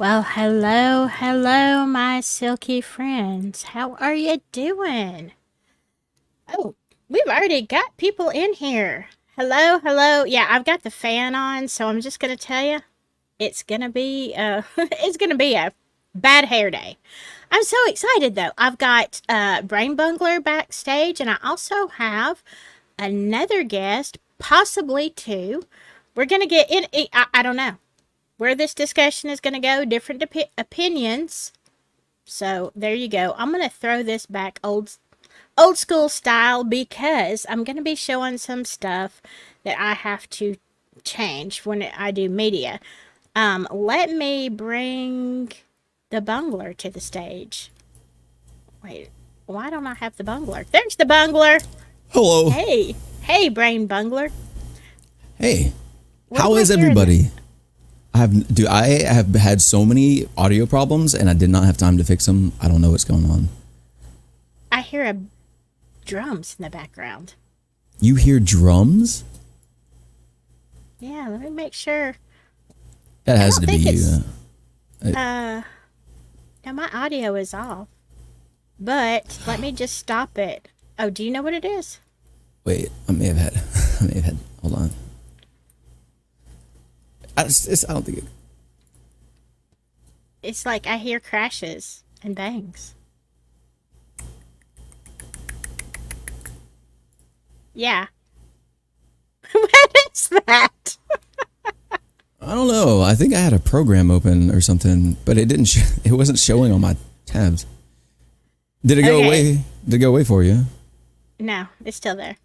Well, hello, my silky friends. How are you doing? Oh, we've already got people in here. Hello. Yeah, I've got the fan on, so I'm just gonna tell you, it's gonna be it's gonna be a bad hair day. I'm so excited though. I've got Brain Bungler backstage, and I also have another guest, possibly two. We're gonna get in. I don't know where this discussion is going to go, different opinions. So there you go. I'm going to throw this back old school style because I'm going to be showing some stuff that I have to change when I do media. Let me bring the bungler to the stage. Wait, why don't I have the bungler? There's the bungler. Hello. Hey, brain bungler. Hey. What How am I is hearing? everybody? I have had so many audio problems and I did not have time to fix them. I don't know what's going on. I hear drums in the background. You hear drums? Yeah, let me make sure. That has to be you. Now my audio is off, but let me just stop it. Oh, do you know what it is? Wait, I may have had, hold on. I don't think it. It's like I hear crashes and bangs. Yeah. What is that? I don't know. I think I had a program open or something, but it didn't. It wasn't showing on my tabs. Did it go away? Did it go away for you? No, it's still there.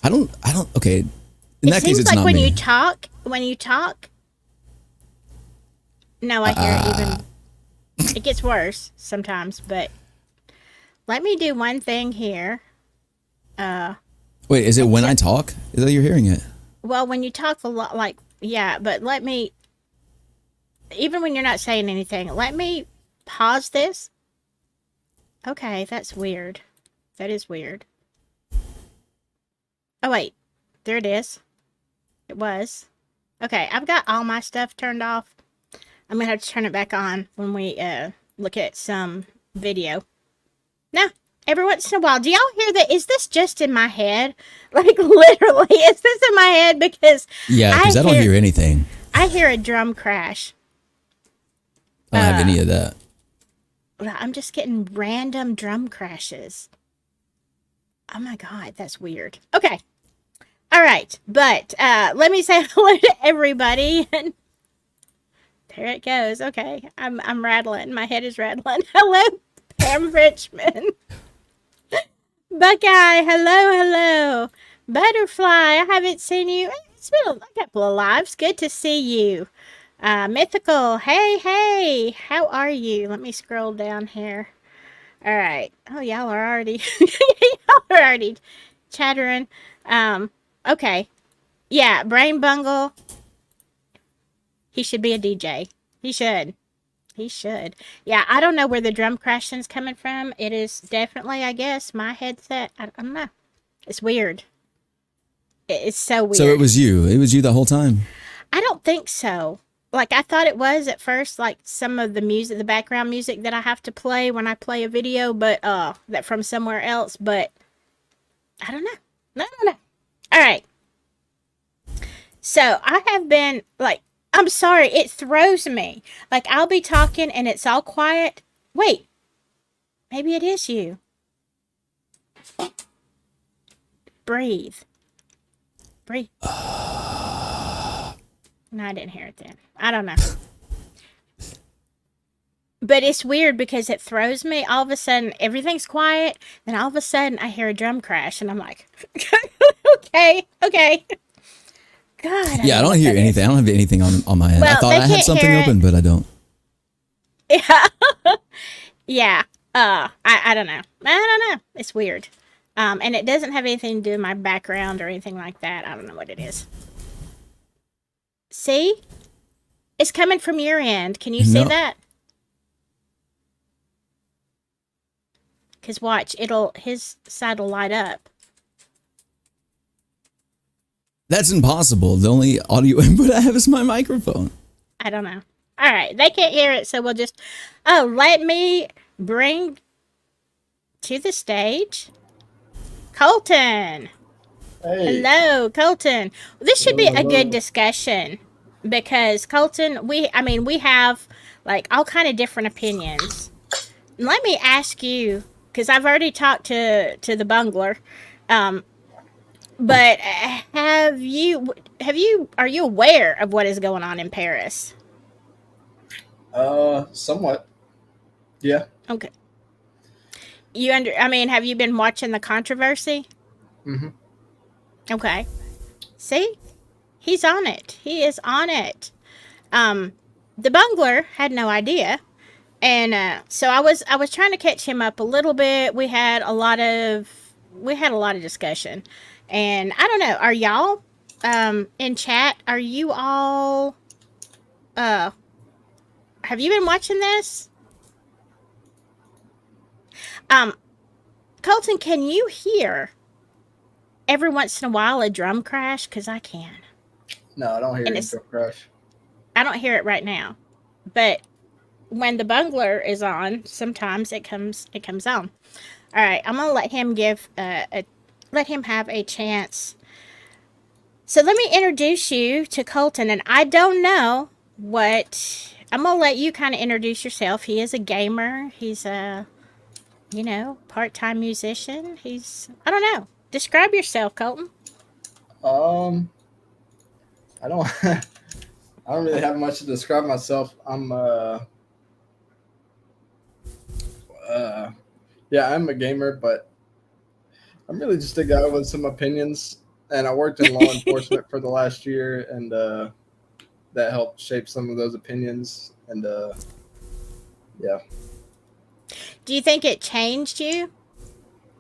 I don't. Okay. In that case, it's like not when me. when you talk. No, I hear it even. It gets worse sometimes, but let me do one thing here. Wait, is it when I talk? Is that you're hearing it? Well, when you talk a lot, like, yeah, but let me, even when you're not saying anything, let me pause this. Okay, that's weird. That is weird. Oh, wait. There it is. It was. Okay, I've got all my stuff turned off. I'm going to have to turn it back on when we look at some video. Now, every once in a while, do y'all hear that? Is this just in my head? Like, literally, is this in my head? Because Yeah, because I don't hear anything. I hear a drum crash. I don't have any of that. I'm just getting random drum crashes. Oh my God, that's weird. Okay. All right, but let me say hello to everybody. And there it goes. Okay, I'm rattling. My head is rattling. Hello, Pam Richmond. Buckeye, hello. Butterfly, I haven't seen you. It's been a couple of lives. Good to see you. Mythical, hey, how are you? Let me scroll down here. All right. Oh, y'all are already chattering. Okay. Yeah, Brain Bungle. He should be a DJ. He should. Yeah, I don't know where the drum crashing's coming from. It is definitely, I guess, my headset. I don't know. It's weird. It's so weird. So it was you. It was you the whole time? I don't think so. Like, I thought it was at first, like some of the music, the background music that I have to play when I play a video, but that from somewhere else, but I don't know. All right. So I have been like, I'm sorry, it throws me. Like, I'll be talking and it's all quiet. Wait, maybe it is you. Breathe. No, I didn't hear it then. I don't know. But it's weird because it throws me. All of a sudden, everything's quiet. Then all of a sudden, I hear a drum crash. And I'm like, okay. God. Yeah, I don't hear anything. I don't have anything on my end. Well, I thought I had something open, but I don't. Yeah. Yeah. I don't know. It's weird. And it doesn't have anything to do with my background or anything like that. I don't know what it is. See? It's coming from your end. Can you see that? Because watch, his side will light up. That's impossible. The only audio input I have is my microphone. I don't know. All right, they can't hear it, so we'll just. Oh, let me bring to the stage Kolton. Hey, Hello, Kolton. This should be hello, a good hello. discussion because Kolton, we have like all kind of different opinions. Let me ask you because I've already talked to the Bungler, um, but are you aware of what is going on in Paris? Somewhat. Yeah. Okay, have you been watching the controversy? Mm-hmm. Okay, see, he's on it. He is on it. Um, the Bungler had no idea. And so I was trying to catch him up a little bit. We had a lot of discussion, and I don't know. Are y'all in chat? Are you all uh have you been watching this? Um, Colton, can you hear every once in a while a drum crash? Cause I can, No, I don't hear and any it's drum crash. I don't hear it right now, but when the Bungler is on, sometimes it comes on. All right, I'm gonna let him have a chance. So let me introduce you to Colton, and I don't know what I'm gonna let you kind of introduce yourself. He is a gamer. He's a part-time musician. I don't know. Describe yourself, Colton. Um, I don't. I don't really have much to describe myself. Uh, yeah, I'm a gamer, but I'm really just a guy with some opinions. And I worked in law enforcement for the last year, and that helped shape some of those opinions. And yeah. Do you think it changed you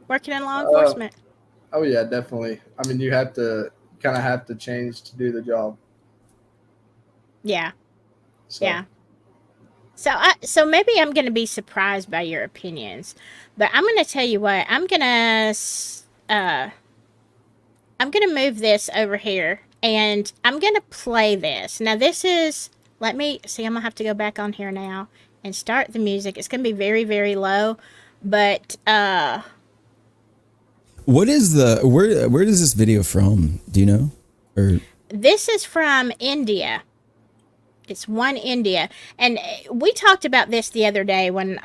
working in law Uh, enforcement? oh yeah, definitely. I mean, you have to kind of have to change to do the job. Yeah, So. yeah. So maybe I'm gonna be surprised by your opinions, but I'm gonna tell you what. Uh I'm gonna move this over here and I'm gonna play this. Now this is let me see, I'm gonna have to go back on here now and start the music. It's gonna be very, very low, but What is the where does this video from? Do you know? Or this is from India. It's one India. And we talked about this the other day when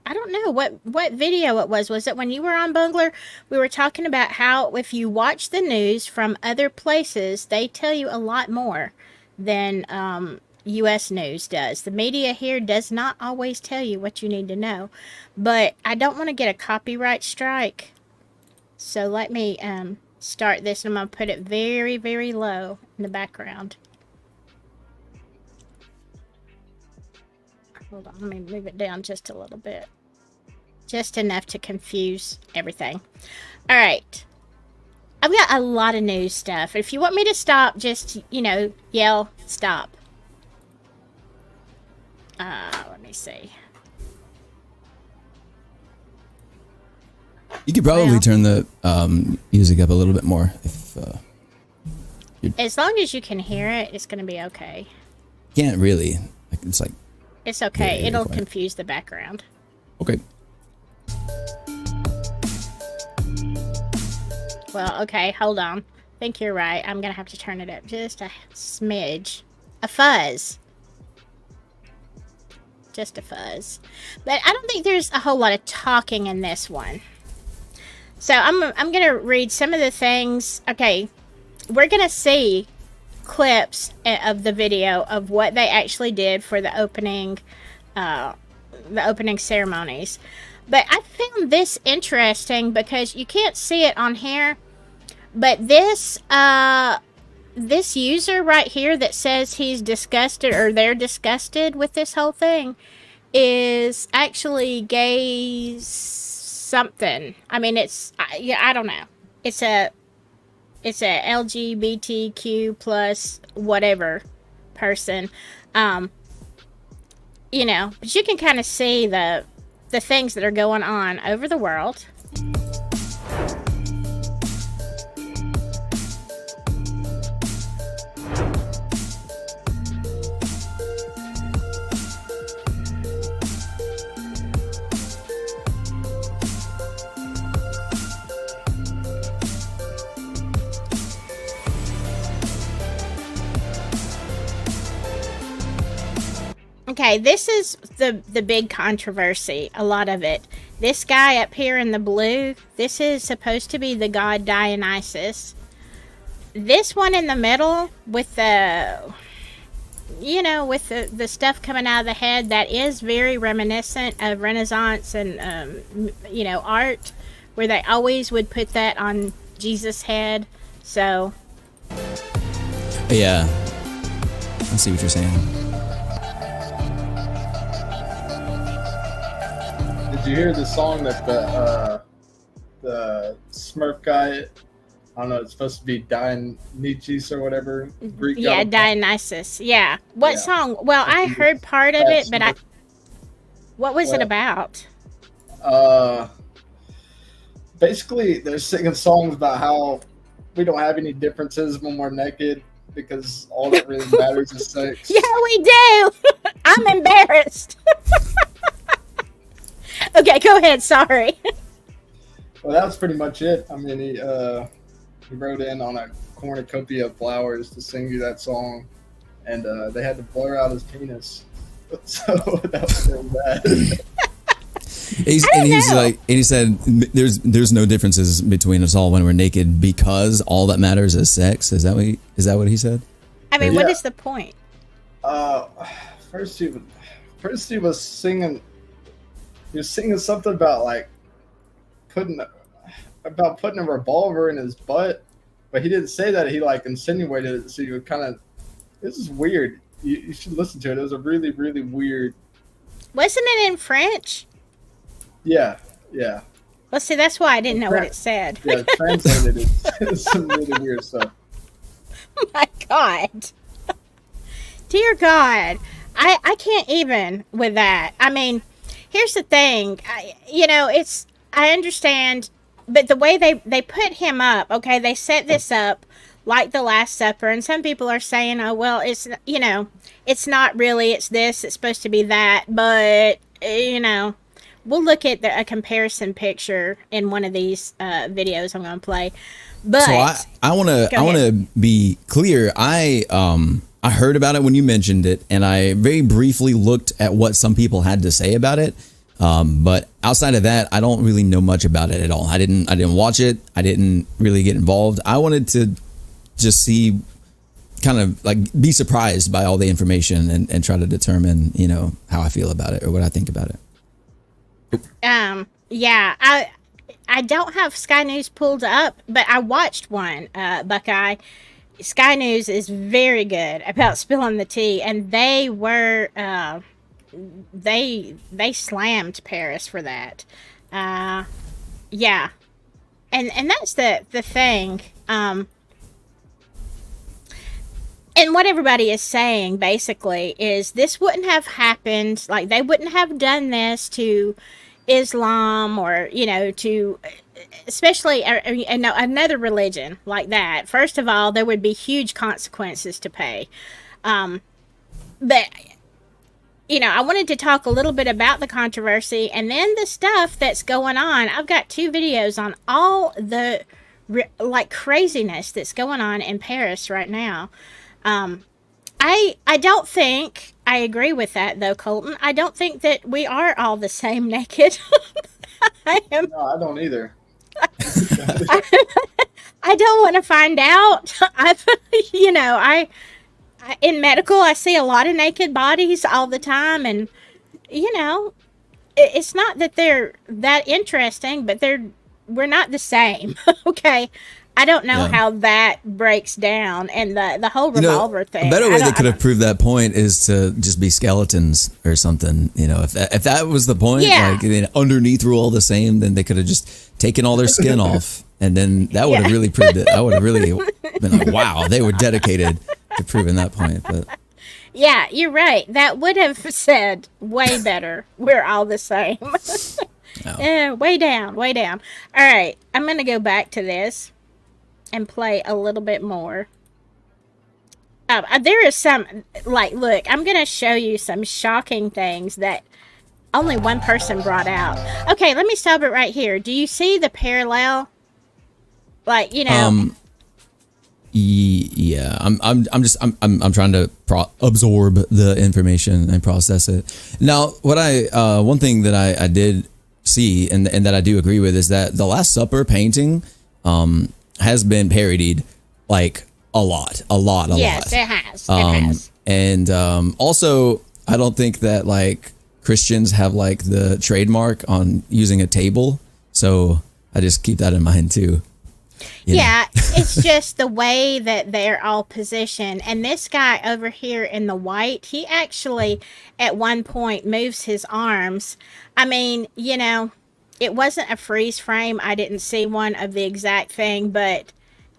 I don't know what video it was. Was it when you were on Bungler? We were talking about how if you watch the news from other places, they tell you a lot more than U.S. news does. The media here does not always tell you what you need to know. But I don't want to get a copyright strike, so let me start this. And I'm gonna put it very, very low in the background. Hold on, let me move it down just a little bit. Just enough to confuse everything. All right. I've got a lot of news stuff. If you want me to stop, just, yell, stop. Let me see. you could probably Well, turn the music up a little bit more if as long as you can hear it, it's going to be okay. can't really. It's like It's okay. very It'll quiet. confuse the background. Okay. Well, okay, hold on. I think you're right. I'm going to have to turn it up just a smidge. A fuzz. Just a fuzz. But I don't think there's a whole lot of talking in this one. So I'm going to read some of the things. Okay, we're going to see clips of the video of what they actually did for the opening ceremonies. But I found this interesting because you can't see it on here, but this user right here that says he's disgusted or they're disgusted with this whole thing is actually gay something. I mean, I don't know. It's a LGBTQ plus whatever person. But you can kind of see the things that are going on over the world. Okay, this is the big controversy. A lot of it. This guy up here in the blue. This is supposed to be the god Dionysus. This one in the middle with with the stuff coming out of the head, that is very reminiscent of Renaissance and art, where they always would put that on Jesus' head. So Yeah, I see what you're saying. Did you hear the song that the Smurf guy? I don't know. It's supposed to be Dionysus or whatever. Greek yeah, god. Dionysus. Yeah. What Yeah. song? Well, I heard part of it, but what was it Well, about? Basically, they're singing songs about how we don't have any differences when we're naked because all that really matters is sex. Yeah, we do. I'm embarrassed. Okay, go ahead. Sorry. Well, that was pretty much it. I mean, he wrote in on a cornucopia of flowers to sing you that song, and they had to blur out his penis. So that was really bad. He said there's no differences between us all when we're naked because all that matters is sex. Is that what he said? I mean, Yeah. what is the point? First he was singing. He was singing something about like putting a revolver in his butt, but he didn't say that. He like insinuated it, so you would kind of. This is weird. You should listen to it. It was a really, really weird. Wasn't it in French? Yeah. Well, see, that's why I didn't know what it said. Yeah, translated. It's some really weird stuff. Oh my God. Dear God. I can't even with that. I mean, here's the thing. I understand, but the way they put him up, okay, they set this up like the Last Supper, and some people are saying, oh, well, it's not really, it's this, it's supposed to be that, but, we'll look at a comparison picture in one of these videos I'm going to play. But So I want to be clear. I heard about it when you mentioned it, and I very briefly looked at what some people had to say about it. But outside of that, I don't really know much about it at all. I didn't watch it. I didn't really get involved. I wanted to just see, kind of like be surprised by all the information and try to determine, how I feel about it or what I think about it. Yeah, I don't have Sky News pulled up, but I watched one, Buckeye. Sky News is very good about spilling the tea, and they were they slammed Paris for that. Yeah, and that's the thing. And what everybody is saying basically is this wouldn't have happened. Like, they wouldn't have done this to Islam or to especially another religion like that. First of all, there would be huge consequences to pay. But I wanted to talk a little bit about the controversy and then the stuff that's going on. I've got 2 videos on all the craziness that's going on in Paris right now. I don't think I agree with that, though, Kolton. I don't think that we are all the same naked. No, I don't either. I don't want to find out. In medical, I see a lot of naked bodies all the time, and it's not that they're that interesting, but we're not the same. Okay. I don't know how that breaks down, and the whole revolver thing. A better way they could have proved that point is to just be skeletons or something. If that was the point, underneath were all the same, then they could have just taken all their skin off, and then that would have really proved it. I would have really been like, wow, they were dedicated to proving that point. But yeah, you're right. That would have said way better. We're all the same. Way down, way down. All right, I'm gonna go back to this and play a little bit more. There is some, look, I'm going to show you some shocking things that only one person brought out. Okay, let me stop it right here. Do you see the parallel? Yeah, I'm trying to absorb the information and process it. Now, what one thing that I did see and that I do agree with is that the Last Supper painting has been parodied like a lot. Yes, it has. It has. And also, I don't think that like Christians have like the trademark on using a table, so I just keep that in mind too. Yeah, it's just the way that they're all positioned. And this guy over here in the white, he actually at one point moves his arms. I mean, it wasn't a freeze frame. I didn't see one of the exact thing, but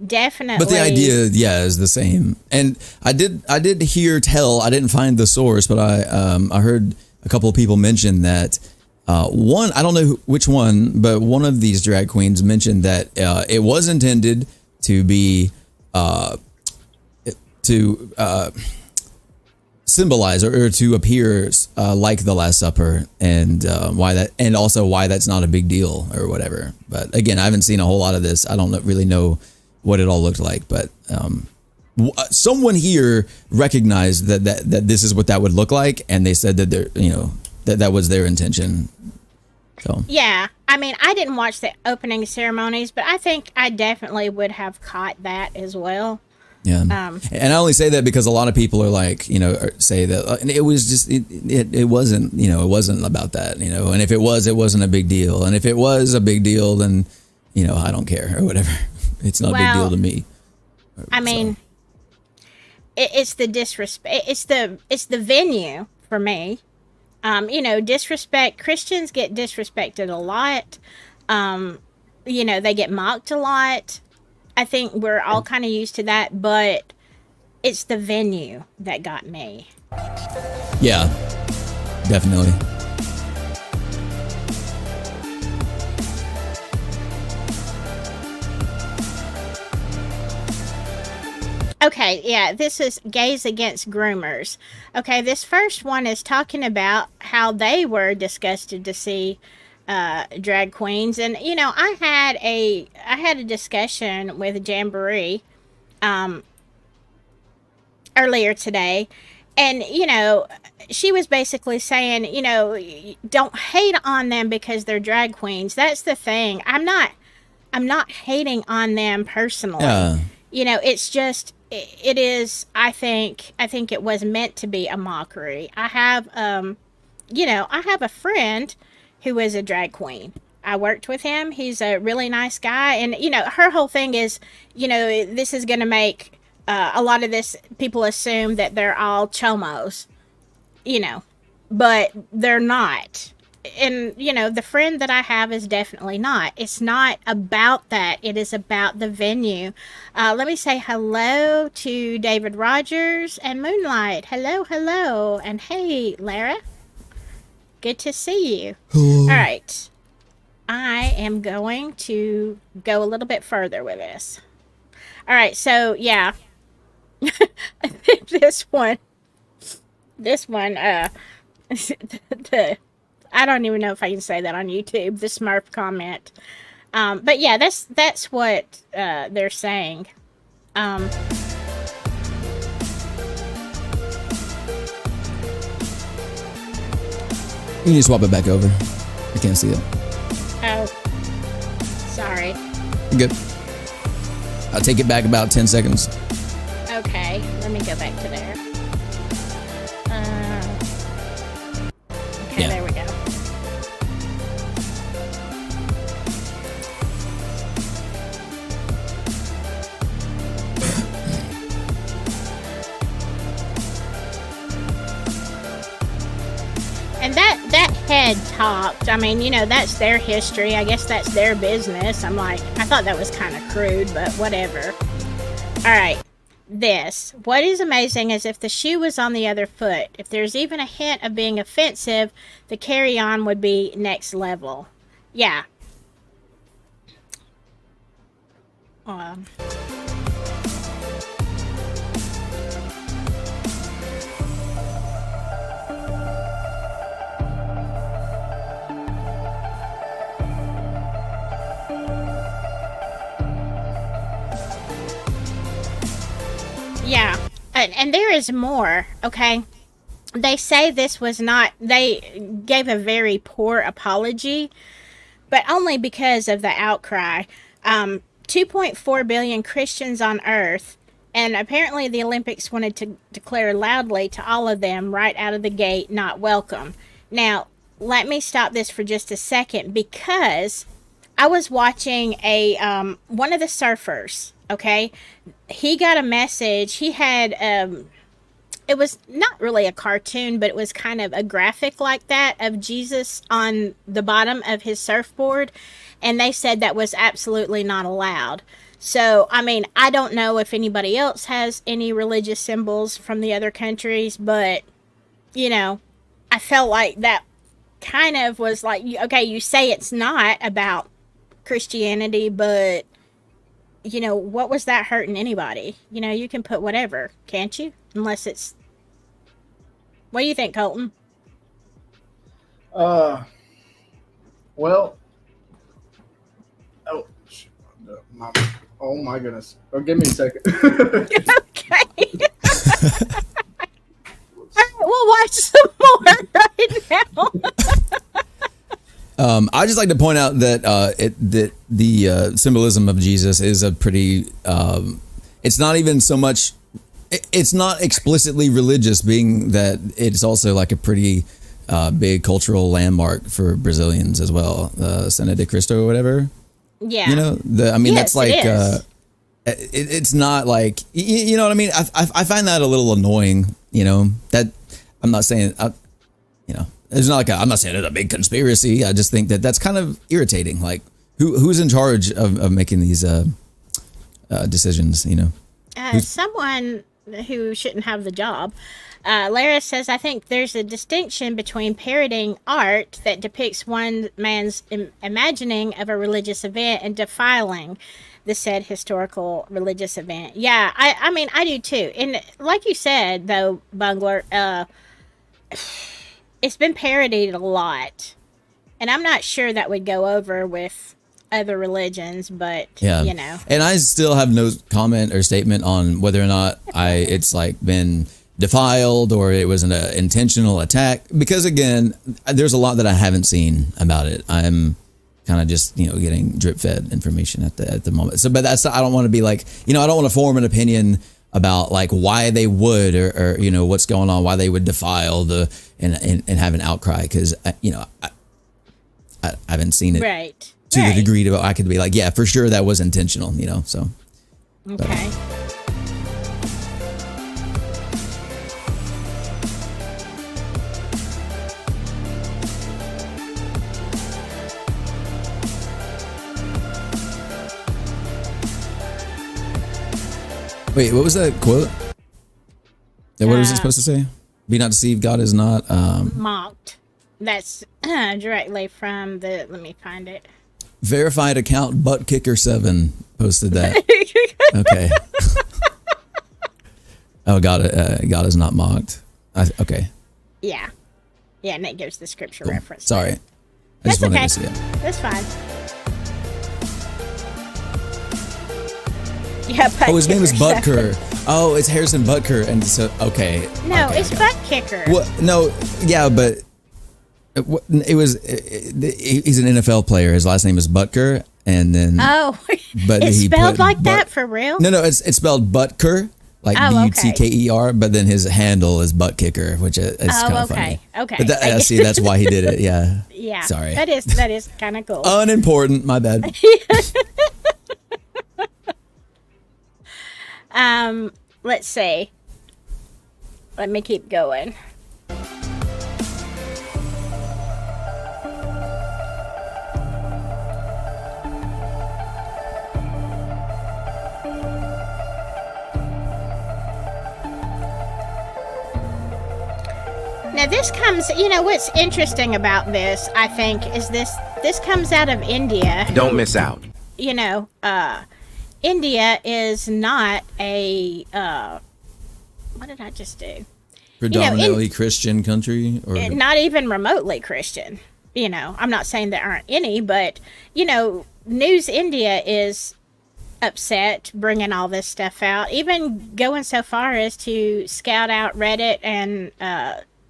definitely. But the idea, yeah, is the same. And I did hear tell. I didn't find the source, but I heard a couple of people mention that. One, I don't know which one, but one of these drag queens mentioned that it was intended to be to symbolize or to appear like the Last Supper, and also why that's not a big deal or whatever. But again, I haven't seen a whole lot of this. I don't really know what it all looked like, but someone here recognized that this is what that would look like, and they said that that was their intention. So yeah, I mean, I didn't watch the opening ceremonies, but I think I definitely would have caught that as well. Yeah, and I only say that because a lot of people are like, say that it was just it wasn't, it wasn't about that, and if it was, it wasn't a big deal, and if it was a big deal, then I don't care or whatever. It's not a big deal to me. I mean, it's the disrespect. It's the venue for me. Disrespect. Christians get disrespected a lot. They get mocked a lot. I think we're all kind of used to that, but it's the venue that got me. Yeah, definitely. Okay, yeah, this is Gays Against Groomers. Okay, this first one is talking about how they were disgusted to see drag queens, and I had a discussion with Jamboree earlier today, and she was basically saying, don't hate on them because they're drag queens. That's the thing. I'm not hating on them personally. It's just it is. I think it was meant to be a mockery. I have a friend who is a drag queen. I worked with him. He's a really nice guy, and her whole thing is, this is going to make a lot of this people assume that they're all chomos, but they're not. And the friend that I have is definitely not. It's not about that. It is about the venue. Let me say hello to David Rogers and Moonlight. Hello, and hey, Lara. Good to see you. Hello. All right, I am going to go a little bit further with this. All right, so yeah, I think this one, I don't even know if I can say that on YouTube, the Smurf comment. But yeah, that's what they're saying. You need to swap it back over. I can't see it. Oh, sorry. Good. I'll take it back about 10 seconds. Okay, let me go back to there. Okay, yeah. There we go. And that head topped. I mean, that's their history. I guess that's their business. I'm like, I thought that was kind of crude, but whatever. All right. What is amazing is if the shoe was on the other foot, if there's even a hint of being offensive, the carry-on would be next level. Yeah. Yeah. And there is more, okay? They say this was not, they gave a very poor apology, but only because of the outcry. 2.4 billion Christians on earth, and apparently the Olympics wanted to declare loudly to all of them right out of the gate, not welcome. Now, let me stop this for just a second because I was watching a one of the surfers, okay? He got a message. He had it was not really a cartoon, but it was kind of a graphic like that of Jesus on the bottom of his surfboard. And they said that was absolutely not allowed. So, I mean, I don't know if anybody else has any religious symbols from the other countries, but, you know, I felt like that kind of was like, okay, you say it's not about Christianity, but, you know, what was that hurting anybody? You know, you can put whatever, can't you? Unless it's. What do you think, Kolton? Well, oh, my, oh my goodness. Oh, give me a second. Okay. All right, we'll watch some more right now. I just like to point out that that the symbolism of Jesus is a pretty. It's not even so much. It's not explicitly religious, being that it's also like a pretty big cultural landmark for Brazilians as well. Sena de Cristo or whatever. Yeah. You know, I mean, yes, that's like. It's not like you know what I mean. I find that a little annoying. You know that I'm not saying. You know, it's not like I'm not saying it's a big conspiracy. I just think that that's kind of irritating. Like who's in charge of making these decisions? You know, someone who shouldn't have the job. Lara says, I think there's a distinction between parodying art that depicts one man's imagining of a religious event and defiling the said historical religious event. Yeah, I mean, I do too. And like you said, though, Bungler, it's been parodied a lot. And I'm not sure that would go over with other religions, but, yeah. You know. And I still have no comment or statement on whether or not it's like been defiled or it was an intentional attack. Because, again, there's a lot that I haven't seen about it. I'm kind of just, you know, getting drip fed information at the moment. So, but that's, I don't want to be like, you know, I don't want to form an opinion about like why they would or you know, what's going on, why they would defile and have an outcry. Because, you know, I haven't seen it Right. to the degree that I could be like, yeah, for sure that was intentional, you know, so. Okay. Wait, what was that quote? What was it supposed to say? Be not deceived, God is not mocked. That's directly from the. Let me find it. Verified account buttkicker7 posted that. Okay. Oh, God is not mocked. Okay. Yeah, and it gives the scripture Cool. reference. Sorry, I That's just wanted okay. to see it. That's fine. Yeah, Oh, his name is Butt Butker. Oh, it's Harrison Butker, and so okay. No, okay, it's Butt Kicker. What? No, yeah, but it was. He's an NFL player. His last name is Butker, and then Oh, but it's he spelled put like that for real? No, it's spelled Butker, like Butker, but then his handle is Butt Kicker, which is kind of funny. Okay. But see, that's why he did it. Yeah. Yeah. Sorry. That is kind of cool. Unimportant. My bad. Let's see. Let me keep going. Now this comes, you know, what's interesting about this, I think, is this comes out of India. Don't miss out. You know, India is not a, what did I just do? Predominantly Christian country, or Not even remotely Christian. You know, I'm not saying there aren't any, but, you know, News India is upset bringing all this stuff out, even going so far as to scout out Reddit and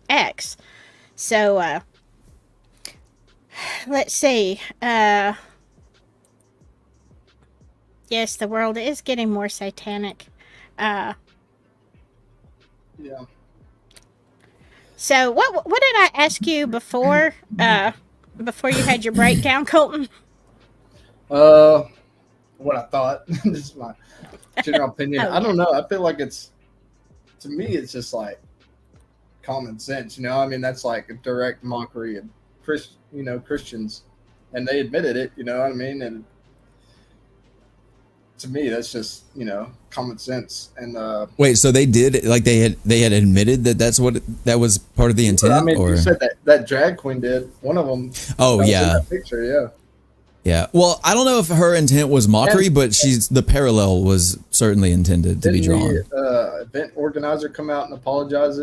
X. So let's see. Yes, the world is getting more satanic. Yeah. So what did I ask you before? Before you had your breakdown, Kolton? What I thought. This is my general opinion. Oh, I don't yeah. know. I feel like to me, it's just like common sense. I mean, that's like a direct mockery of Christians, and they admitted it. You know what I mean? And to me, that's just common sense. And Wait, so they did like they had admitted that was part of the intent, I mean, or you said that drag queen did. One of them. oh That was in yeah, that picture, yeah. yeah. Well, I don't know if her intent was mockery, but the parallel was certainly intended to be Didn't drawn. the event organizer come out and apologize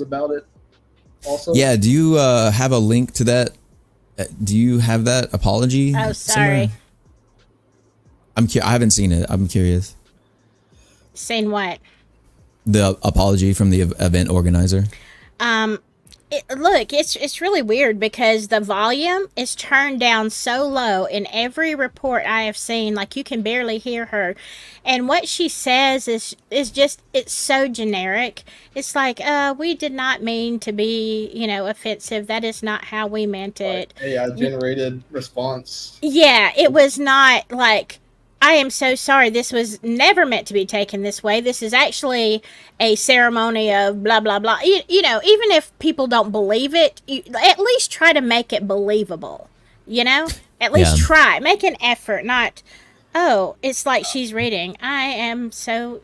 about it? Also, Yeah. Do you have a link to that? Do you have that apology? Oh, somewhere? sorry. I haven't seen it. I'm curious. Seen what? The apology from the event organizer. Look, it's really weird because the volume is turned down so low in every report I have seen, like you can barely hear her. And what she says is just, it's so generic. It's like, we did not mean to be, offensive. That is not how we meant it. AI generated response. Yeah, it was not like, I am so sorry. This was never meant to be taken this way. This is actually a ceremony of blah, blah, blah. Even if people don't believe it, at least try to make it believable. At least try. Make an effort, not, oh, it's like she's reading. I am so,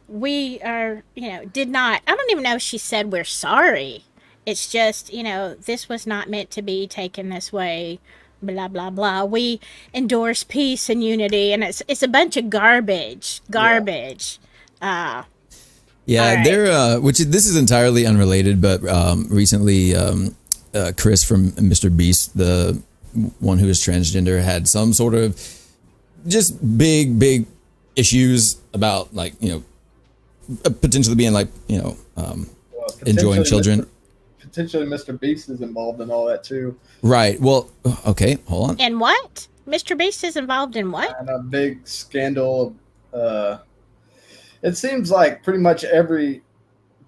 we are, did not. I don't even know if she said we're sorry. It's just, this was not meant to be taken this way. Blah blah blah. We endorse peace and unity, and it's a bunch of garbage. Yeah, right. they're this is entirely unrelated, but recently Chris from Mr. Beast, the one who is transgender, had some sort of just big issues about potentially being enjoying children. Potentially Mr. Beast is involved in all that too. Right. Well, okay, hold on. And what? Mr. Beast is involved in what? And a big scandal. It seems like pretty much every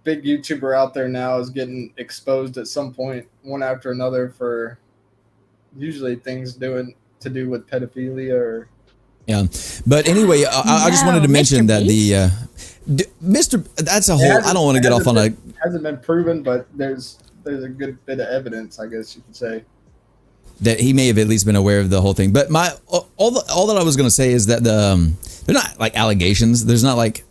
big YouTuber out there now is getting exposed at some point, one after another, for usually things to do with pedophilia or. Yeah, but anyway, I just wanted to mention that Mr. That's a whole. I don't want to get off on hasn't been proven, but there's a good bit of evidence, I guess you could say, that he may have at least been aware of the whole thing. But all that I was going to say is that they're not like allegations. There's not like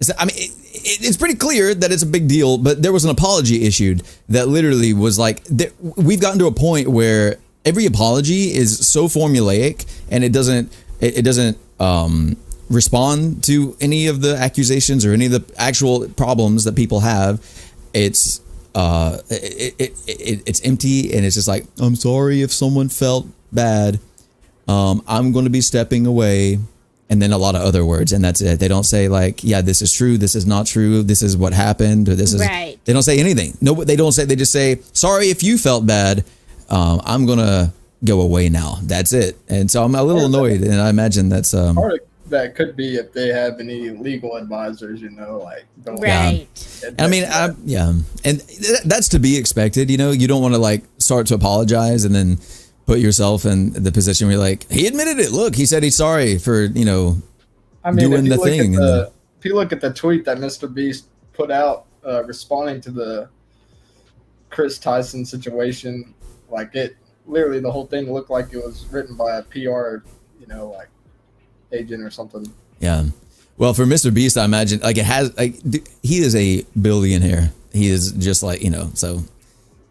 it's pretty clear that it's a big deal. But there was an apology issued that literally was like we've gotten to a point where every apology is so formulaic and it doesn't respond to any of the accusations or any of the actual problems that people have. It's it's empty, and it's just like, I'm sorry if someone felt bad. I'm going to be stepping away, and then a lot of other words, and that's it. They don't say like, yeah, this is true, this is not true, this is what happened, or this is right. They don't say anything. No, they don't say. They just say, sorry if you felt bad. I'm gonna go away now. That's it. And so I'm a little annoyed, and I imagine that's part of that could be if they have any legal advisors, like right. I mean, and that's to be expected. You don't want to like start to apologize and then put yourself in the position where you're like, he admitted it. Look, he said he's sorry for doing the thing. If you look at the tweet that Mr. Beast put out responding to the Chris Tyson situation, like it literally the whole thing looked like it was written by a PR, like agent or something. Yeah. Well, for Mr. Beast, I imagine like it has like he is a billionaire. He is just like so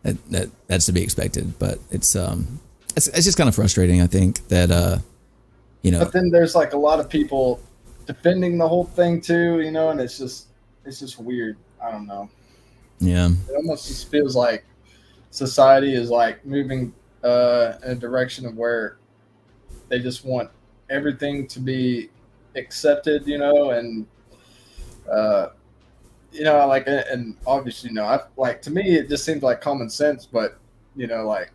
that's to be expected. But it's just kind of frustrating. I think that But then there's like a lot of people defending the whole thing too, and it's just weird. I don't know. Yeah. It almost just feels like society is like moving in a direction of where they just want everything to be accepted, and uh, like, and obviously, I like, to me, it just seems like common sense, but like,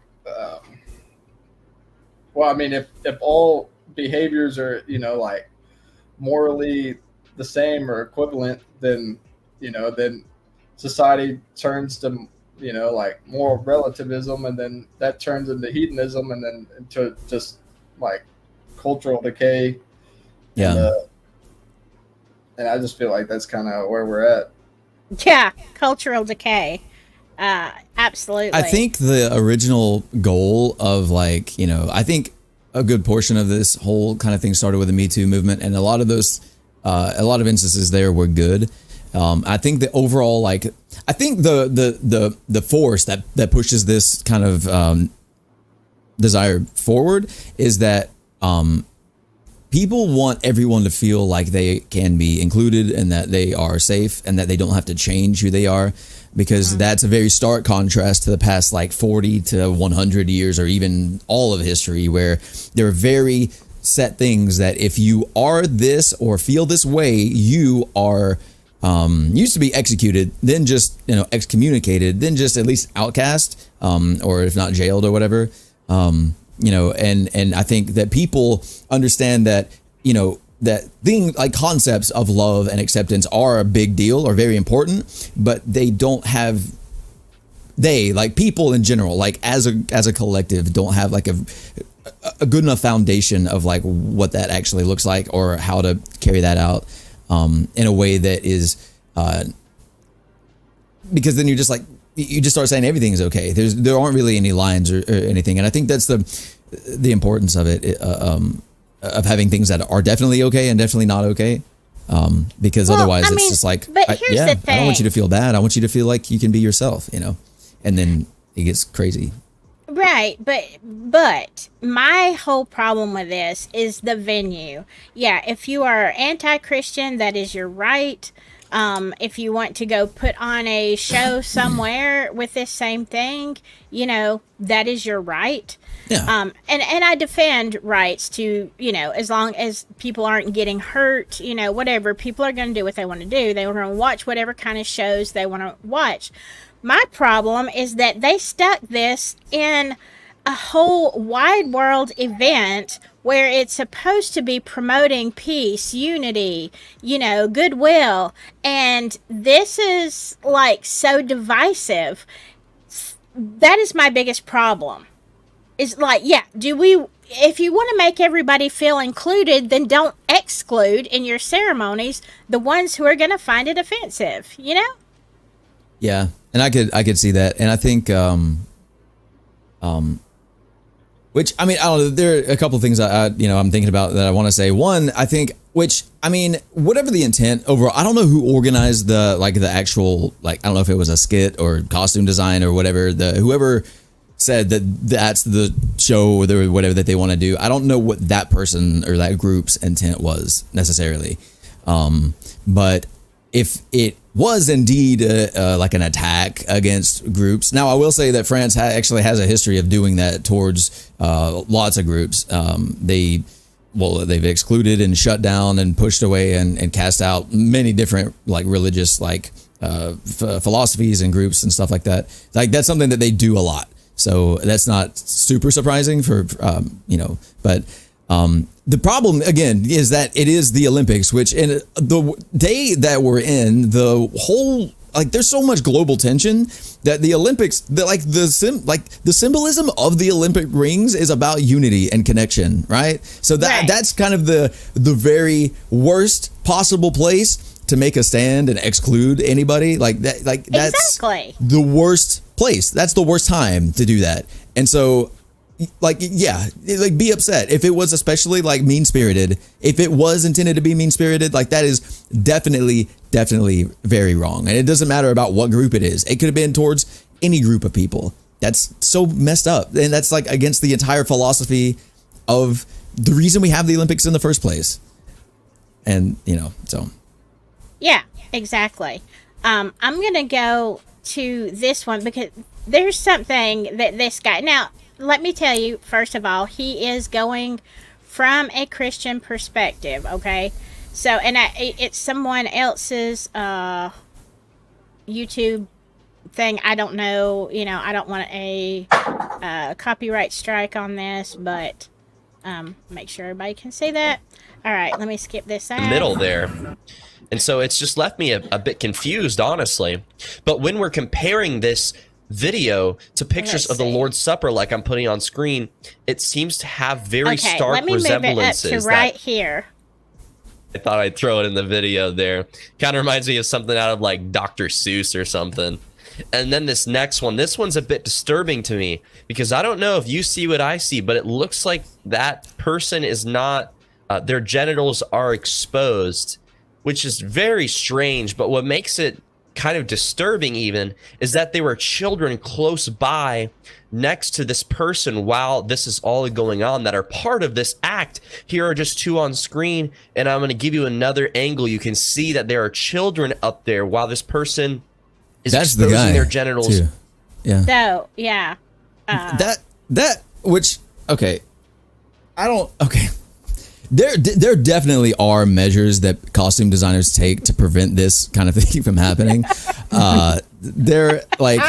well, I mean, if all behaviors are, like morally the same or equivalent, then then society turns to like moral relativism, and then that turns into hedonism, and then into just like cultural decay, and Yeah. and I just feel like that's kind of where we're at. Yeah, cultural decay. I Absolutely. think the original goal of, like, I think a good portion of this whole kind of thing started with the Me Too movement, and a lot of those, a lot of instances there were good. I think the overall, like, I think the force that pushes this kind of desire forward is that people want everyone to feel like they can be included and that they are safe and that they don't have to change who they are, because that's a very stark contrast to the past like 40 to 100 years or even all of history, where there are very set things that if you are this or feel this way, you are used to be executed, then just excommunicated, then just at least outcast, or if not jailed or whatever. And I think that people understand that that thing, like concepts of love and acceptance, are a big deal or very important, but they don't have, like people in general, like as a collective, don't have like a good enough foundation of like what that actually looks like or how to carry that out in a way that is because then you just start saying everything is okay. There aren't really any lines or anything, and I think that's the importance of it, of having things that are definitely okay and definitely not okay, because Well, otherwise I it's mean, just like, but here's the I don't want you to thing. feel bad. I want you to feel like you can be yourself, and then it gets crazy. Right, but my whole problem with this is the venue. Yeah, if you are anti-Christian, that is your right. If you want to go put on a show somewhere with this same thing, that is your right. Yeah, And I defend rights to, as long as people aren't getting hurt, whatever. People are going to do what they want to do. They are going to watch whatever kind of shows they want to watch. My problem is that they stuck this in a whole wide world event where it's supposed to be promoting peace, unity, goodwill. And this is like so divisive. That is my biggest problem. Is like, yeah, if you want to make everybody feel included, then don't exclude in your ceremonies the ones who are going to find it offensive, yeah, and I could see that, and I think which, I mean, I don't know. There are a couple of things I'm thinking about that I want to say. One, I think, which, I mean, whatever the intent overall, I don't know who organized the actual, like, I don't know if it was a skit or costume design or whatever. Whoever said that that's the show or whatever that they want to do. I don't know what that person or that group's intent was necessarily. But if it was indeed like an attack against groups. Now, I will say that France actually has a history of doing that towards lots of groups. They've excluded and shut down and pushed away and cast out many different like religious philosophies and groups and stuff like that. Like, that's something that they do a lot. So that's not super surprising for but the problem again is that it is the Olympics, which in the day that we're in, the whole, like, there's so much global tension that the Olympics, the symbolism of the Olympic rings is about unity and connection, right? So Right. that's kind of the very worst possible place to make a stand and exclude anybody like that. Like, that's Exactly. the worst place. That's the worst time to do that. And so, like, yeah, like, be upset if it was especially like mean spirited. If it was intended to be mean spirited, like, that is definitely very wrong. And it doesn't matter about what group it is. It could have been towards any group of people. That's so messed up, and that's like against the entire philosophy of the reason we have the Olympics in the first place. And so Yeah, exactly. I'm going to go to this one because there's something that this guy. Now, let me tell you, first of all, he is going from a Christian perspective, okay? So, and it's someone else's YouTube thing. I don't know, I don't want a copyright strike on this, but make sure everybody can see that. All right, let me skip this out. Middle there. And so it's just left me a bit confused, honestly. But when we're comparing this video to pictures of the Lord's Supper like I'm putting on screen, it seems to have very stark resemblances. Let me move it up to right here. I thought I'd throw it in the video there. Kind of reminds me of something out of like Dr. Seuss or something. And then this next one, this one's a bit disturbing to me because I don't know if you see what I see, but it looks like that person is not, their genitals are exposed, which is very strange. But what makes it kind of disturbing even is that there were children close by next to this person while this is all going on that are part of this act. Here are just two on screen, and I'm going to give you another angle. You can see that there are children up there while this person is exposing their genitals. Too. Yeah. So, yeah. There definitely are measures that costume designers take to prevent this kind of thing from happening. They're like,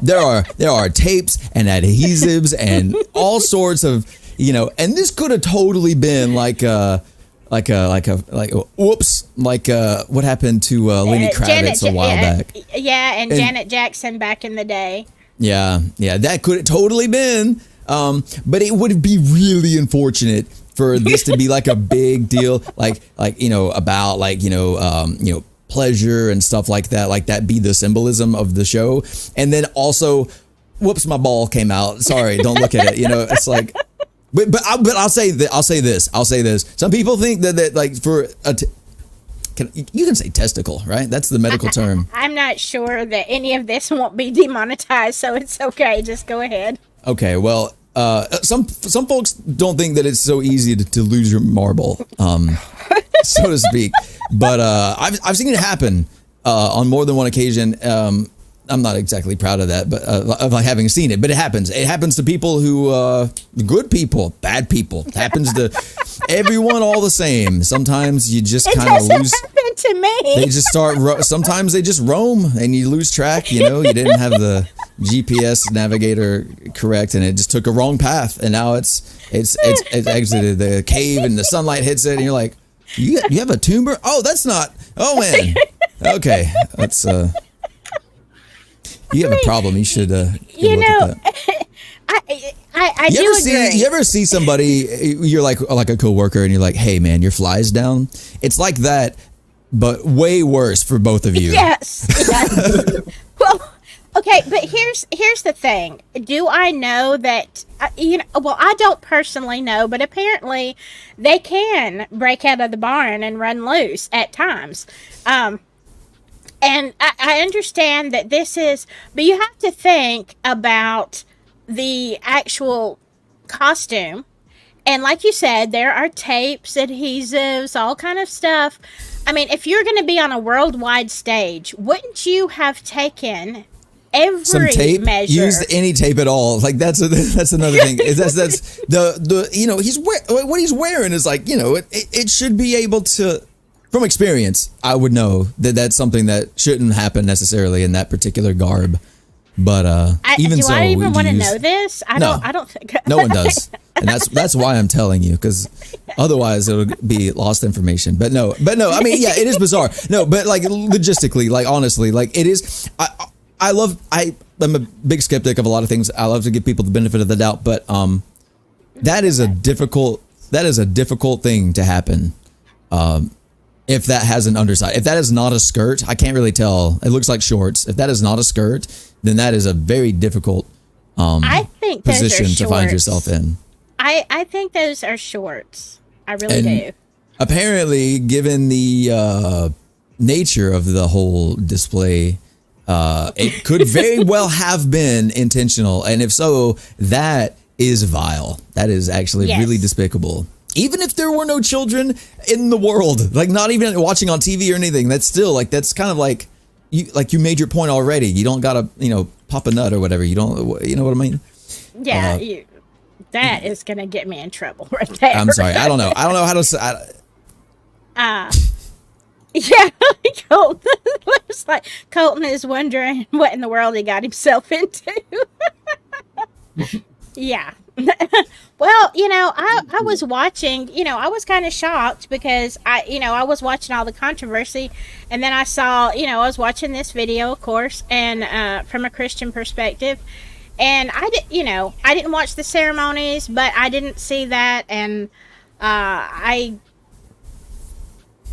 there are tapes and adhesives and all sorts of, and this could have totally been like what happened to Lenny Kravitz a while back. Yeah, and Janet Jackson back in the day. Yeah, that could have totally been. But it would be really unfortunate for this to be like a big deal, about pleasure and stuff like that be the symbolism of the show. And then also, whoops, my ball came out. Sorry, don't look at it. It's like, but I'll say this. Some people think that like for you can say testicle, right? That's the medical term. I'm not sure that any of this won't be demonetized, so it's okay. Just go ahead. Okay, well, some folks don't think that it's so easy to lose your marble, so to speak. But I've seen it happen on more than one occasion. I'm not exactly proud of that, but of having seen it. But it happens. It happens to people who, good people, bad people. It happens to everyone all the same. Sometimes you just kind of lose. It happened to me. They just start. Sometimes they just roam and you lose track. You didn't have the GPS navigator correct, and it just took a wrong path, and now it's exited the cave, and the sunlight hits it, and you're like, you have a tumor? Oh, that's not. Oh man. Okay, that's you have a problem. You should. I do agree. You ever see somebody? You're like a coworker, and you're like, "Hey, man, your fly's down." It's like that, but way worse for both of you. Yes. Well, okay, but here's the thing. Do I know that? Well, I don't personally know, but apparently they can break out of the barn and run loose at times. And I understand that this is, but you have to think about the actual costume. And like you said, there are tapes, adhesives, all kind of stuff. I mean, if you're going to be on a worldwide stage, wouldn't you have taken every measure? Used any tape at all? Like that's another thing. That's what he's wearing is like, it should be able to. From experience, I would know that that's something that shouldn't happen necessarily in that particular garb. But even so, do I even want to know this? I don't think no one does, and that's why I'm telling you, because otherwise it would be lost information. But no. I mean, yeah, it is bizarre. No, but like logistically, like honestly, like it is. I'm a big skeptic of a lot of things. I love to give people the benefit of the doubt, but that is a difficult thing to happen. If that has an underside, if that is not a skirt, I can't really tell. It looks like shorts. If that is not a skirt, then that is a very difficult position to find yourself in. I think those are shorts. I really do. Apparently, given the nature of the whole display, it could very well have been intentional. And if so, that is vile. That is actually really despicable. Even if there were no children in the world, like not even watching on TV or anything, that's still like, that's kind of like you made your point already. You don't gotta, pop a nut or whatever. You don't, you know what I mean? Yeah. That is gonna get me in trouble right there. I'm sorry. I don't know how to say. Yeah, Colton. Looks like Colton is wondering what in the world he got himself into. Yeah. Well, I was watching, I was kind of shocked because I was watching all the controversy, and then I saw, I was watching this video, of course, and from a Christian perspective, and I didn't watch the ceremonies, but I didn't see that, and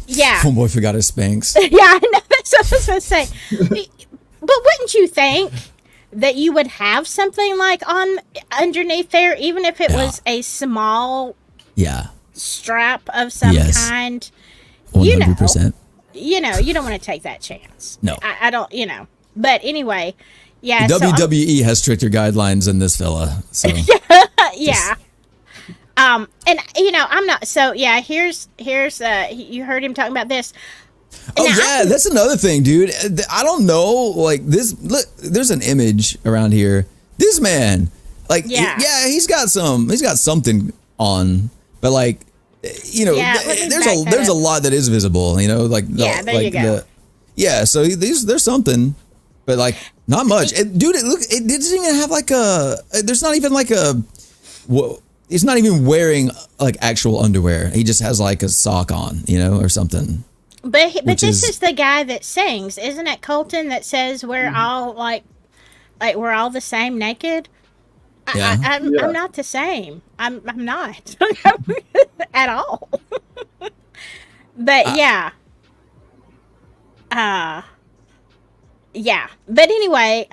yeah. Homeboy forgot his Spanx. Yeah, I know, that's what I was going to say. But wouldn't you think that you would have something like on underneath there, even if it was a small strap of some kind? 100%. You don't want to take that chance. No. I don't, But anyway, yeah. WWE has stricter guidelines than this fella. So yeah. And I'm not. So yeah, here's you heard him talking about this. Oh yeah, that's another thing, dude. I don't know, like this. Look, there's an image around here. This man, like, he's got something on, but like, there's a lot that is visible. There you go. So there's something, but like not much. Dude, it doesn't even have like a. There's not even like a. He's not even wearing like actual underwear. He just has like a sock on, or something. But this is the guy that sings, isn't it, Kolton? That says we're all like we're all the same naked. Yeah. I'm not the same. I'm not at all. But yeah. But anyway,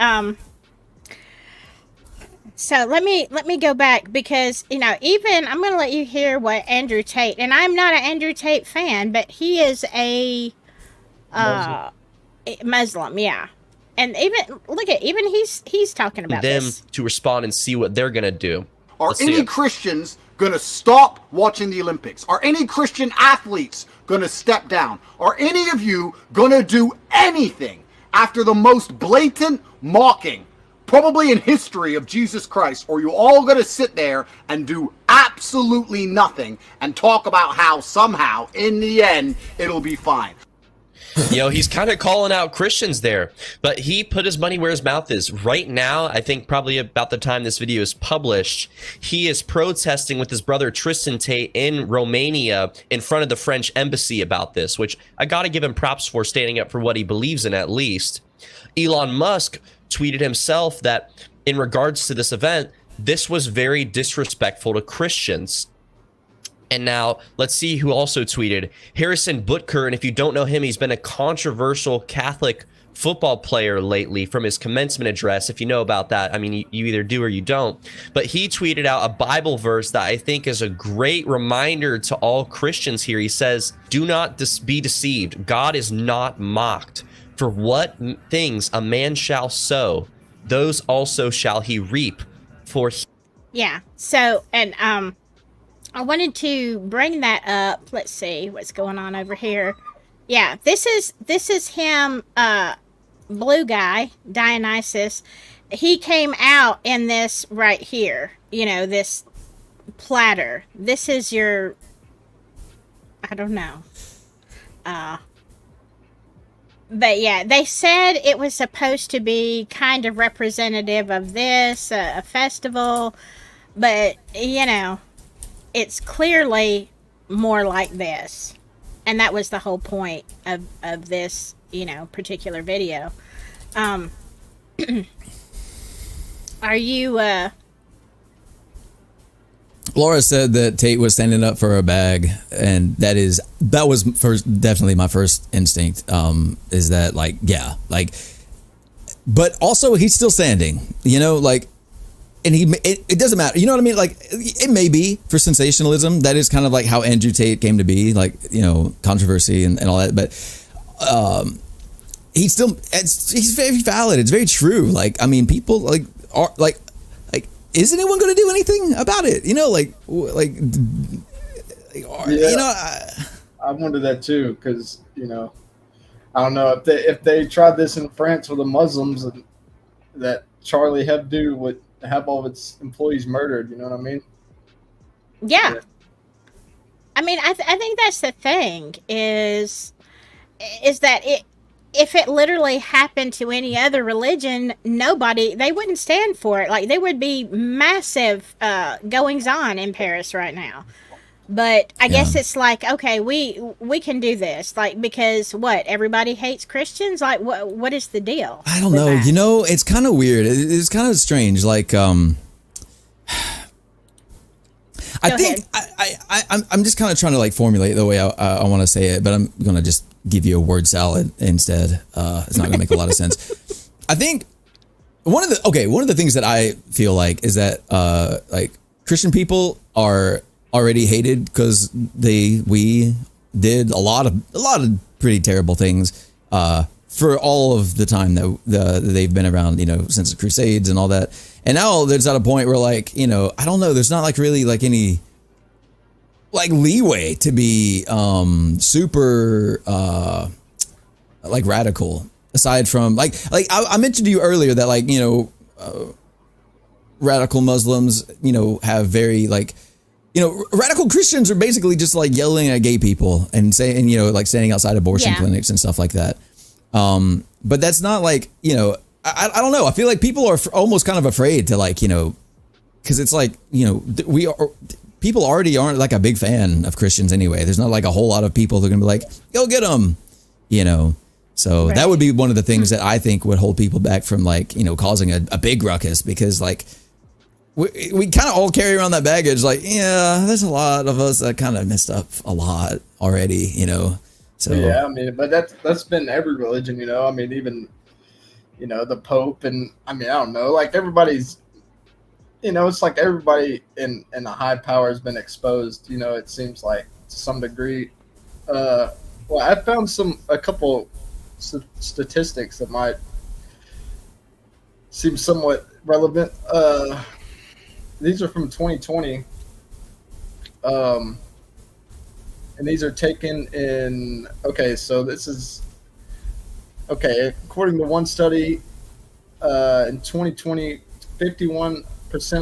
so let me go back because, even I'm going to let you hear what Andrew Tate, and I'm not an Andrew Tate fan, but he is a Muslim, yeah. And even he's talking about them this. To respond and see what they're going to do. Are any Christians going to stop watching the Olympics? Are any Christian athletes going to step down? Are any of you going to do anything after the most blatant mocking probably in history of Jesus Christ, or you all going to sit there and do absolutely nothing and talk about how somehow in the end it'll be fine? He's kind of calling out Christians there, but he put his money where his mouth is. Right now, I think probably about the time this video is published, he is protesting with his brother Tristan Tate in Romania in front of the French embassy about this, which I got to give him props for standing up for what he believes in at least. Elon Musk tweeted himself that in regards to this event, this was very disrespectful to Christians. And now let's see who also tweeted. Harrison Butker, and if you don't know him, he's been a controversial Catholic football player lately from his commencement address. If you know about that, I mean, you either do or you don't. But he tweeted out a Bible verse that I think is a great reminder to all Christians here. He says, "Do not be deceived. God is not mocked. For what things a man shall sow, those also shall he reap." Yeah. So, and I wanted to bring that up. Let's see what's going on over here. Yeah, this is him, blue guy, Dionysus. He came out in this right here. This platter. This is your, I don't know. But yeah, they said it was supposed to be kind of representative of this, a festival, but it's clearly more like this. And that was the whole point of this, particular video. Are you, Laura said that Tate was standing up for a bag, and that was definitely my first instinct. Is that but also he's still standing, and it doesn't matter, you know what I mean? Like, it may be for sensationalism. That is kind of like how Andrew Tate came to be, controversy and all that. But he's very valid. It's very true. Like, I mean, people are is anyone going to do anything about it? I wonder that too, because I don't know if they tried this in France with the Muslims, and that Charlie Hebdo would have all of its employees murdered. You know what I mean? Yeah. I mean, I think that's the thing is that if it literally happened to any other religion, they wouldn't stand for it. Like, there would be massive goings on in Paris right now. But I Yeah. guess it's like, okay, we can do this, like, because what, everybody hates Christians? Like, what is the deal? I don't with know. that? You know, it's kind of weird. It's kind of strange. Like, I Go think ahead. I'm just kind of trying to like formulate the way I want to say it, but I'm gonna just give you a word salad instead. It's not gonna make a lot of sense. I think one of the things that I feel like is that like Christian people are already hated because we did a lot of pretty terrible things for all of the time that they've been around, you know, since the Crusades and all that. And now there's at a point where, like, you know, I don't know, there's not like really like any like leeway to be super like radical, aside from like I mentioned to you earlier that, like, you know, radical Muslims, you know, have very like, you know, radical Christians are basically just like yelling at gay people and saying, you know, like standing outside abortion clinics and stuff like that. But that's not like, you know, I don't know. I feel like people are almost kind of afraid to, like, you know, because it's like, you know, people already aren't like a big fan of Christians anyway. There's not like a whole lot of people that are gonna be like, go get them, you know. So that would be one of the things that I think would hold people back from, like, you know, causing a big ruckus, because like we kind of all carry around that baggage. Like, yeah, there's a lot of us that kind of messed up a lot already, you know. So yeah, I mean, but that's been every religion, you know. I mean, even, you know, the Pope, and I mean, I don't know, like everybody's, you know, it's like everybody in a high power has been exposed, you know, it seems like to some degree. Well, I found a couple statistics that might seem somewhat relevant. These are from 2020. And these are taken in, okay, so this is, okay, according to one study, in 2020, 51%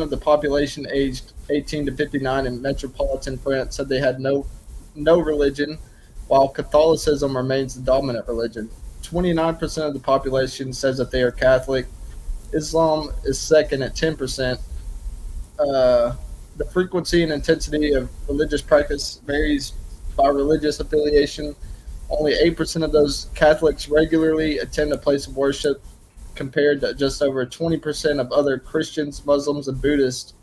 of the population aged 18 to 59 in metropolitan France said they had no religion, while Catholicism remains the dominant religion. 29% of the population says that they are Catholic. Islam is second at 10%. The frequency and intensity of religious practice varies by religious affiliation. Only 8% of those Catholics regularly attend a place of worship, compared to just over 20% of other Christians, Muslims, and Buddhists.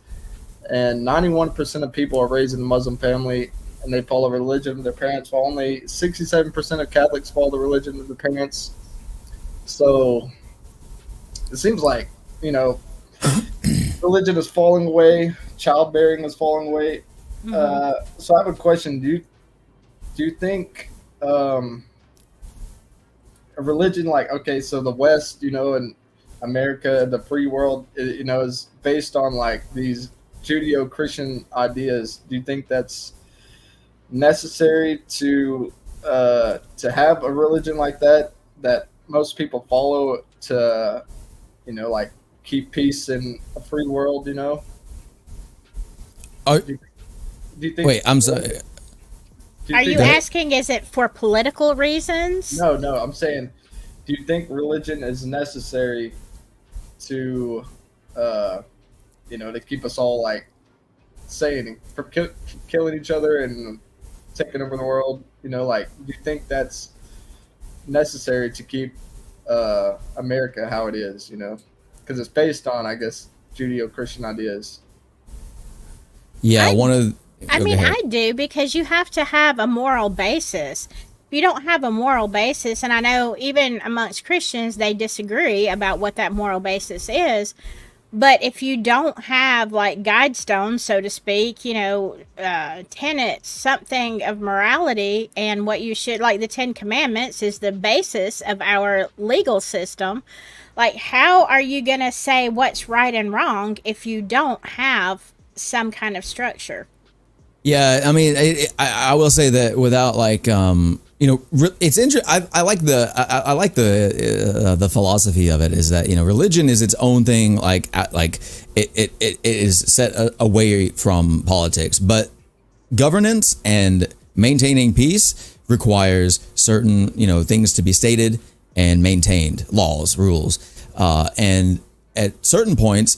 And 91% of people are raised in a Muslim family, and they follow the religion of their parents, while only 67% of Catholics follow the religion of their parents. So it seems like, you know, religion is falling away, childbearing is falling away. So I have a question. Do you think a religion like, okay, so the West, you know, and America, the free world, you know, is based on like these Judeo-Christian ideas. Do you think that's necessary to have a religion like that most people follow to, you know, like keep peace in a free world, you know? Do you think? Wait, I'm sorry. Are you asking, is it for political reasons? No, I'm saying, do you think religion is necessary to, you know, to keep us all like sane from killing each other and taking over the world? You know, like, do you think that's necessary to keep America how it is? You know, because it's based on, I guess, Judeo-Christian ideas. Yeah, I do, because you have to have a moral basis. If you don't have a moral basis, and I know even amongst Christians, they disagree about what that moral basis is. But if you don't have like guidestones, so to speak, you know, tenets, something of morality, and what you should, like the 10 Commandments is the basis of our legal system. Like, how are you going to say what's right and wrong if you don't have some kind of structure? Yeah, I mean, I will say that without like, you know, it's interesting. I like the philosophy of it, is that, you know, religion is its own thing. Like it is set away from politics. But governance and maintaining peace requires certain, you know, things to be stated and maintained, laws, rules, and at certain points,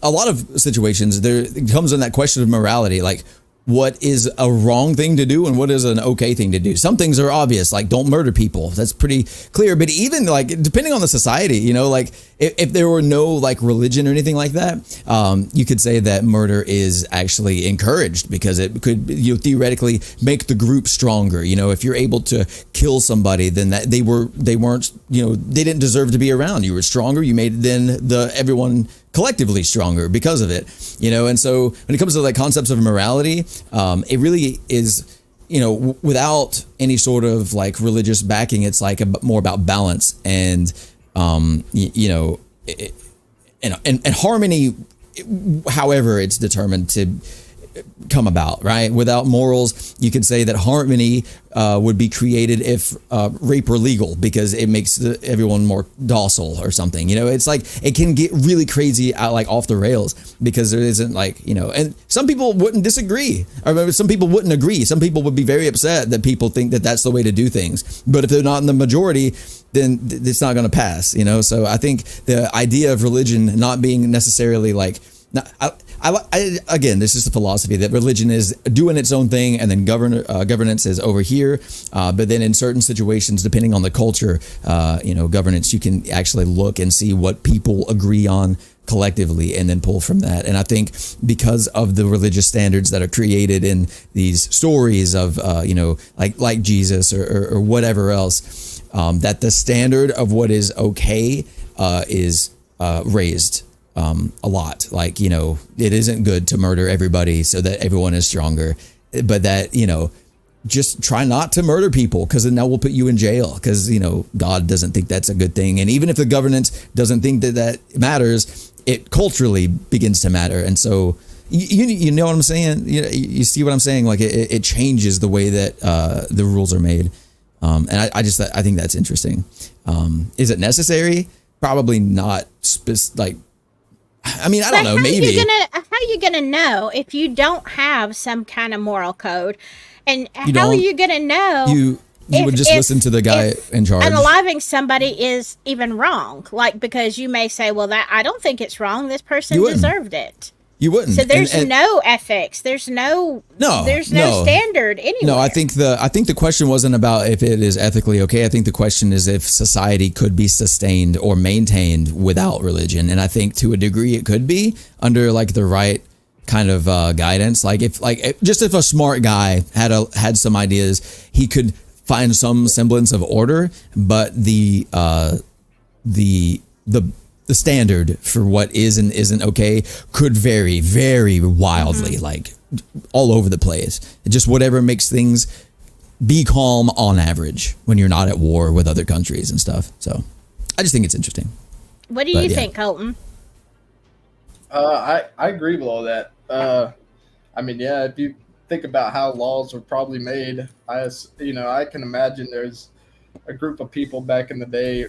a lot of situations, there it comes in that question of morality, like what is a wrong thing to do and what is an okay thing to do. Some things are obvious, like don't murder people. That's pretty clear. But even like depending on the society, you know, like if there were no like religion or anything like that, you could say that murder is actually encouraged because it could, you know, theoretically make the group stronger. You know, if you're able to kill somebody, then that they weren't, you know, they didn't deserve to be around. You were stronger. You made then everyone collectively stronger because of it, you know. And so when it comes to like concepts of morality, it really is, you know, without any sort of like religious backing, it's like more about balance and you know, and harmony, however it's determined to come about, right? Without morals, you could say that harmony would be created if rape were legal because it makes everyone more docile or something. You know, it's like it can get really crazy like off the rails because there isn't like, you know, and some people wouldn't disagree, or some people wouldn't agree. Some people would be very upset that people think that that's the way to do things. But if they're not in the majority, then it's not going to pass, you know? So I think the idea of religion not being necessarily like, again, this is the philosophy that religion is doing its own thing, and then governance is over here. But then in certain situations, depending on the culture, you know, governance, you can actually look and see what people agree on collectively and then pull from that. And I think because of the religious standards that are created in these stories of, you know, like Jesus or whatever else, that the standard of what is okay is raised a lot. Like, you know, it isn't good to murder everybody so that everyone is stronger, but that, you know, just try not to murder people because then that will put you in jail because, you know, God doesn't think that's a good thing. And even if the governance doesn't think that matters, it culturally begins to matter. And so you know what I'm saying? You see what I'm saying? Like it changes the way that the rules are made. And I think that's interesting. Is it necessary? Probably not. Like, I mean, I don't know. Maybe. How are you gonna know if you don't have some kind of moral code? And how are you gonna know? You would just listen to the guy in charge. Unaliving somebody is even wrong, like because you may say, "Well, that I don't think it's wrong. This person deserved it." You wouldn't. So there's no ethics. There's no standard anywhere. No, I think the question wasn't about if it is ethically okay. I think the question is if society could be sustained or maintained without religion. And I think to a degree it could be under like the right kind of guidance. Like if a smart guy had some ideas, he could find some semblance of order, but the standard for what is and isn't okay could vary very wildly, like all over the place. Just whatever makes things be calm on average when you're not at war with other countries and stuff. So I just think it's interesting. What do you think, Kolton? I agree with all that. I mean, yeah, if you think about how laws were probably made, I can imagine there's a group of people back in the day,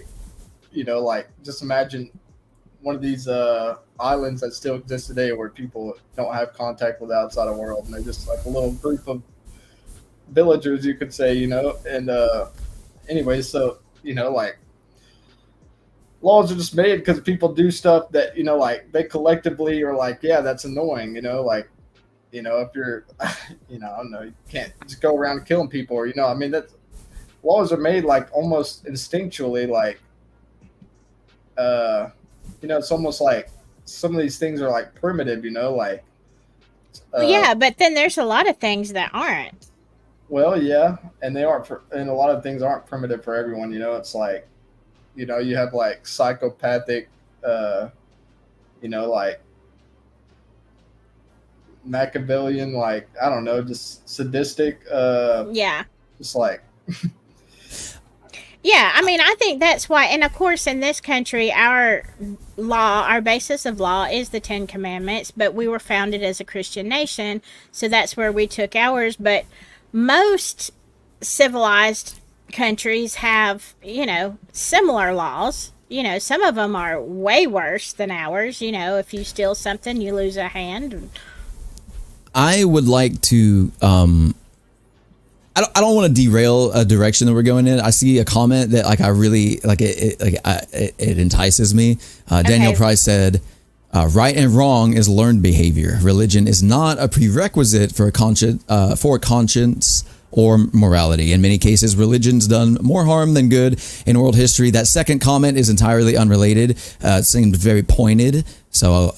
you know, like just imagine one of these islands that still exist today where people don't have contact with the outside world, and they're just like a little group of villagers, you could say, you know. And anyway, so, you know, like laws are just made because people do stuff that, you know, like they collectively are like, yeah, that's annoying, you know, like, you know, if you're, you know, I don't know, you can't just go around killing people, or, you know, I mean, that's laws are made like almost instinctually, like, you know, it's almost like some of these things are like primitive, you know, like. Yeah, but then there's a lot of things that aren't. Well, yeah, and they aren't, and a lot of things aren't primitive for everyone. You know, it's like, you know, you have like psychopathic, you know, like Machiavellian, like, I don't know, just sadistic. Yeah. Just like. Yeah, I mean, I think that's why, and of course, in this country, our basis of law is the Ten Commandments, but we were founded as a Christian nation, so that's where we took ours. But most civilized countries have, you know, similar laws, some of them are way worse than ours. If you steal something, you lose a hand. I would like to. I don't want to derail a direction that we're going in. I see a comment that I really like. It entices me. Daniel Price said, "Right and wrong is learned behavior. Religion is not a prerequisite for conscience or morality. In many cases, religion's done more harm than good in world history." That second comment is entirely unrelated. It seemed very pointed, so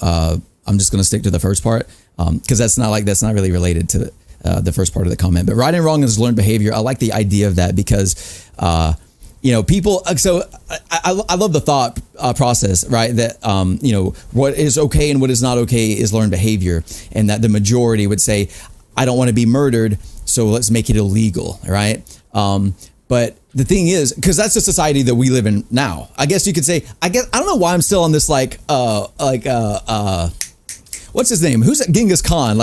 I'm just going to stick to the first part because that's not really related to the first part of the comment. But right and wrong is learned behavior. I like the idea of that because people. So I love the thought process, right? That what is okay and what is not okay is learned behavior, and that the majority would say, "I don't want to be murdered, so let's make it illegal," right? But the thing is, because that's the society that we live in now. I guess you could say. I don't know why I'm still on this what's his name? Who's that? Genghis Khan?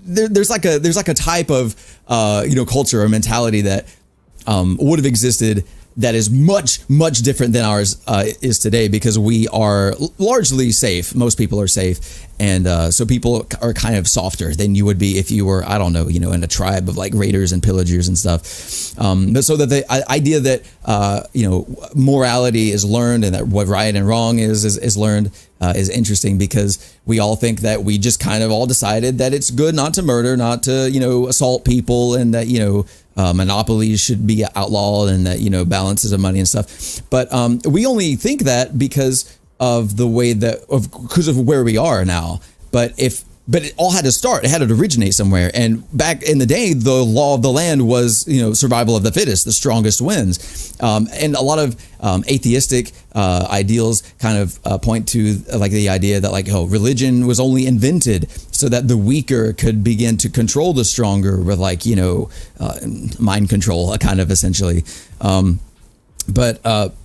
There's like a type of culture or mentality that would have existed that is much different than ours is today, because we are largely safe. Most people are safe, and so people are kind of softer than you would be if you were, I don't know, in a tribe of like raiders and pillagers and stuff. But so that the idea that morality is learned and that what right and wrong is learned is interesting, because we all think that we just kind of all decided that it's good not to murder, not to assault people, and that monopolies should be outlawed, and that balances of money and stuff. But we only think that because of the way because of where we are now. But it all had to start. It had to originate somewhere. And back in the day, the law of the land was, survival of the fittest, the strongest wins. And a lot of atheistic ideals kind of point to like the idea that religion was only invented so that the weaker could begin to control the stronger with mind control, kind of essentially. But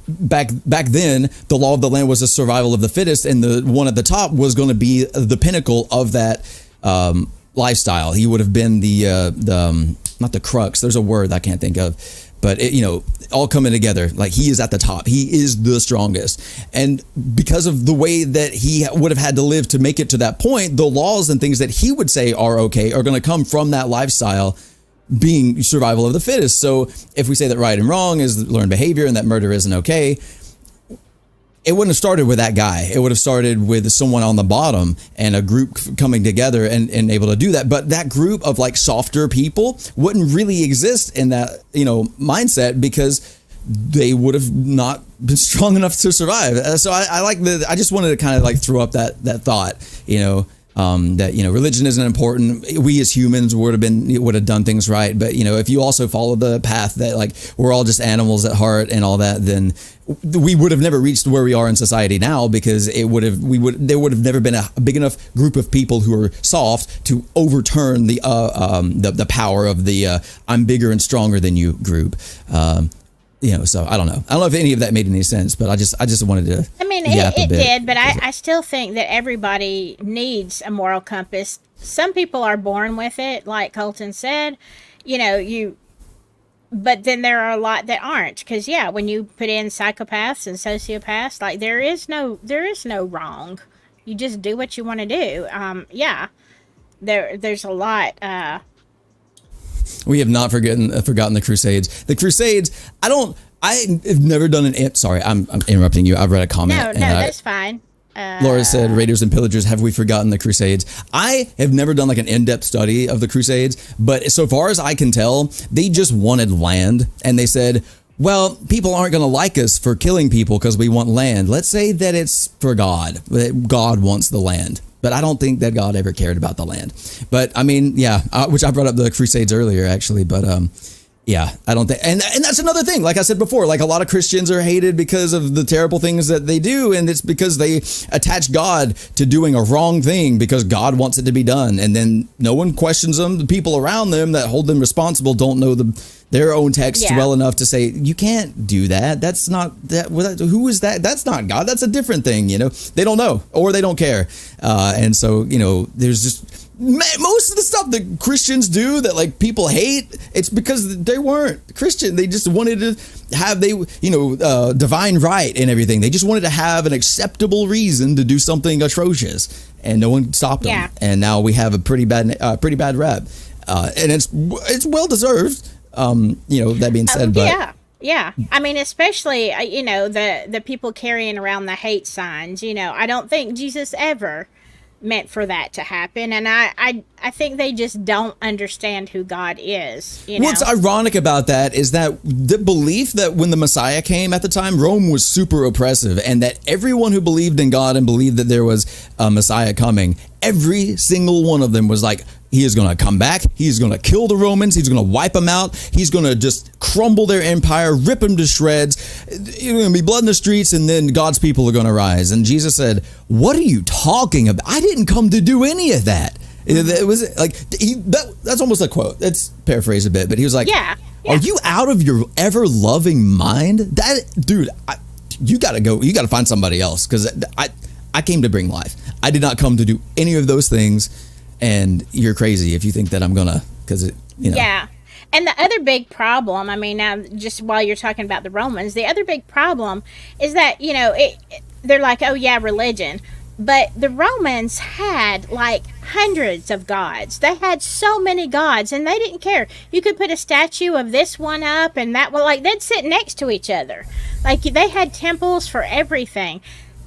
back then, the law of the land was the survival of the fittest, and the one at the top was going to be the pinnacle of that lifestyle. He would have been the not the crux. There's a word I can't think of, but all coming together. Like, he is at the top. He is the strongest, and because of the way that he would have had to live to make it to that point, the laws and things that he would say are okay are going to come from that lifestyle, being survival of the fittest. So if we say that right and wrong is learned behavior and that murder isn't okay, it wouldn't have started with that guy. It would have started with someone on the bottom and a group coming together and able to do that. But that group of softer people wouldn't really exist in that, mindset, because they would have not been strong enough to survive. So I just wanted to kind of throw up that thought, that religion isn't important. We as humans would have done things right, but if you also follow the path that we're all just animals at heart and all that, then we would have never reached where we are in society now, because there would have never been a big enough group of people who are soft to overturn the power of the I'm bigger and stronger than you group. So I don't know if any of that made any sense, but I just wanted to. I mean, it did, but I still think that everybody needs a moral compass. Some people are born with it, like Kolton said, but then there are a lot that aren't, because when you put in psychopaths and sociopaths, there is no wrong. You just do what you want to do. There's a lot. We have not forgotten the Crusades. The Crusades, I've never done an... Sorry, I'm interrupting you. I've read a comment. No, that's fine. Laura said, Raiders and Pillagers, have we forgotten the Crusades? I have never done an in-depth study of the Crusades, but so far as I can tell, they just wanted land, and they said, well, people aren't going to like us for killing people because we want land. Let's say that it's for God, that God wants the land. But I don't think that God ever cared about the land. But I mean, which I brought up the Crusades earlier, actually. But I don't think, and that's another thing. Like I said before, a lot of Christians are hated because of the terrible things that they do, and it's because they attach God to doing a wrong thing because God wants it to be done, and then no one questions them. The people around them that hold them responsible don't know their own text well enough to say, you can't do that. That's not that. Who is that? That's not God. That's a different thing. They don't know, or they don't care. And so, there's just most of the stuff that Christians do that like people hate, it's because they weren't Christian. They just wanted to have divine right and everything. They just wanted to have an acceptable reason to do something atrocious, and no one stopped them. And now we have a pretty bad rep, and it's well deserved. That being said, but yeah. I mean, especially the people carrying around the hate signs. I don't think Jesus ever meant for that to happen, and I think they just don't understand who God is. What's ironic about that is that the belief that when the Messiah came at the time, Rome was super oppressive, and that everyone who believed in God and believed that there was a Messiah coming, every single one of them was like, he is going to come back. He's going to kill the Romans. He's going to wipe them out. He's going to just crumble their empire, rip them to shreds. There's going to be blood in the streets, and then God's people are going to rise. And Jesus said, what are you talking about? I didn't come to do any of that. It was like, that's almost a quote. Let's paraphrase a bit, but he was like, are you out of your ever-loving mind? Dude, you got to go. You got to find somebody else, because I came to bring life. I did not come to do any of those things. And you're crazy if you think that I'm gonna, Yeah. And the other big problem, I mean, now just while you're talking about the Romans, the other big problem is that, they're like, oh yeah, religion. But the Romans had like hundreds of gods. They had so many gods, and they didn't care. You could put a statue of this one up and that one, like they'd sit next to each other. Like they had temples for everything.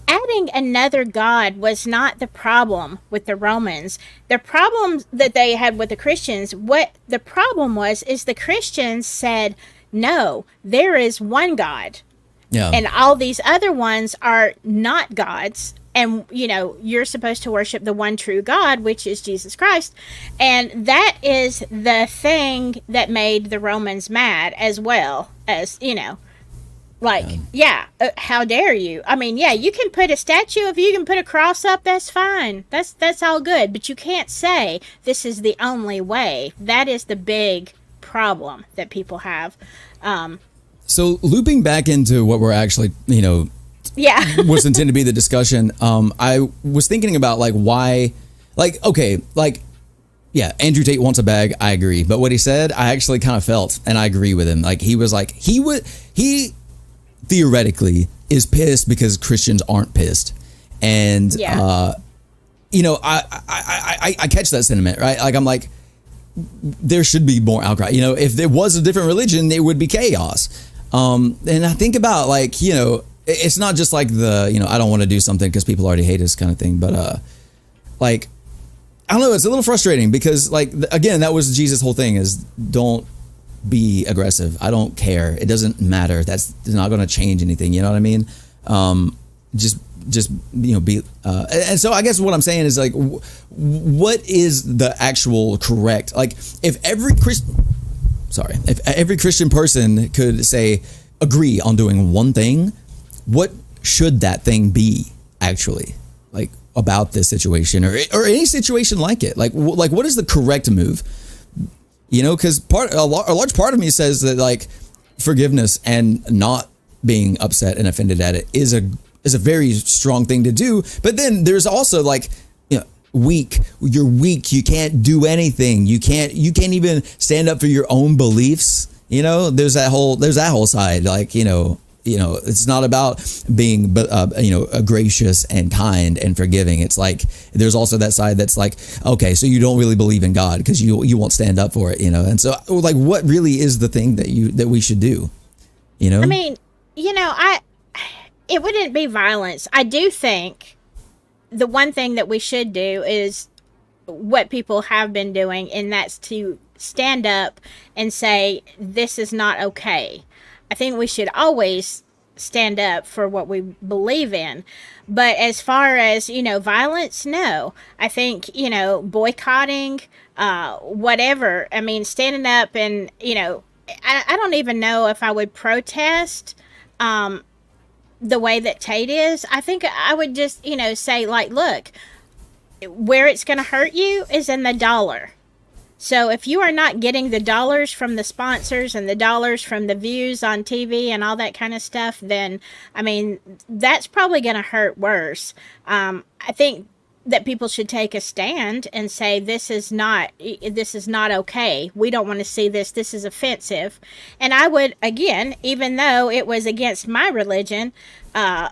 Adding another god was not the problem with the Romans. The problem that they had with the Christians, what the problem was, is the Christians said, no, there is one God. Yeah. And all these other ones are not gods. And, you're supposed to worship the one true God, which is Jesus Christ. And that is the thing that made the Romans mad, as well as, how dare you? I mean, you can put a statue, if you can put a cross up, that's fine. That's all good. But you can't say this is the only way. That is the big problem that people have. So looping back into what we're actually, was intended to be the discussion. I was thinking about why, Andrew Tate wants a bag. I agree. But what he said, I actually kind of felt, and I agree with him. He was like, he theoretically is pissed because Christians aren't pissed. And, I catch that sentiment, right? I'm like, there should be more outcry. If there was a different religion, there would be chaos. And I think about it's not just like I don't want to do something because people already hate us kind of thing. But I don't know. It's a little frustrating because again, that was Jesus' whole thing is don't be aggressive. I don't care. It doesn't matter. That's not going to change anything. You know what I mean? Just be. And so I guess what I'm saying is what is the actual correct? If every Christian person could say agree on doing one thing, what should that thing be actually about this situation or any situation like it? What is the correct move? Because a large part of me says that forgiveness and not being upset and offended at it is a very strong thing to do. But then there's also weak. You're weak. You can't do anything. You can't even stand up for your own beliefs. There's that whole side. It's not about being, gracious and kind and forgiving. It's there's also that side that's okay, so you don't really believe in God because you won't stand up for it, And so, what really is the thing that we should do, I mean, it wouldn't be violence. I do think the one thing that we should do is what people have been doing, and that's to stand up and say, this is not okay. I think we should always stand up for what we believe in. But as far as, violence, no. I think, boycotting, whatever. I mean, standing up and, I don't even know if I would protest the way that Tate is. I think I would just, say, look, where it's going to hurt you is in the dollar. So if you are not getting the dollars from the sponsors and the dollars from the views on TV and all that kind of stuff, then, I mean, that's probably going to hurt worse. I think that people should take a stand and say this is not okay. We don't want to see this. This is offensive. And I would, again, even though it was against my religion, I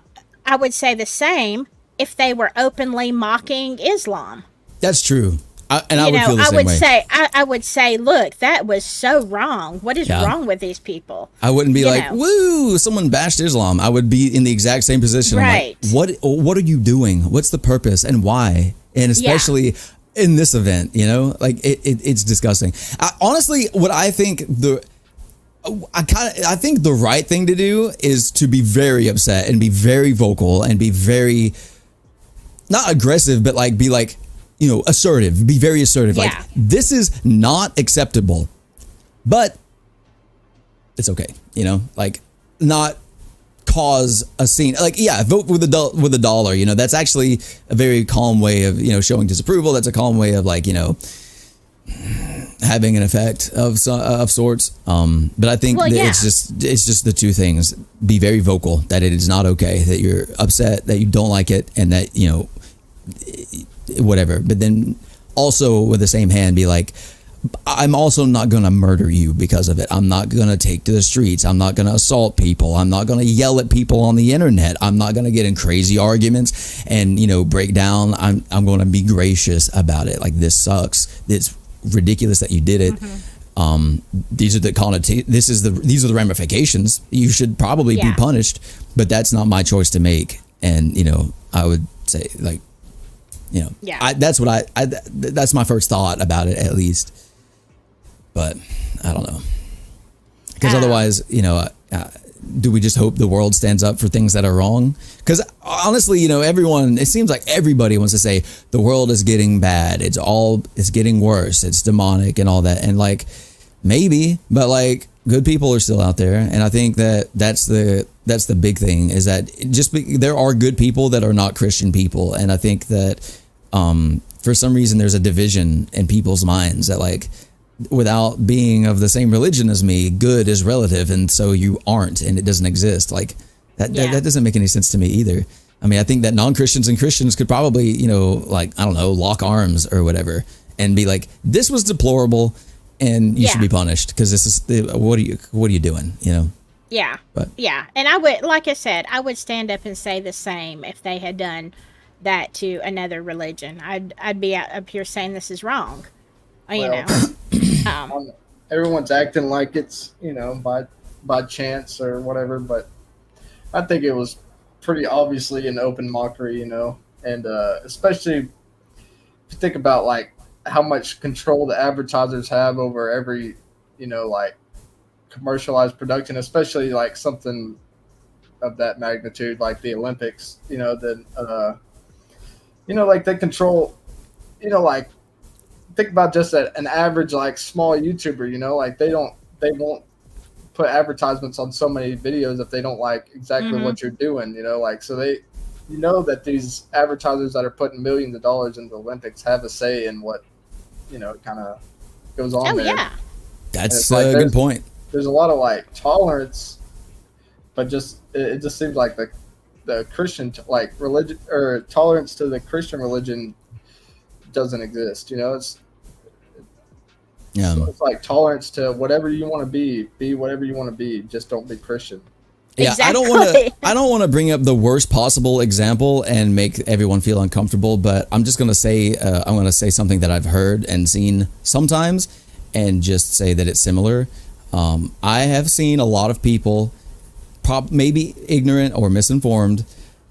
would say the same if they were openly mocking Islam. That's true. I would feel the same way. I would say, look, that was so wrong. What is wrong with these people? I wouldn't be like, woo, someone bashed Islam. I would be in the exact same position. Right. I'm like, what are you doing? What's the purpose and why? And especially in this event, like it's disgusting. Honestly, what I think I think the right thing to do is to be very upset and be very vocal and be very, not aggressive, but like be like, assertive, be very assertive. Yeah. Like, this is not acceptable, but it's okay. Like, not cause a scene. Like, vote with a dollar. That's actually a very calm way of, showing disapproval. That's a calm way of like, having an effect of sorts. But I think it's just the two things. Be very vocal that it is not okay, that you're upset, that you don't like it, and that, whatever. But then also with the same hand be like, I'm also not going to murder you because of it. I'm not going to take to the streets. I'm not going to assault people. I'm not going to yell at people on the internet. I'm not going to get in crazy arguments and, break down. I'm going to be gracious about it. Like, this sucks. It's ridiculous that you did it. These are the these are the ramifications. You should probably be punished, but that's not my choice to make. And, I would say, like, that's what that's my first thought about it, at least. But I don't know, because otherwise, do we just hope the world stands up for things that are wrong? Because honestly, it seems like everybody wants to say the world is getting bad. It's getting worse. It's demonic and all that. And like, maybe, but like, good people are still out there. And I think that's the big thing, is that there are good people that are not Christian people. And I think that, for some reason there's a division in people's minds that, like, without being of the same religion as me, good is relative, and so you aren't, and it doesn't exist. Like, that doesn't make any sense to me either. I mean, I think that non-Christians and Christians could probably, like, I don't know, lock arms or whatever and be like, this was deplorable and you should be punished because this is what are you doing, Yeah. But And I would, like I said, I would stand up and say the same if they had done that to another religion. I'd be up here saying this is wrong. Everyone's acting like it's, by chance or whatever, but I think it was pretty obviously an open mockery, and especially if you think about like how much control the advertisers have over every, like commercialized production, especially like something of that magnitude, like the Olympics, then, like they control, like, think about just an average, like, small YouTuber, like they won't put advertisements on so many videos if they don't like exactly what you're doing, like, so they, that these advertisers that are putting millions of dollars into the Olympics have a say in what, kind of goes on there. Yeah. That's a good point. There's a lot of like tolerance, but it just seems like the Christian, like, religion or tolerance to the Christian religion doesn't exist. It's like tolerance to whatever you want to be whatever you want to be. Just don't be Christian. Yeah, exactly. I don't want to bring up the worst possible example and make everyone feel uncomfortable, but I'm just going to say I'm going to say something that I've heard and seen sometimes, and just say that it's similar. I have seen a lot of people, maybe ignorant or misinformed,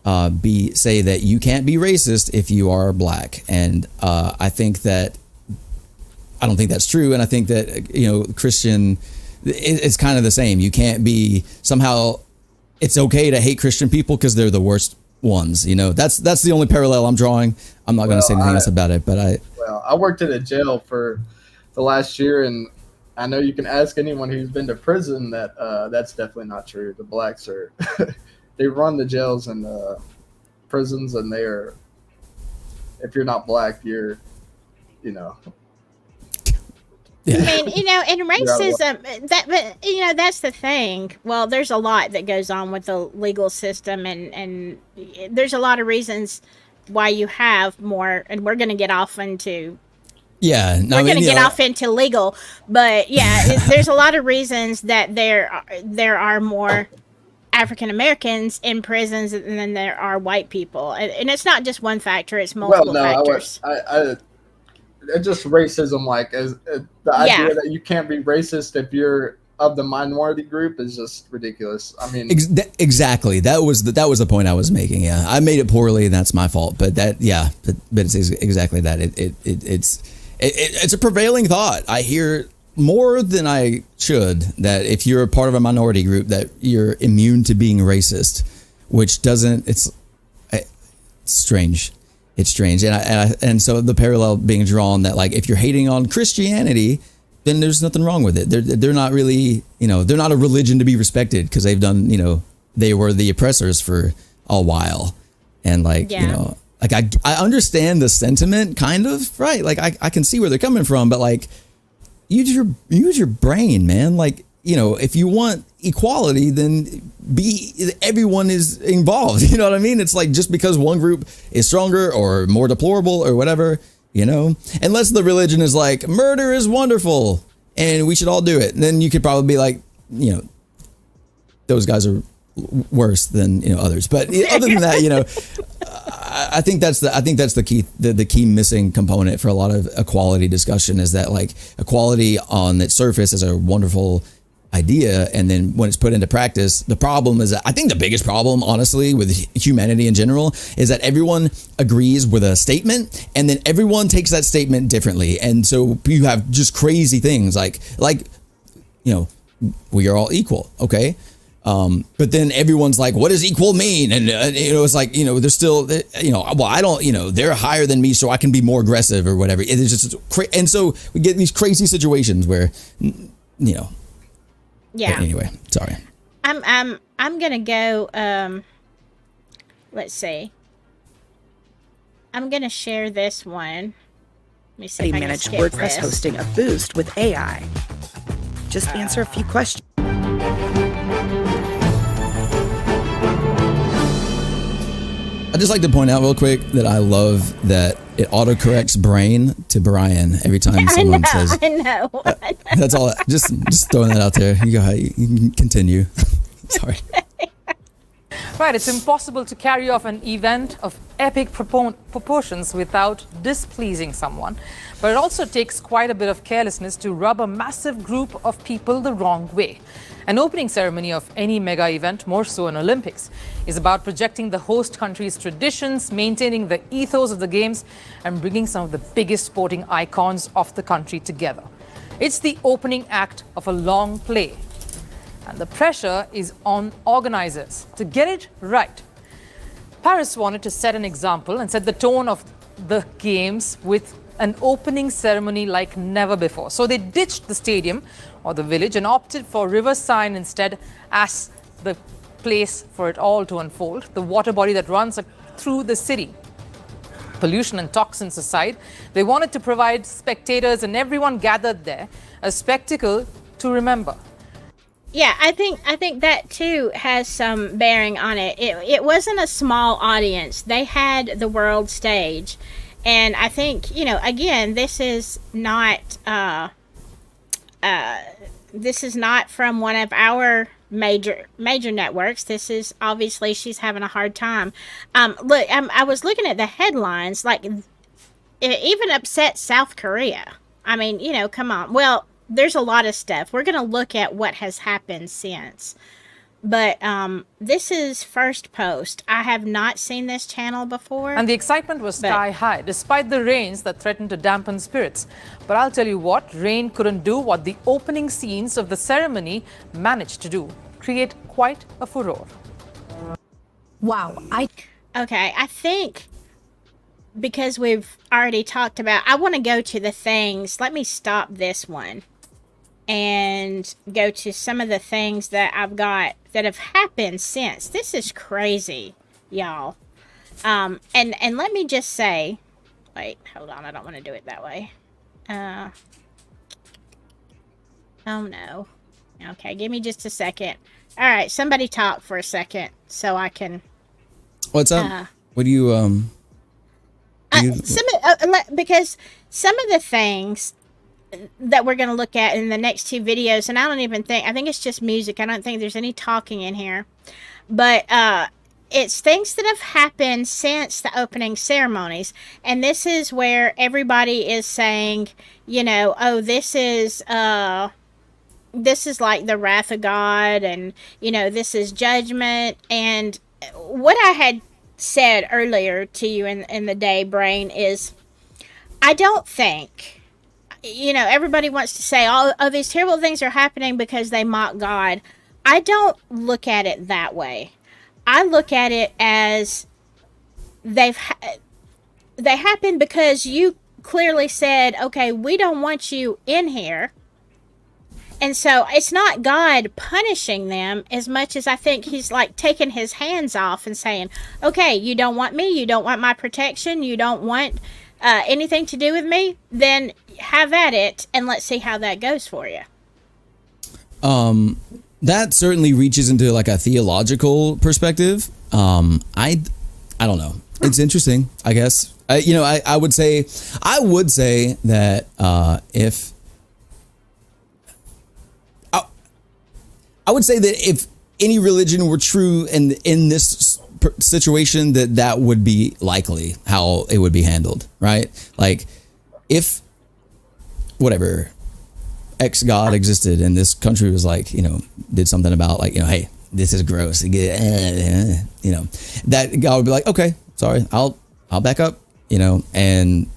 say that you can't be racist if you are black, and I don't think that's true, and I think that Christian, it's kind of the same. You can't be somehow. It's okay to hate Christian people because they're the worst ones. That's the only parallel I'm drawing. I'm not going to say anything else about it, but I worked at a jail for the last year, and I know you can ask anyone who's been to prison that that's definitely not true. The blacks are they run the jails and prisons, and they are. If you're not black, you're, Yeah. I mean, and racism, that's the thing. Well, there's a lot that goes on with the legal system, and there's a lot of reasons why you have more, and we're going to get off into Yeah, no, we're going to get off into legal, but yeah, there's a lot of reasons that there are more African Americans in prisons than there are white people, and it's not just one factor; it's multiple factors. It's just racism, like as the idea that you can't be racist if you're of the minority group is just ridiculous. I mean, exactly. That was the point I was making. Yeah, I made it poorly, and that's my fault. But but it's exactly that. It's a prevailing thought. I hear more than I should that if you're a part of a minority group that you're immune to being racist, which doesn't. It's strange. It's strange, and so the parallel being drawn that like if you're hating on Christianity, then there's nothing wrong with it. They're not really, they're not a religion to be respected because they've done, they were the oppressors for a while, and like like I understand the sentiment kind of, right? Like I can see where they're coming from, but like use your brain, man. Like if you want equality, then everyone is involved. You know what I mean? It's like just because one group is stronger or more deplorable or whatever, unless the religion is like murder is wonderful and we should all do it. And then you could probably be like, those guys are worse than others. But other than that, I think that's the key missing component for a lot of equality discussion is that like equality on its surface is a wonderful idea, and then when it's put into practice, the problem is that I think the biggest problem, honestly, with humanity in general is that everyone agrees with a statement, and then everyone takes that statement differently, and so you have just crazy things like we are all equal, okay, but then everyone's like, what does equal mean? And it's like they're still well, I don't they're higher than me, so I can be more aggressive or whatever. It's just and so we get these crazy situations where Yeah. Anyway, sorry. I'm gonna go. Let's see. I'm gonna share this one. Let me see if I can managed skip WordPress this. hosting a boost with AI. Just answer a few questions. I'd just like to point out real quick that I love that it autocorrects brain to Brian every time someone says. I know. That's all. Just throwing that out there. You go ahead. You can continue. Sorry. Right, it's impossible to carry off an event of epic proportions without displeasing someone. But it also takes quite a bit of carelessness to rub a massive group of people the wrong way. An opening ceremony of any mega event, more so an Olympics, is about projecting the host country's traditions, maintaining the ethos of the games, and bringing some of the biggest sporting icons of the country together. It's the opening act of a long play. And the pressure is on organizers to get it right. Paris wanted to set an example and set the tone of the games with an opening ceremony like never before. So they ditched the stadium or the village and opted for River Seine instead as the place for it all to unfold, the water body that runs through the city. Pollution and toxins aside, they wanted to provide spectators and everyone gathered there a spectacle to remember. Yeah, I think that too has some bearing on it. It wasn't a small audience. They had the world stage. And I think, again, this is not from one of our major networks. This is obviously she's having a hard time. Look, I was looking at the headlines, like it even upset South Korea. I mean, come on. Well, there's a lot of stuff. We're going to look at what has happened since. But this is First Post. I have not seen this channel before. And the excitement was sky high, despite the rains that threatened to dampen spirits. But I'll tell you what, rain couldn't do what the opening scenes of the ceremony managed to do. Create quite a furore. Wow. Okay, I think because we've already talked about, I want to go to the things. Let me stop this one and go to some of the things that I've got that have happened since. This is crazy, y'all. And let me just say, wait, hold on, I don't want to do it that way. Oh no. Okay, give me just a second. All right, somebody talk for a second so I can. What's up? What do you Because some of the things that we're going to look at in the next two videos, and I think it's just music. I don't think there's any talking in here, but it's things that have happened since the opening ceremonies. And this is where everybody is saying, you know, oh, this is like the wrath of God, and, you know, this is judgment. And what I had said earlier to you in the day, Brain, is I don't think, you know, everybody wants to say, oh, these terrible things are happening because they mock God. I don't look at it that way. I look at it as they happen because you clearly said, okay, we don't want you in here. And so it's not God punishing them as much as I think he's like taking his hands off and saying, okay, you don't want me, you don't want my protection, you don't want anything to do with me, then have at it, and let's see how that goes for you. That certainly reaches into like a theological perspective. I don't know. It's interesting, I guess. I would say that if any religion were true and in this situation, that would be likely how it would be handled, right? Like if whatever X God existed and this country was like, you know, did something about like, you know, hey, this is gross, you know, that God would be like, okay, sorry, I'll back up, you know. And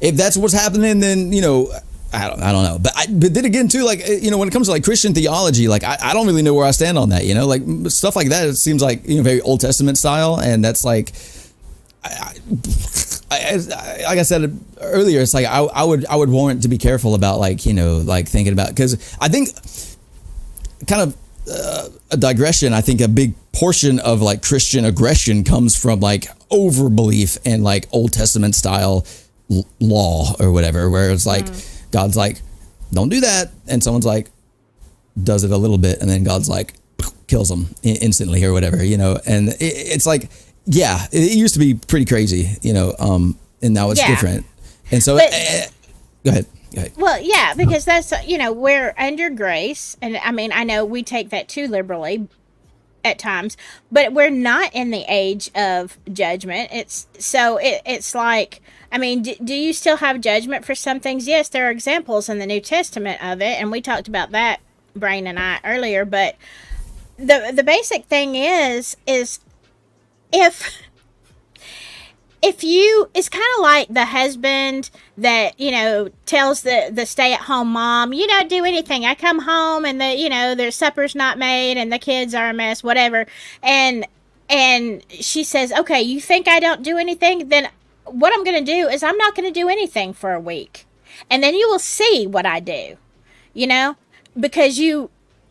if that's what's happening, then, you know, I don't know. But then again, too, like, you know, when it comes to like Christian theology, like I don't really know where I stand on that, you know, like stuff like that. It seems like, you know, very Old Testament style. And that's like, like I said earlier, it's like I would warrant to be careful about like, you know, like thinking about, because I think kind of a digression. I think a big portion of like Christian aggression comes from like overbelief and like Old Testament style law or whatever, where it's like God's like, don't do that, and someone's like does it a little bit, and then God's like kills them instantly or whatever, you know. And it's like, yeah, it used to be pretty crazy, you know, and now it's different. And so, go ahead. Well, yeah, because that's, you know, we're under grace. And I mean, I know we take that too liberally at times, but we're not in the age of judgment. It's like, I mean, do you still have judgment for some things? Yes, there are examples in the New Testament of it. And we talked about that, Brain and I, earlier. But the basic thing is if you, it's kind of like the husband that, you know, tells the stay-at-home mom, you don't do anything. I come home and their supper's not made and the kids are a mess, whatever. And she says, okay, you think I don't do anything? Then what I'm going to do is I'm not going to do anything for a week. And then you will see what I do, you know, because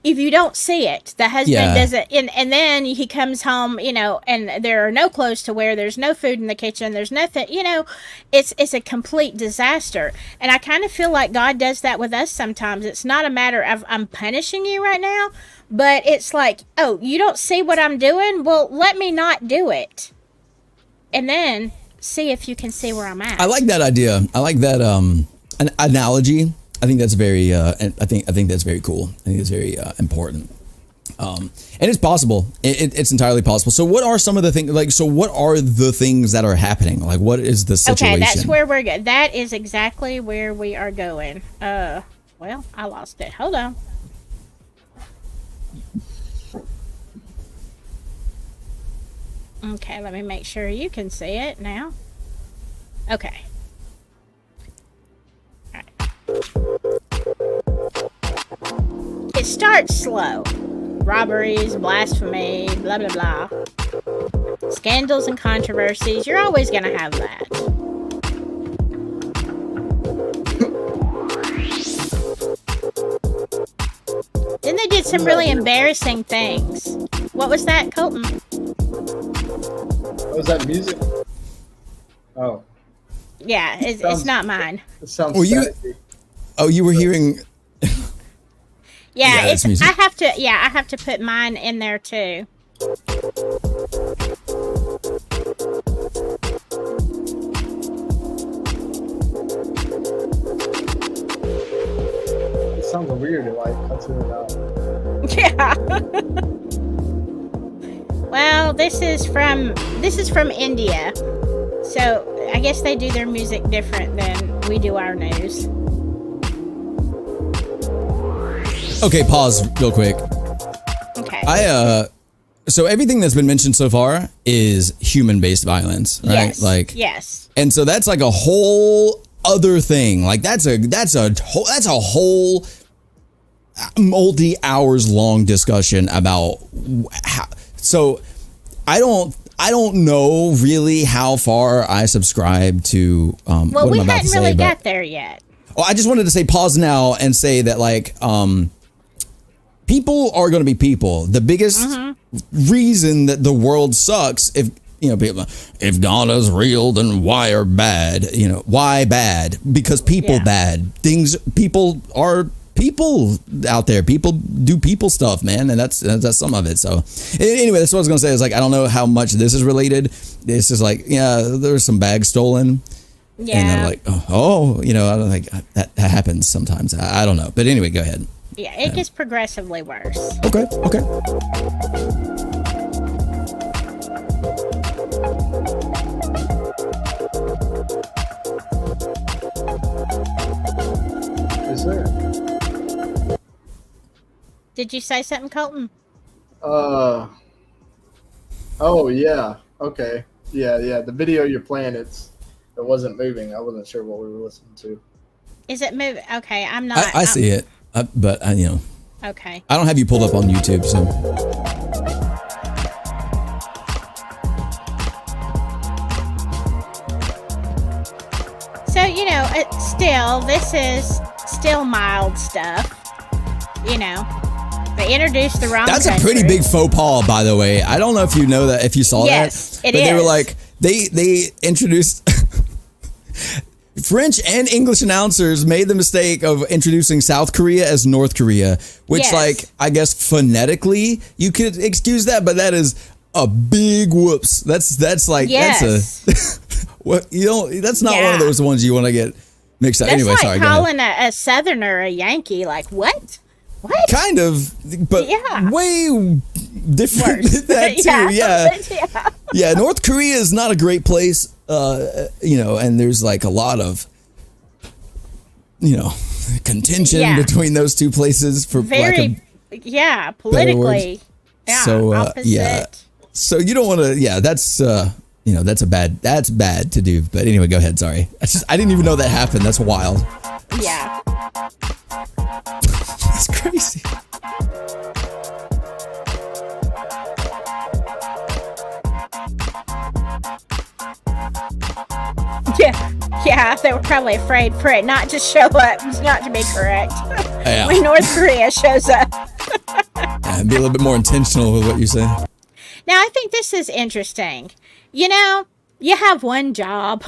if you don't see it, the husband doesn't, and then he comes home, you know, and there are no clothes to wear, there's no food in the kitchen, there's nothing, you know, it's a complete disaster. And I kind of feel like God does that with us sometimes. It's not a matter of I'm punishing you right now, but it's like, oh, you don't see what I'm doing? Well, let me not do it. And then see if you can see where I'm at. I like that idea. I like that an analogy. I think that's very. I think that's very cool. I think it's very important, and it's possible. It's entirely possible. So, what are some of the things? Like, so what are the things that are happening? Like, what is the situation? Okay, that's where we're going. That is exactly where we are going. Well, I lost it. Hold on. Okay, let me make sure you can see it now. Okay. It starts slow. Robberies, blasphemy, blah, blah, blah. Scandals and controversies. You're always going to have that. Then they did some really embarrassing things. What was that, Kolton? Was that music? Oh. Yeah, it's not mine. It sounds staticky. You were hearing... Yeah, it's music. I have to put mine in there too. sounds weird. It like cuts it out. Yeah. Well, this is from India. So, I guess they do their music different than we do our news. Okay, pause real quick. Okay. So everything that's been mentioned so far is human-based violence, right? Yes. Like, yes. and so that's like a whole other thing. Like that's a whole multi-hours long discussion about how. So I don't know really how far I subscribe to. Well, we hadn't really got there yet. Well, I just wanted to say pause now and say that like people are going to be people. The biggest reason that the world sucks, if you know, people, if God is real, then why are bad? You know, why bad? Because people bad. People are people out there. People do people stuff, man, and that's some of it. So anyway, that's what I was going to say. Is like I don't know how much this is related. This is like there's some bags stolen. Yeah. And I'm like, you know, I don't think that happens sometimes. I don't know. But anyway, go ahead. Yeah, it gets progressively worse. Okay. Is there? Did you say something, Kolton? Oh yeah. Okay. Yeah. The video you're playing, it wasn't moving. I wasn't sure what we were listening to. Is it moving? Okay, I'm not. I see it, but you know. Okay. I don't have you pulled up on YouTube, so. So you know, this is still mild stuff. You know, they introduced the wrong. That's country. a pretty big faux pas, by the way. I don't know if you know that, if you saw that. Yes, it but is. they were like they introduced. French and English announcers made the mistake of introducing South Korea as North Korea, which, like, I guess phonetically you could excuse that, but that is a big whoops. That's like that's what you don't. That's not one of those ones you want to get mixed up. That's anyway, like sorry. calling a Southerner a Yankee. Like what? What? Kind of, but way different than that too. Yeah. North Korea is not a great place. You know, and there's like a lot of, you know, contention between those two places for politically. Yeah, so opposite. So you don't want to. Yeah, that's you know, that's bad to do. But anyway, go ahead. Sorry, I didn't even know that happened. That's wild. Yeah, that's crazy. Yeah, they were probably afraid for it not to show up, not to be correct. Yeah. When North Korea shows up. Be a little bit more intentional with what you say. Now, I think this is interesting. You know, you have one job.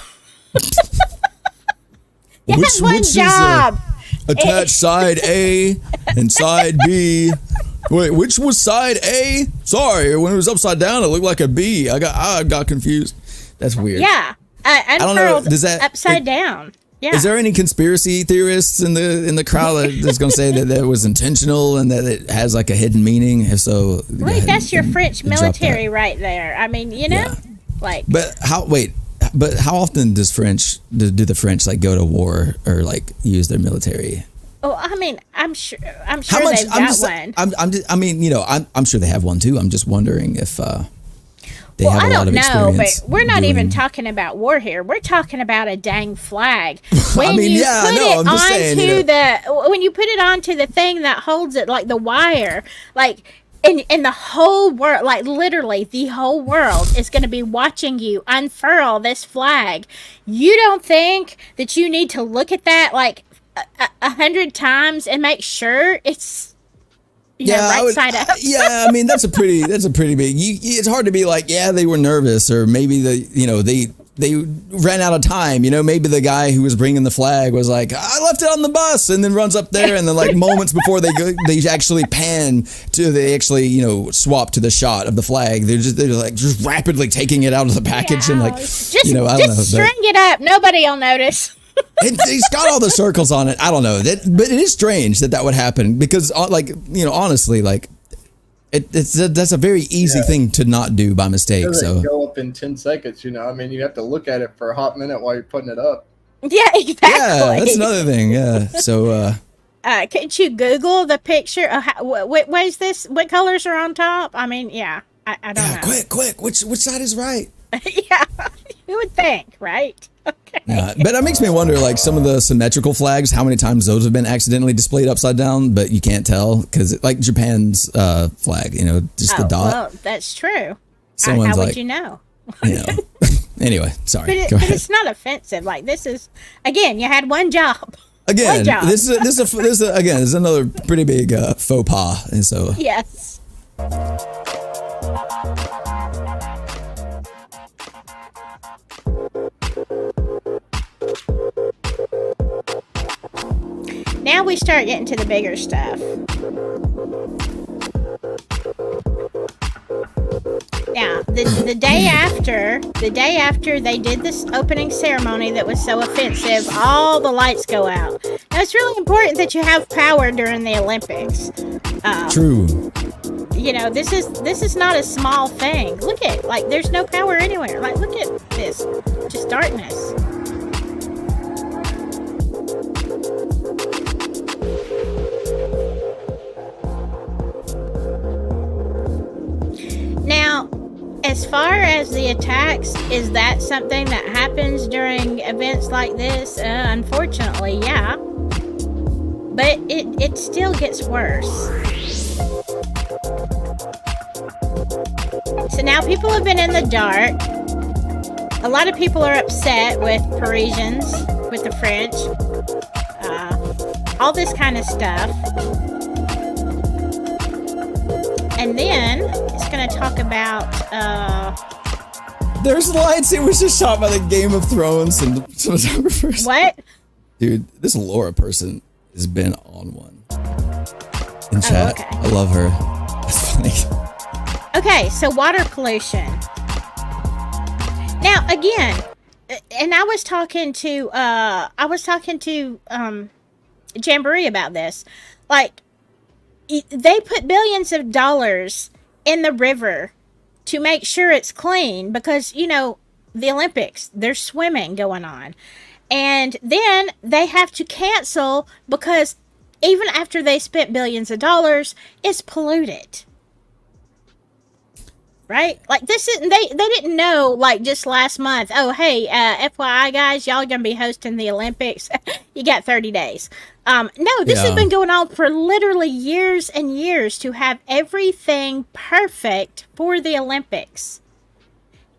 Which job. Attach side A and side B. Wait, which was side A? Sorry, when it was upside down, it looked like a B. I got confused. That's weird. Yeah. I don't know. Does that upside down? Yeah. Is there any conspiracy theorists in the crowd that's going to say that that was intentional and that it has like a hidden meaning? If so, wait, that's your French military right there. I mean, you know, like. But how often do the French like go to war or like use their military? Oh, I mean, I'm sure they've got one. I mean, you know, I'm sure they have one too. I'm just wondering if. Well, I don't know, but we're not even talking about war here. We're talking about a dang flag. When I mean, I'm just saying, you know. When you put it onto the thing that holds it, like the wire, like in the whole world, like literally the whole world is going to be watching you unfurl this flag. You don't think that you need to look at that like 100 times and make sure it's. Side up. Yeah, I mean that's a pretty big. It's hard to be like, they were nervous, or maybe they ran out of time. You know, maybe the guy who was bringing the flag was like, I left it on the bus, and then runs up there, and then like moments before they actually swap to the shot of the flag. They're like just rapidly taking it out of the package and like, just, I don't know. Just string it up. Nobody'll notice. It's got all the circles on it. I don't know that, but it is strange that would happen because, like, honestly, like, that's a very easy thing to not do by mistake. It So go up in 10 seconds. I mean, you have to look at it for a hot minute while you're putting it up. Yeah, exactly. yeah, that's another thing. Yeah. So could you Google the picture of what is this? What colors are on top? I mean, I don't know. quick, which side is right? Yeah, you would think, right? Okay. Yeah, but that makes me wonder, like, some of the symmetrical flags, how many times those have been accidentally displayed upside down, but you can't tell because, like, Japan's flag, just the dot. Well, that's true. Someone's how like, would you know? Anyway, sorry. But it's not offensive. Like, this is, again, you had one job. Again, one job. this is again, this is another pretty big faux pas, and so Yes. Now we start getting to the bigger stuff. Now, the day after they did this opening ceremony that was so offensive, all the lights go out. Now, it's really important that you have power during the Olympics. true. This is not a small thing. Look at, like, there's no power anywhere. Like, look at this, just darkness. Now, as far as the attacks, is that something that happens during events like this? Unfortunately, yeah. But it still gets worse. So now people have been in the dark. A lot of people are upset with Parisians, with the French, all this kind of stuff. And then it's going to talk about... There's lights. It was just shot by the Game of Thrones and cinematographers. What? Dude, this Laura person has been on one. In chat. Okay. I love her. That's funny. Okay, so water pollution. Now, again, and I was talking to Jamboree about this. Like, they put billions of dollars in the river to make sure it's clean because, the Olympics, there's swimming going on. And then they have to cancel because even after they spent billions of dollars, it's polluted. Right? Like, this is, they didn't know, like, just last month, oh, hey, FYI, guys, y'all gonna be hosting the Olympics. You got 30 days. No, this has been going on for literally years and years to have everything perfect for the Olympics.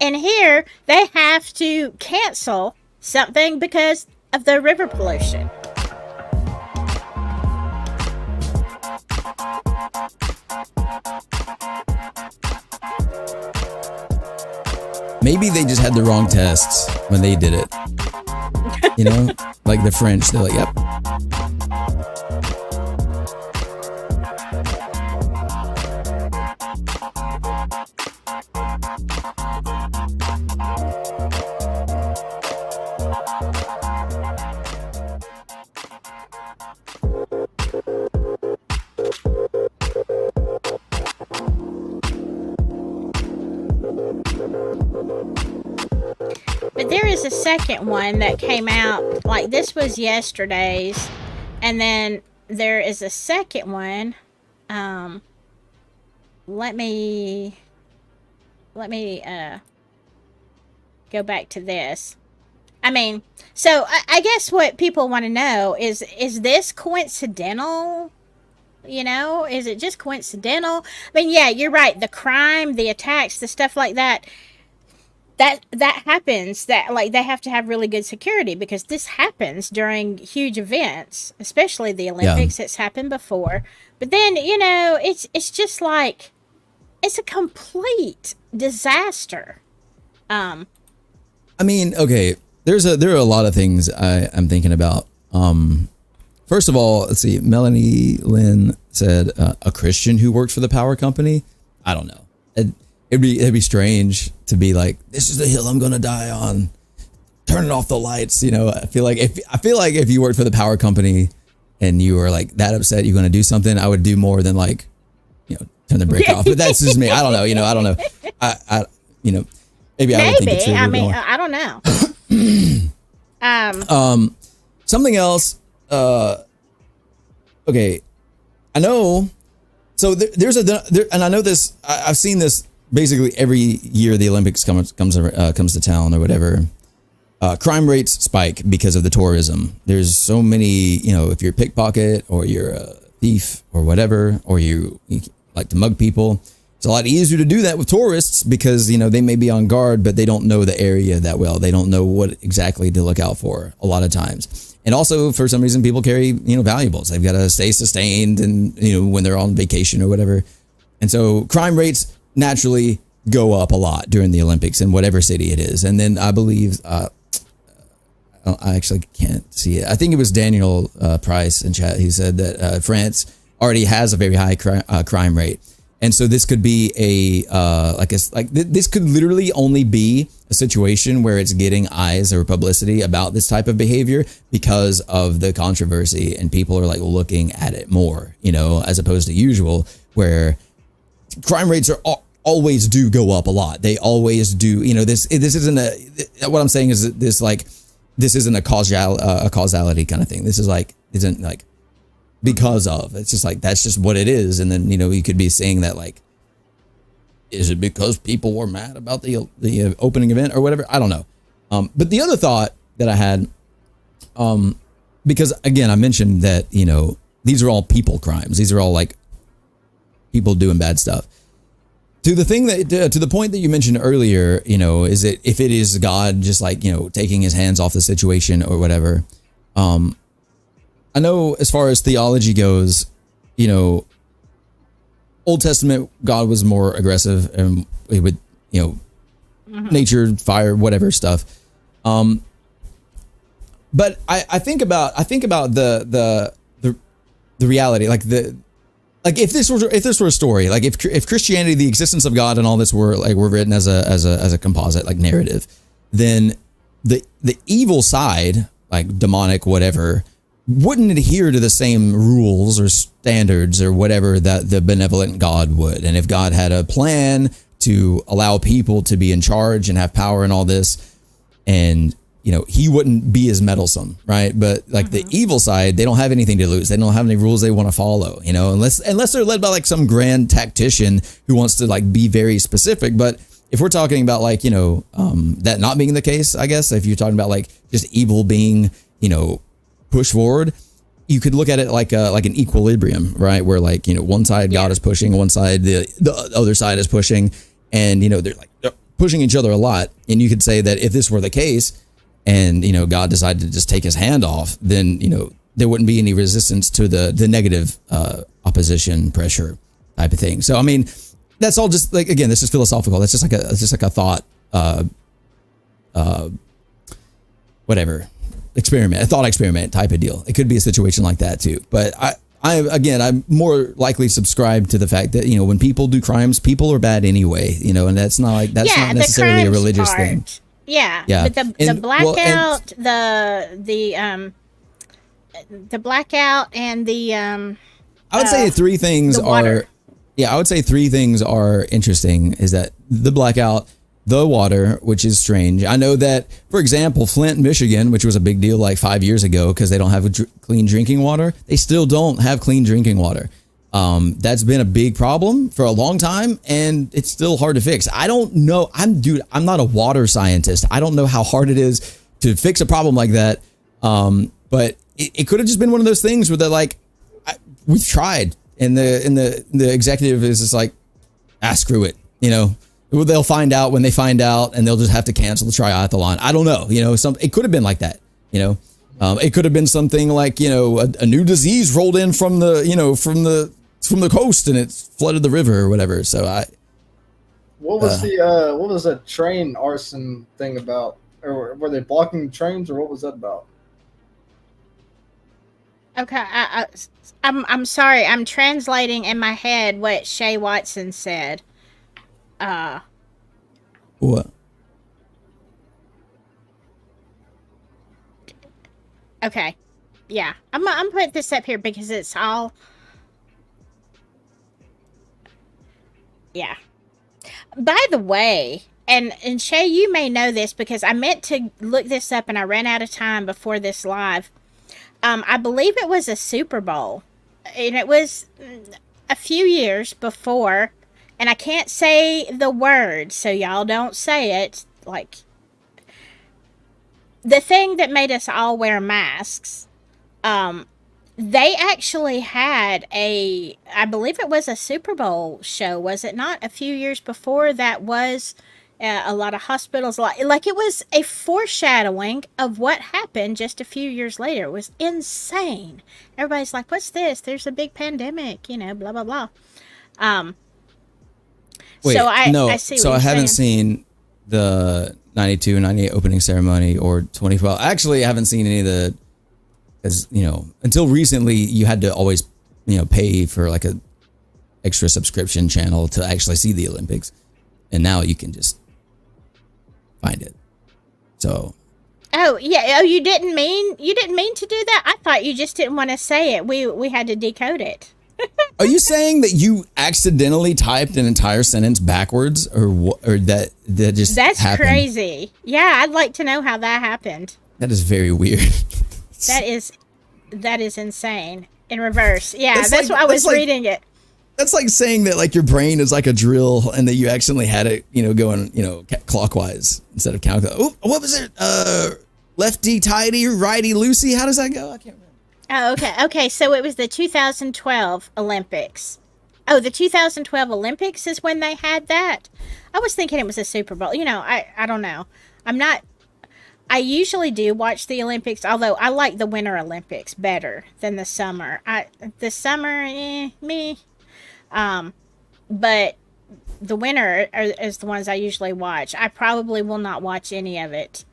And here, they have to cancel something because of the river pollution. Maybe they just had the wrong tests when they did it. Like the French, they're like, yep. But there is a second one that came out, like, this was yesterday's, and then there is a second one. Let me go back to this. I mean, so I guess what people want to know is this coincidental? Is it just coincidental? I mean, yeah, you're right. The crime, the attacks, the stuff like that. That happens, that, like, they have to have really good security because this happens during huge events, especially the Olympics. It's happened before. But then, it's just like, it's a complete disaster. I mean, okay, there are a lot of things I'm thinking about. First of all, let's see, Melanie Lynn said a Christian who worked for the power company. I don't know. It'd be strange to be like, this is the hill I'm gonna die on. turning off the lights. I feel like if you worked for the power company and you were like that upset you're going to do something, I would do more than like, turn the brake off. But that's just me. I don't know. I don't know. Maybe I would think it too. I mean, I don't know. Something else. Okay, I know. So and I know this. I've seen this basically every year the Olympics comes to town or whatever. Crime rates spike because of the tourism. There's so many. If you're a pickpocket or you're a thief or whatever, or you like to mug people, it's a lot easier to do that with tourists because they may be on guard, but they don't know the area that well. They don't know what exactly to look out for a lot of times. And also, for some reason, people carry, valuables. They've got to stay sustained and, when they're on vacation or whatever. And so crime rates naturally go up a lot during the Olympics in whatever city it is. And then I believe, I actually can't see it. I think it was Daniel Price in chat. He said that France already has a very high crime rate. And so this could be this could literally only be a situation where it's getting eyes or publicity about this type of behavior because of the controversy and people are like looking at it more, as opposed to usual where crime rates are always do go up a lot. They always do. This isn't what I'm saying is that this isn't a causality kind of thing. This isn't like because of. It's just like that's just what it is. And then you could be saying that like, is it because people were mad about the opening event or whatever? I don't know. But the other thought that I had, because again I mentioned that these are all people crimes. These are all like people doing bad stuff. To the point that you mentioned earlier, is it if it is God just like taking his hands off the situation or whatever. I know as far as theology goes, Old Testament, God was more aggressive and he would, nature, fire, whatever stuff. But I think about the reality, like if this were a story, like if Christianity, the existence of God and all this were written as a composite, like narrative, then the evil side, like demonic, whatever, wouldn't adhere to the same rules or standards or whatever that the benevolent God would. And if God had a plan to allow people to be in charge and have power and all this, and he wouldn't be as meddlesome, right? But like the evil side, they don't have anything to lose. They don't have any rules they want to follow, unless they're led by like some grand tactician who wants to like be very specific. But if we're talking about like, that not being the case, I guess if you're talking about like just evil being, push forward, you could look at it like an equilibrium, right? Where like, one side God is pushing, one side the other side is pushing, and they're pushing each other a lot. And you could say that if this were the case and God decided to just take his hand off, then there wouldn't be any resistance to the negative opposition pressure type of thing. So I mean, that's all just like, again, this is philosophical. That's just like a thought whatever experiment, a thought experiment type of deal. It could be a situation like that too. But I'm more likely subscribe to the fact that, when people do crimes, people are bad anyway, and that's not necessarily a religious thing. Yeah. But the blackout, the blackout and the, I would say three things are interesting, is that the blackout, the water, which is strange. I know that, for example, Flint, Michigan, which was a big deal like 5 years ago because they don't have clean drinking water. They still don't have clean drinking water. That's been a big problem for a long time, and it's still hard to fix. I don't know. I'm not a water scientist. I don't know how hard it is to fix a problem like that. But it could have just been one of those things where they're like, we've tried, and the executive is just like, screw it, They'll find out when they find out, and they'll just have to cancel the triathlon. I don't know. It could have been like that. It could have been something like, a new disease rolled in from the coast and it flooded the river or whatever. So what was the train arson thing about? Or were they blocking trains, or what was that about? Okay, I'm sorry. I'm translating in my head what Shay Watson said. What? Okay. Yeah. I'm putting this up here because it's all. Yeah. By the way, and Shay, you may know this because I meant to look this up and I ran out of time before this live. I believe it was a Super Bowl, and it was a few years before, and I can't say the word, so y'all don't say it. Like, the thing that made us all wear masks, they actually had I believe it was a Super Bowl show, was it not? A few years before that was a lot of hospitals, like it was a foreshadowing of what happened just a few years later. It was insane. Everybody's like, what's this? There's a big pandemic, blah, blah, blah. Wait, so I no, see so what I you're haven't saying. seen the 92, 98 opening ceremony or 2012. Actually, I haven't seen any of the, as until recently, you had to always, pay for like a extra subscription channel to actually see the Olympics. And now you can just find it. So. Oh, yeah. Oh, you didn't mean to do that? I thought you just didn't want to say it. We had to decode it. Are you saying that you accidentally typed an entire sentence backwards, or that just That's happened? crazy. Yeah, I'd like to know how that happened. That is very weird. That is insane. In reverse. Yeah, that's why I was reading it. That's like saying that like your brain is like a drill and that you accidentally had it, going, clockwise instead of counterclockwise. Oh, what was it? Lefty tighty, righty loosey. How does that go? I can't remember. Oh, okay. Okay, so it was the 2012 Olympics. Oh, the 2012 Olympics is when they had that? I was thinking it was a Super Bowl. I don't know. I usually do watch the Olympics, although I like the Winter Olympics better than the summer. The summer, me. But the winter is the ones I usually watch. I probably will not watch any of it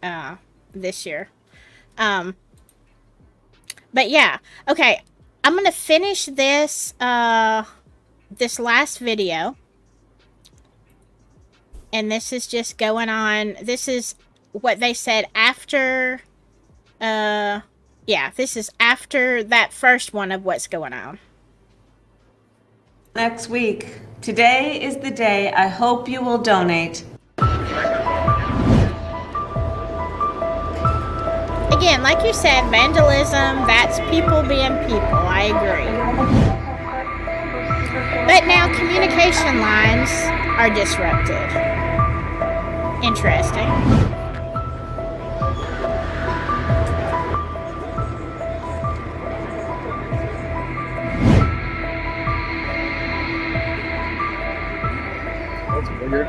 this year. But yeah, okay. I'm gonna finish this this last video, and this is just going on. This is what they said after. Yeah, this is after that first one of what's going on. Next week. Today is the day. I hope you will donate. Again, like you said, vandalism, that's people being people. I agree. But now communication lines are disrupted. Interesting. That's weird.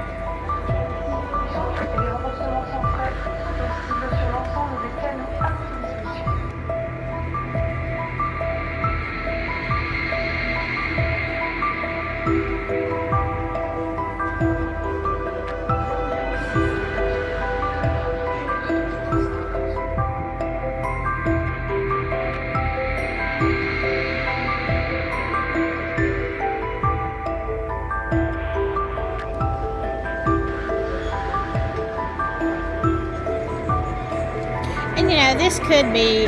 And this could be,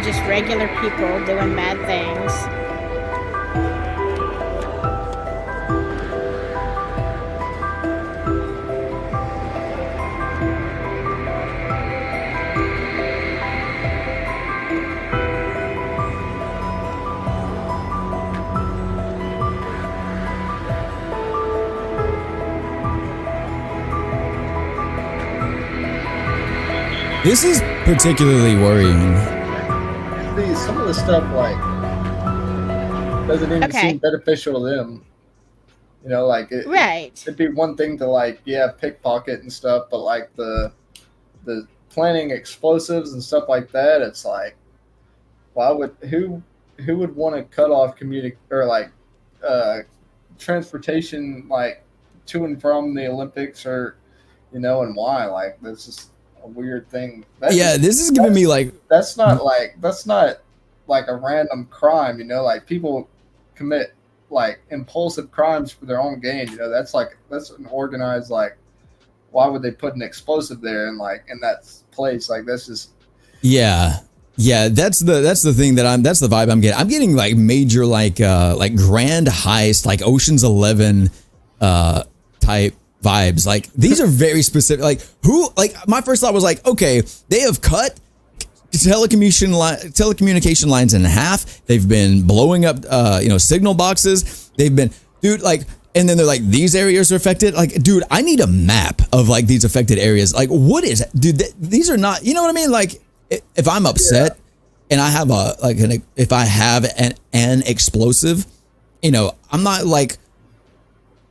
just regular people doing bad things. This is particularly worrying. Some of the stuff doesn't even seem beneficial to them. Right. It'd be one thing to pickpocket and stuff, but the planning explosives and stuff like that, it's like, who would want to cut off transportation to and from the Olympics and why? This is a weird thing. This is giving me that's not a random crime. People commit impulsive crimes for their own gain. That's an organized why would they put an explosive there in that place? That's just Yeah. Yeah, that's the thing that's the vibe I'm getting. I'm getting like major like grand heist, like Ocean's 11 type vibes. Like these are very specific. Like my first thought was like, okay, they have cut telecommunication lines in half. They've been blowing up signal boxes. They've been like, and then they're like, these areas are affected. Like, dude, I need a map of like these affected areas. Like, what is it? Dude, these are not, you know what I mean? Like, if I'm upset and I have if I have an explosive, I'm not like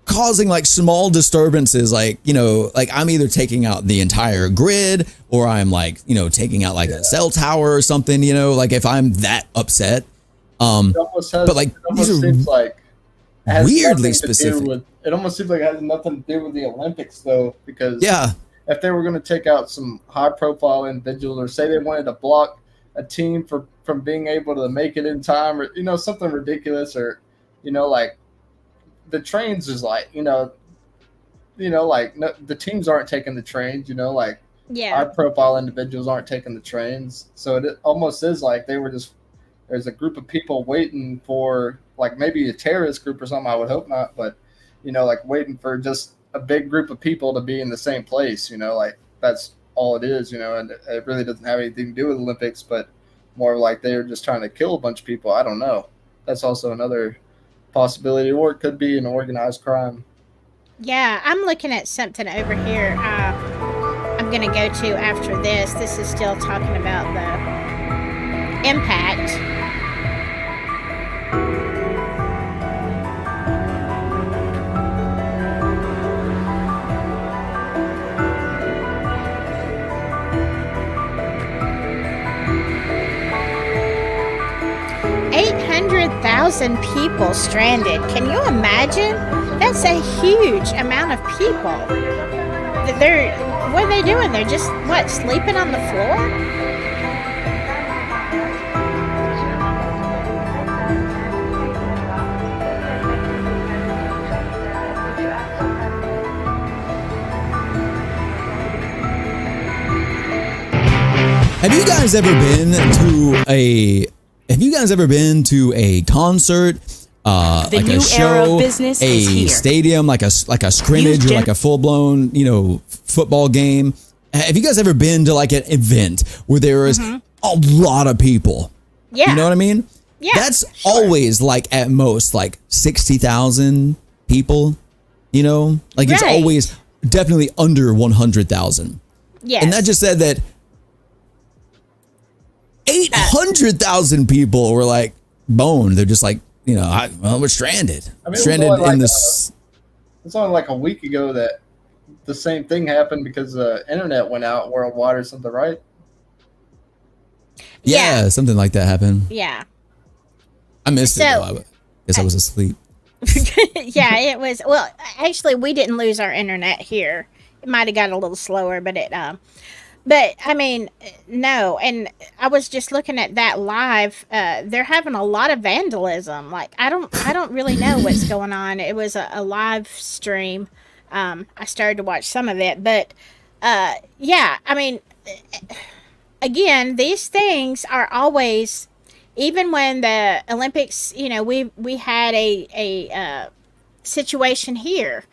causing like small disturbances, like I'm either taking out the entire grid or I'm like taking out like a cell tower or something, like if I'm that upset. But like these are seems like weirdly specific. It almost seems like it has nothing to do with the Olympics though, because yeah, if they were going to take out some high-profile individuals, or say they wanted to block a team from being able to make it in time, or something ridiculous, or like the trains is like no, the teams aren't taking the trains, like high-profile individuals aren't taking the trains, so it almost is like they were just there's a group of people waiting for like maybe a terrorist group or something. I would hope not, but like waiting for just a big group of people to be in the same place, like that's all it is, and it really doesn't have anything to do with Olympics, but more like they're just trying to kill a bunch of people. I don't know. That's also another possibility, or it could be an organized crime. Yeah, I'm looking at something over here. I'm going to go to after this. This is still talking about the impact. People stranded. Can you imagine? That's a huge amount of people. What are they doing? They're just sleeping on the floor? Have you guys ever been to a concert, like a show, a stadium, like a scrimmage or like a full blown, football game? Have you guys ever been to like an event where there is a lot of people? Yeah. You know what I mean? Yeah. That's always like at most like 60,000 people, like it's always definitely under 100,000. Yes. And that just said that 800,000 people were like boned. They're just like, we're stranded. Stranded in this. It's only like a week ago that the same thing happened because the internet went out worldwide or something, right? Yeah, something like that happened. Yeah. I missed it though. I guess I was asleep. Yeah, it was. Well, actually, we didn't lose our internet here. It might have got a little slower, but But I mean, no. And I was just looking at that live. They're having a lot of vandalism. Like I don't really know what's going on. It was a live stream. I started to watch some of it, but yeah. I mean, again, these things are always. Even when the Olympics, we had a situation here.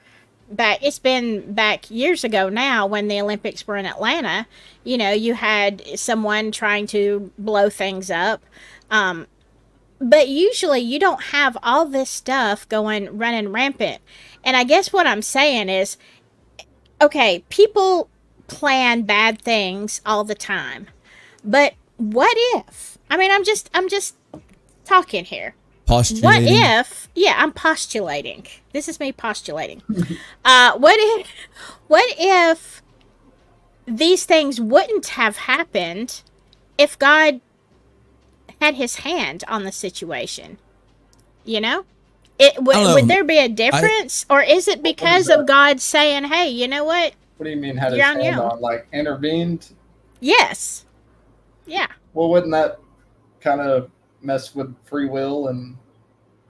But it's been back years ago now when the Olympics were in Atlanta. You had someone trying to blow things up. But usually you don't have all this stuff running rampant. And I guess what I'm saying is, okay, people plan bad things all the time. But what if? I mean, I'm just talking here. Postulating. What if? Yeah, I'm postulating. This is me postulating. What if these things wouldn't have happened if God had His hand on the situation? Would there be a difference, or is it because of God saying, "Hey, you know what? What do you mean had His hand on? Like intervened? Yes. Yeah. Well, wouldn't that kind of mess with free will and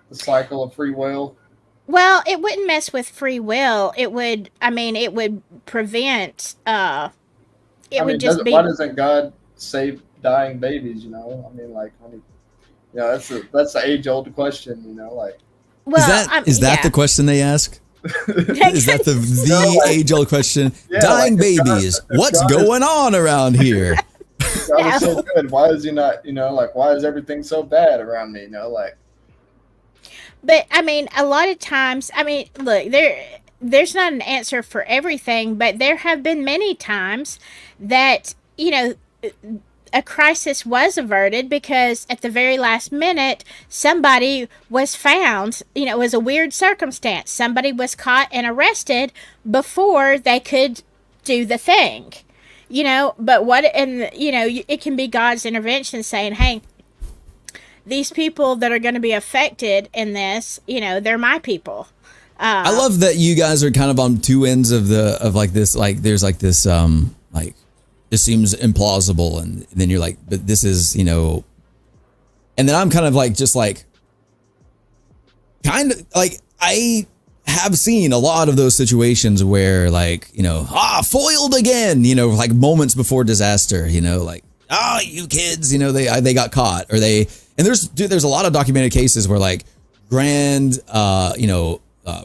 the cycle of free will? Well, it wouldn't mess with free will. It would. I mean, it would prevent. It would just be. Why doesn't God save dying babies. You know, I mean, like, that's the age old question. You know, like, Well, is that the question they ask? Is that the age old question? Yeah, Dying like, if babies, God- if what's God is- going on around here? God is so good. Why is he not? You know, like, why is everything so bad around me? You know, like. But I mean, a lot of times, I mean, look, there's not an answer for everything, but there have been many times that, you know, a crisis was averted because at the very last minute somebody was found. You know, it was a weird circumstance. Somebody was caught and arrested before they could do the thing. You know, but what, and you know, it can be God's intervention saying, hey, these people that are going to be affected in this, you know, they're my people. I love that you guys are kind of on two ends of this, like there's like this, like this seems implausible. And then you're like, but this is, you know, and then I'm kind of like, just like, kind of like, I have seen a lot of those situations where like, you know, foiled again, you know, like moments before disaster, you know, like, you kids, you know, they got caught or and there's a lot of documented cases where like grand,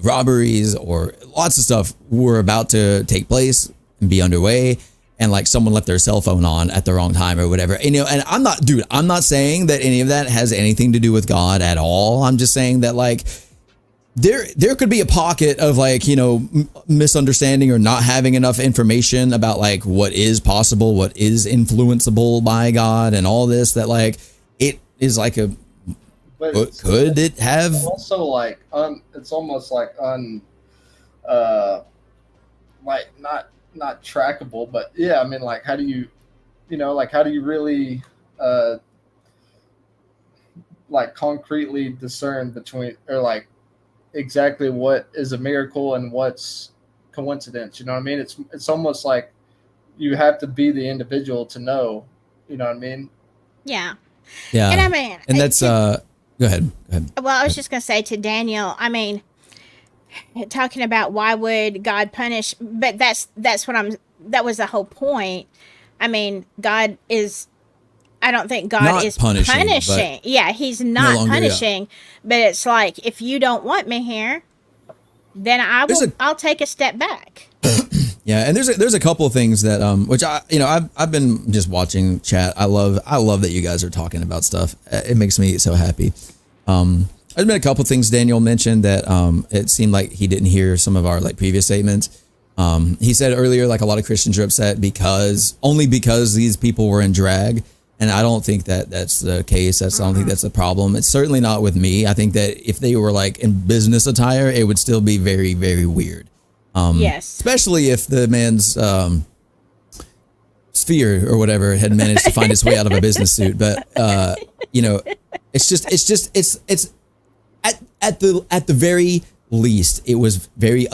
robberies or lots of stuff were about to take place and be underway. And like someone left their cell phone on at the wrong time or whatever. And, you know, and I'm not saying that any of that has anything to do with God at all. I'm just saying that like, there could be a pocket of like, you know, misunderstanding or not having enough information about like what is possible, what is influenceable by God and all this, that like it is like could it have also like it's almost like like not trackable, but yeah, I mean, like, how do you really like concretely discern between, or like exactly what is a miracle and what's coincidence? You know what I mean? It's almost like you have to be the individual to know. You know what I mean? Yeah. Yeah. And I mean, and that's go ahead. Well, I was just going to say to Daniel, I mean, talking about why would God punish, but that was the whole point. I mean, I don't think God not is punishing. Yeah, he's not longer, punishing, but it's like, if you don't want me here, then I'll take a step back. Yeah, and there's a couple of things that which I've been just watching chat. I love that you guys are talking about stuff. It makes me so happy. There's been a couple of things Daniel mentioned that it seemed like he didn't hear some of our like previous statements. He said earlier like a lot of Christians are upset because these people were in drag, and I don't think that that's the case. I don't think that's the problem. It's certainly not with me. I think that if they were like in business attire, it would still be very, very weird. Yes. Especially if the man's sphere or whatever had managed to find its way out of a business suit. But it's at the very least, it was very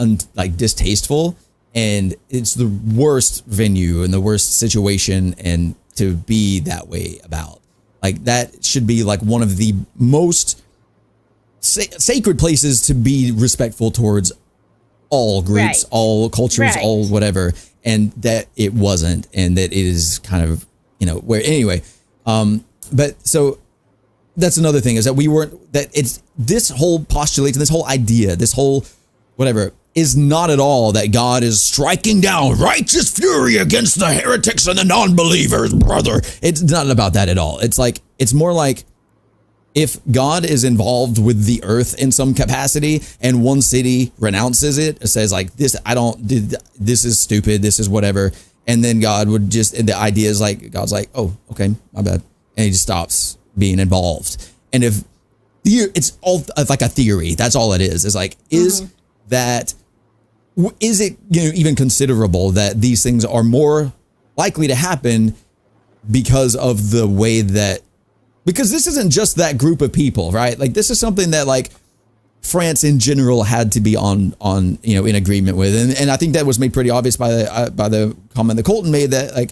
distasteful, and it's the worst venue and the worst situation and to be that way about. Like, that should be like one of the most sacred places to be respectful towards all groups, all cultures, all whatever, and that it wasn't, and that it is kind of, where anyway. But so that's another thing, is that it's this whole postulation, this whole idea, this whole whatever is not at all that God is striking down righteous fury against the heretics and the non-believers, brother. It's not about that at all. It's more like, if God is involved with the earth in some capacity and one city renounces it, says like, this is stupid, this is whatever. And then the idea is like, God's like, oh, okay, my bad. And he just stops being involved. And if it's all like a theory, that's all it is. It's like, is it even considerable that these things are more likely to happen because of the way that, because this isn't just that group of people, right? Like, this is something that like France in general had to be on in agreement with, and I think that was made pretty obvious by the comment that Kolton made, that like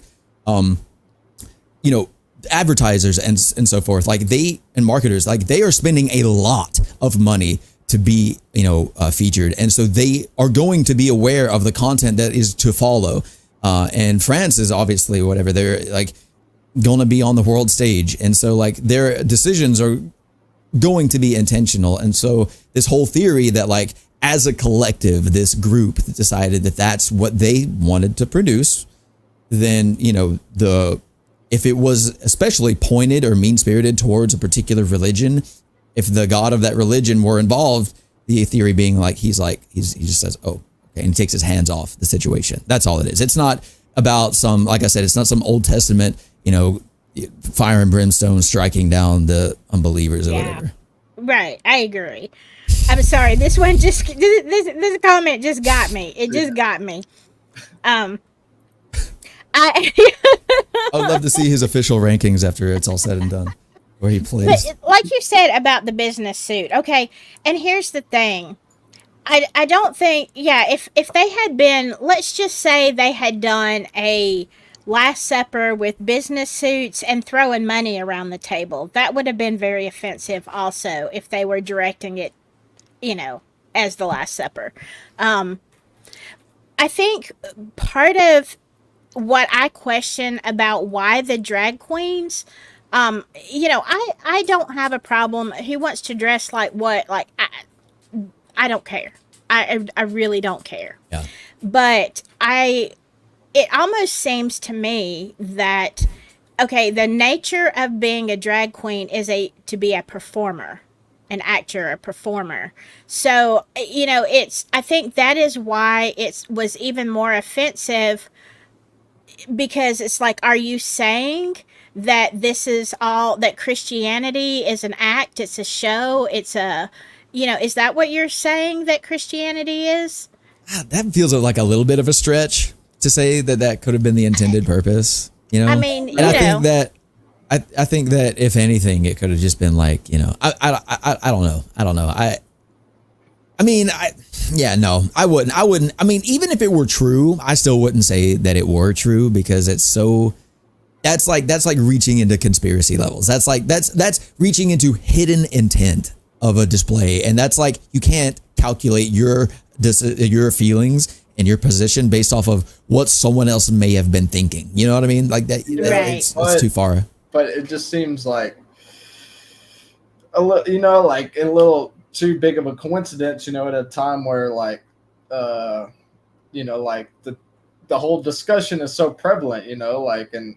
advertisers and so forth, like and marketers, like they are spending a lot of money to be featured, and so they are going to be aware of the content that is to follow. And France is obviously whatever, they're like, going to be on the world stage. And so like their decisions are going to be intentional. And so this whole theory that like as a collective, this group decided that that's what they wanted to produce, then, you know, if it was especially pointed or mean-spirited towards a particular religion, if the god of that religion were involved, the theory being like, he just says, oh, okay. And he takes his hands off the situation. That's all it is. It's not about some, like I said, it's not some Old Testament, you know, fire and brimstone striking down the unbelievers or whatever. Right. I agree. I'm sorry. This this comment just got me. It just got me. I would love to see his official rankings after it's all said and done, where he plays. But like you said about the business suit, okay. And here's the thing, I don't think, if they had been, let's just say they had done a Last Supper with business suits and throwing money around the table, that would have been very offensive. Also, if they were directing it, you know, as the Last Supper, I think part of what I question about why the drag queens, you know, I don't have a problem. Who wants to dress like what? Like, I don't care. I really don't care. Yeah. But it almost seems to me that, okay, the nature of being a drag queen is to be a performer, an actor, a performer. So, you know, I think that is why it was even more offensive, because it's like, are you saying that this is all, that Christianity is an act, it's a show, it's a, you know, is that what you're saying that Christianity is? That feels like a little bit of a stretch to say that could have been the intended purpose, you know? I mean, and I think that if anything, it could have just been like, you know, I don't know. I mean, I wouldn't. I mean, even if it were true, I still wouldn't say that it were true, because that's like reaching into conspiracy levels. That's reaching into hidden intent of a display. And that's like, you can't calculate your feelings and your position based off of what someone else may have been thinking. You know what I mean? Like that, right. It's too far. But it just seems like a little, you know, like a little too big of a coincidence, you know, at a time where like, you know, like the whole discussion is so prevalent, you know, like, and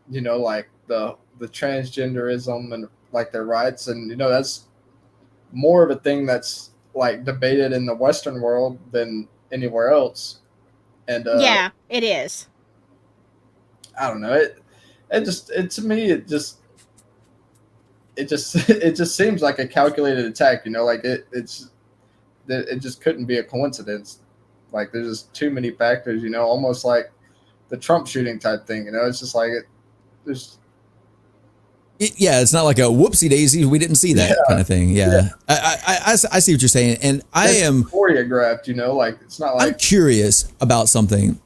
you know, like the transgenderism and like their rights, and you know, that's more of a thing that's like debated in the Western world than anywhere else. And yeah, it is. I don't know, to me it just seems like a calculated attack, you know, like it just couldn't be a coincidence. Like there's just too many factors, you know, almost like the Trump shooting type thing, you know. It's just like it's not like a whoopsie daisy, we didn't see that kind of thing. Yeah. I see what you're saying, and I am choreographed, you know, like it's not like. I'm curious about something.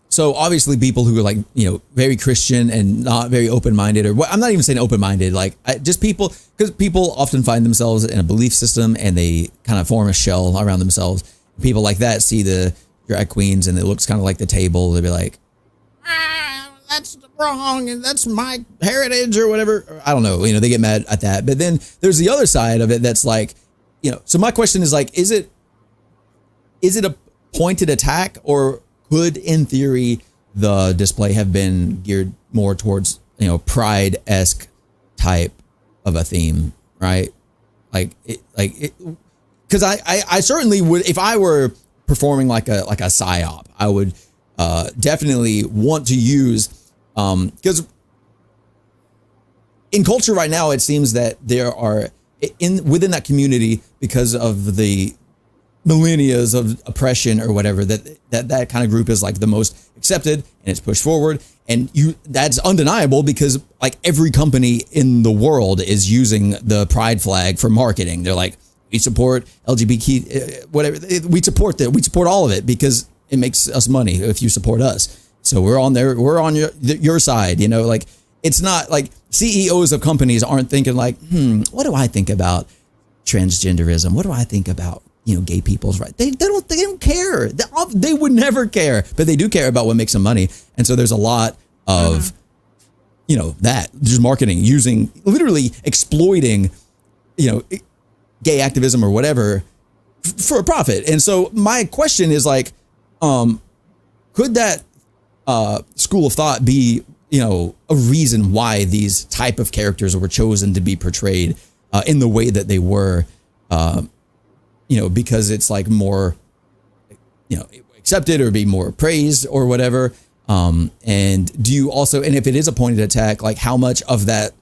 So obviously people who are like, you know, very Christian and not very open-minded, or I'm not even saying open-minded, like just people, because people often find themselves in a belief system and they kind of form a shell around themselves. People like that see the drag queens and it looks kind of like the table. They'll be like, that's wrong, and that's my heritage or whatever. I don't know. You know, they get mad at that. But then there's the other side of it that's like, you know, so my question is like, is it a pointed attack, or could, in theory, the display have been geared more towards, you know, pride-esque type of a theme, right? Because I certainly would, if I were performing like a psyop, I would definitely want to use, because in culture right now, it seems that there are within that community, because of the millennia of oppression or whatever, that kind of group is like the most accepted and it's pushed forward, and that's undeniable, because like every company in the world is using the pride flag for marketing. They're like, we support LGBT, whatever, we support that, we support all of it because it makes us money if you support us, so we're on your side, you know. Like, it's not like CEOs of companies aren't thinking like, what do I think about transgenderism, what do I think about, you know, gay people's rights. They don't care. They would never care, but they do care about what makes them money. And so there's a lot of, you know, that just marketing, using, literally exploiting, you know, gay activism or whatever for a profit. And so my question is like, could that school of thought be, you know, a reason why these type of characters were chosen to be portrayed in the way that they were, you know, because it's like more, you know, accepted or be more praised or whatever. And do you also, and if it is a pointed attack, like how much of that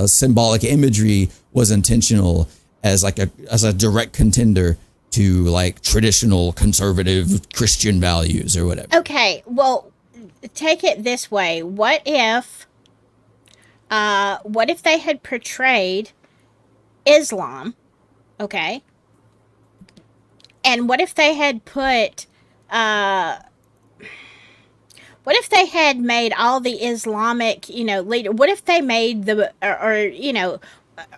symbolic imagery was intentional as like as a direct contender to like traditional conservative Christian values or whatever? Okay, well, take it this way. What if they had portrayed Islam, okay? And what if they had put what if they had made all the Islamic, you know, leader? What if they made the, or you know,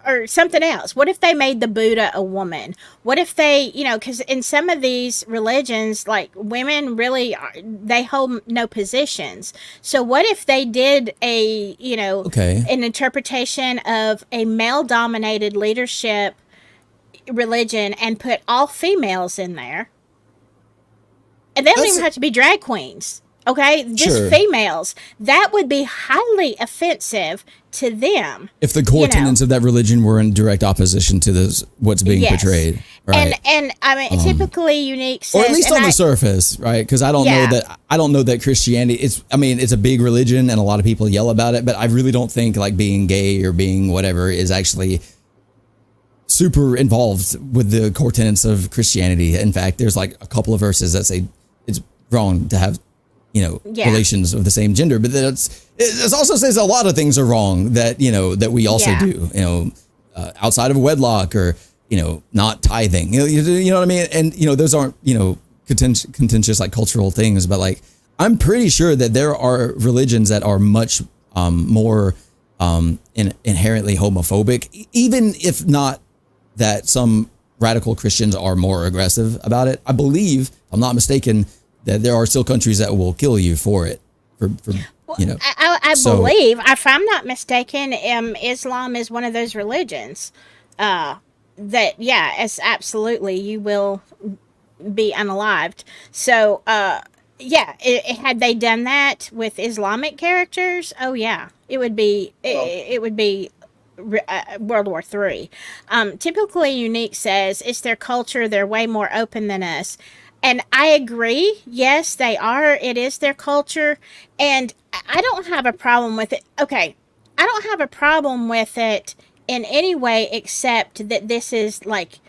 or something else? What if they made the Buddha a woman? What if they, you know, because in some of these religions, like women really, they hold no positions. So what if they did a, you know, an interpretation of a male-dominated leadership religion and put all females in there? And they don't even have to be drag queens. Okay, just females. That would be highly offensive to them. If the core tenets of that religion were in direct opposition to this, what's being portrayed, right? And I mean, typically Unique says, or at least on the surface, right? Because I don't know that Christianity. It's a big religion, and a lot of people yell about it, but I really don't think like being gay or being whatever is actually super involved with the core tenets of Christianity. In fact, there's like a couple of verses that say it's wrong to have, you know, relations of the same gender, but it also says a lot of things are wrong that, you know, that we also do, you know, outside of wedlock, or, you know, not tithing, you know what I mean? And, you know, those aren't, you know, contentious like cultural things, but like, I'm pretty sure that there are religions that are much more inherently homophobic, even if not that some radical Christians are more aggressive about it. I believe, if I'm not mistaken, that there are still countries that will kill you for it. You know, I believe, if I'm not mistaken, Islam is one of those religions that, it's absolutely, you will be unalived. So, had they done that with Islamic characters, it would be World War III. Typically, Unique says it's their culture. They're way more open than us. And I agree. Yes, they are. It is their culture. And I don't have a problem with it. Okay. I don't have a problem with it in any way except that this is like,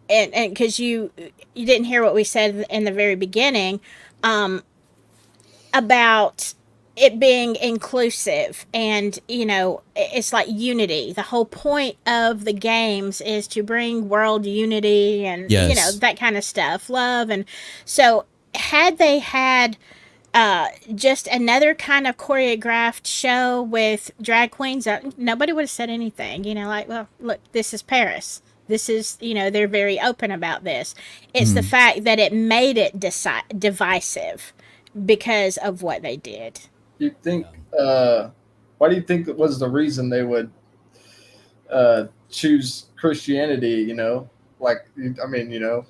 and because you didn't hear what we said in the very beginning about it being inclusive, and, you know, it's like unity. The whole point of the games is to bring world unity and, you know, that kind of stuff, love. And so had they had just another kind of choreographed show with drag queens, nobody would have said anything, you know, like, well, look, this is Paris. This is, you know, they're very open about this. It's the fact that it made it divisive because of what they did. You think, why do you think was the reason they would choose Christianity, you know? Like, I mean, you know,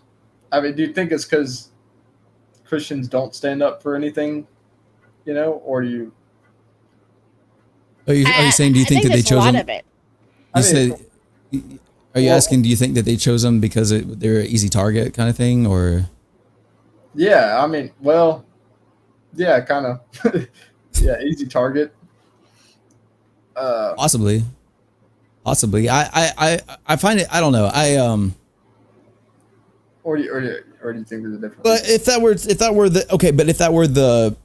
do you think it's because Christians don't stand up for anything, you know, or do you? Are you saying, do you think that they chose them? A lot of it. You said, are you asking, do you think that they chose them because they're an easy target kind of thing, or? Yeah, I mean, well, yeah, kind of. Yeah, easy target. Possibly. I find it. I don't know. Or do you think there's a difference? But if that were the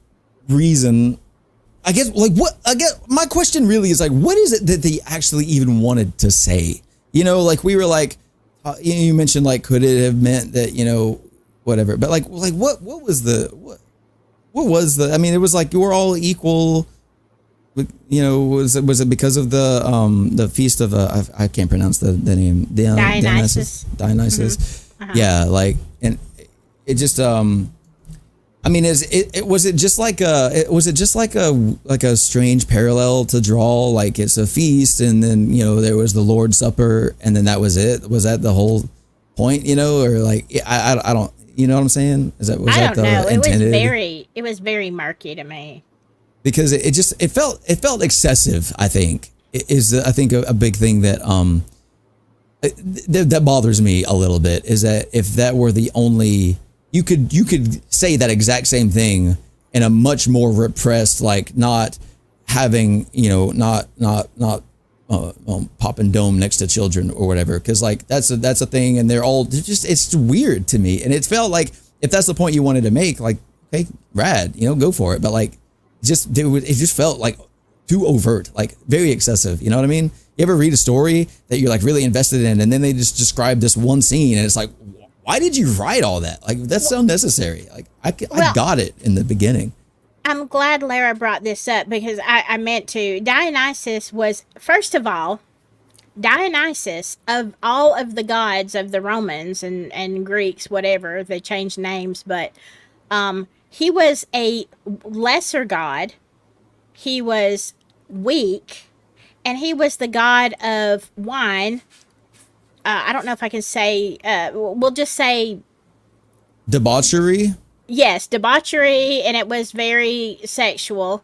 reason, I guess, like, what? I guess my question really is like, what is it that they actually even wanted to say? You know, like, we were like, you mentioned like, could it have meant that, you know, whatever? But like what was the what was the? I mean, it was like, we're all equal. You know, was it because of the feast of I can't pronounce the name, Dionysus. Mm-hmm. Yeah, like, and it just I I mean, was it just like a strange parallel to draw? Like it's a feast, and then there was the Lord's Supper, and then that was it. Was that the whole point? Or like I don't. You know what I'm saying? Was that the intended? It was very murky to me. Because it felt excessive. I think I think a big thing that that bothers me a little bit is that if that were the only, you could say that exact same thing in a much more repressed, like not having not popping dome next to children or whatever, because like that's a thing, and it's weird to me, and it felt like if that's the point you wanted to make, like, okay, rad, go for it, but like it just felt like too overt, like very excessive. You know what I mean? You ever read a story that you're like really invested in, and then they just describe this one scene, and it's like, why did you write all that? Like that's so unnecessary. Like I got it in the beginning. I'm glad Lara brought this up because I meant to. Dionysus was, first of all, Dionysus, of all of the gods of the Romans and Greeks, whatever, they changed names, but he was a lesser god. He was weak, and he was the god of wine. I don't know if I can say, we'll just say debauchery. Yes, debauchery, and it was very sexual.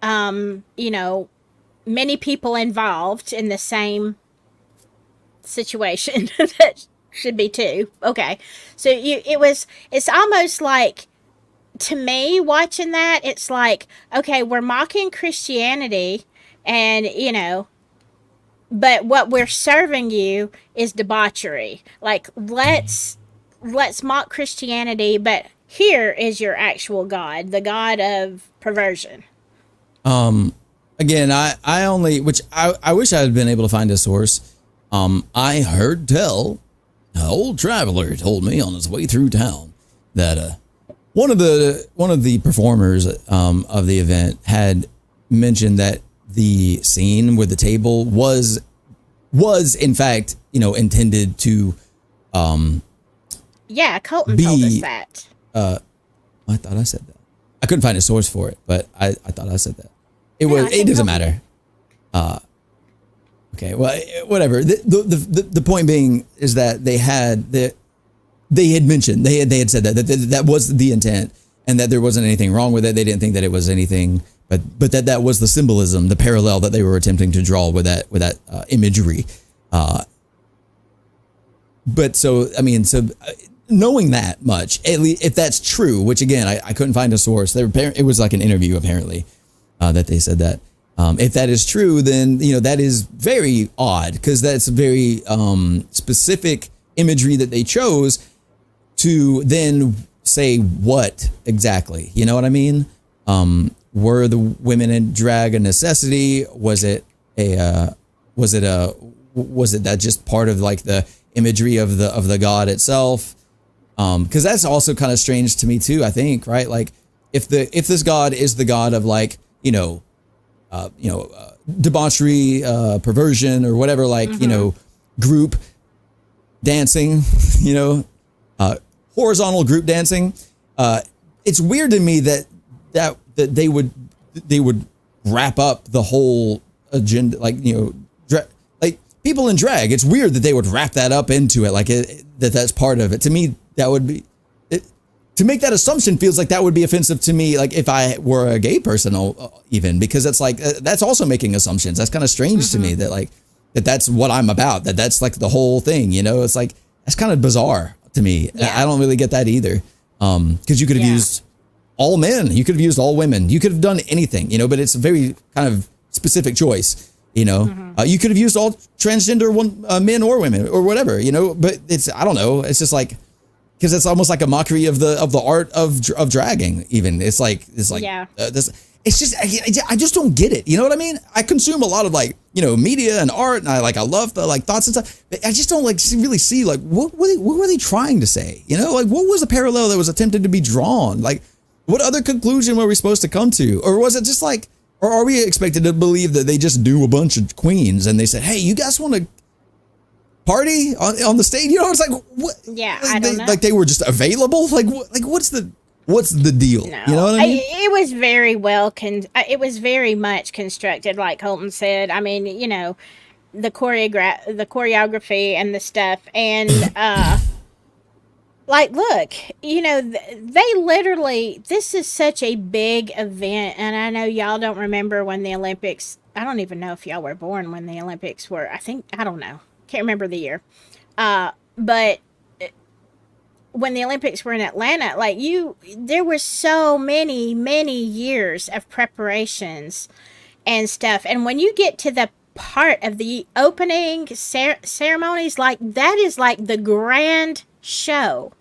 Many people involved in the same situation. That should be two. Okay. So it's almost like, to me, watching that, it's like, okay, we're mocking Christianity, and but what we're serving you is debauchery. Like, let's mock Christianity, but here is your actual God, the God of perversion. Again, I only, which I wish I had been able to find a source. I heard tell, an old traveler told me on his way through town that one of the performers of the event had mentioned that the scene with the table was in fact intended to yeah, Kolton told us that. I thought I said that. I couldn't find a source for it, but I thought I said that. It doesn't matter. Okay, well, whatever. The point being is that they had mentioned, they had said that was the intent, and that there wasn't anything wrong with it. They didn't think that it was anything, but that was the symbolism, the parallel that they were attempting to draw with that imagery. But so knowing that much, at least if that's true, which again I couldn't find a source. It was like an interview apparently that they said that. If that is true, then that is very odd, because that's very specific imagery that they chose to then say what exactly. You know what I mean? Were the women in drag a necessity? Was it that just part of like the imagery of the god itself? Because that's also kind of strange to me too, I think, right? Like if this god is the god of like debauchery, perversion, or whatever, like group dancing, horizontal group dancing, it's weird to me that they would wrap up the whole agenda, like like people in drag. It's weird that they would wrap that up into it, like that's part of it. To me, that would be to make that assumption feels like that would be offensive to me, like if I were a gay person, even, because it's like that's also making assumptions. That's kind of strange to me that like that's what I'm about, that's like the whole thing, it's like that's kind of bizarre to me. Yeah. I don't really get that either, because you could have used all men, you could have used all women, you could have done anything, but it's a very kind of specific choice. You could have used all transgender men or women or whatever, but it's, I don't know, it's just like, because it's almost like a mockery of the art of dragging. Even it's like yeah. This. It's just I just don't get it. You know what I mean? I consume a lot of like media and art, and I love the like thoughts and stuff. But I just don't really see like what were they trying to say? Like what was the parallel that was attempted to be drawn? Like what other conclusion were we supposed to come to? Or was it just like, or are we expected to believe that they just knew a bunch of queens and they said, hey, you guys want to party on the stage? It's like what? Yeah, I don't know. Like they were just available. Like what's the What's the deal? No, You know what I mean? it was very well. It was very much constructed, like Colton said. I mean, the choreography and the stuff, and like, look, they literally. This is such a big event, and I know y'all don't remember when the Olympics. I don't even know if y'all were born when the Olympics were. I don't know. Can't remember the year. But when the Olympics were in Atlanta, like there were so many years of preparations and stuff. And when you get to the part of the opening ceremonies, like that is like the grand show.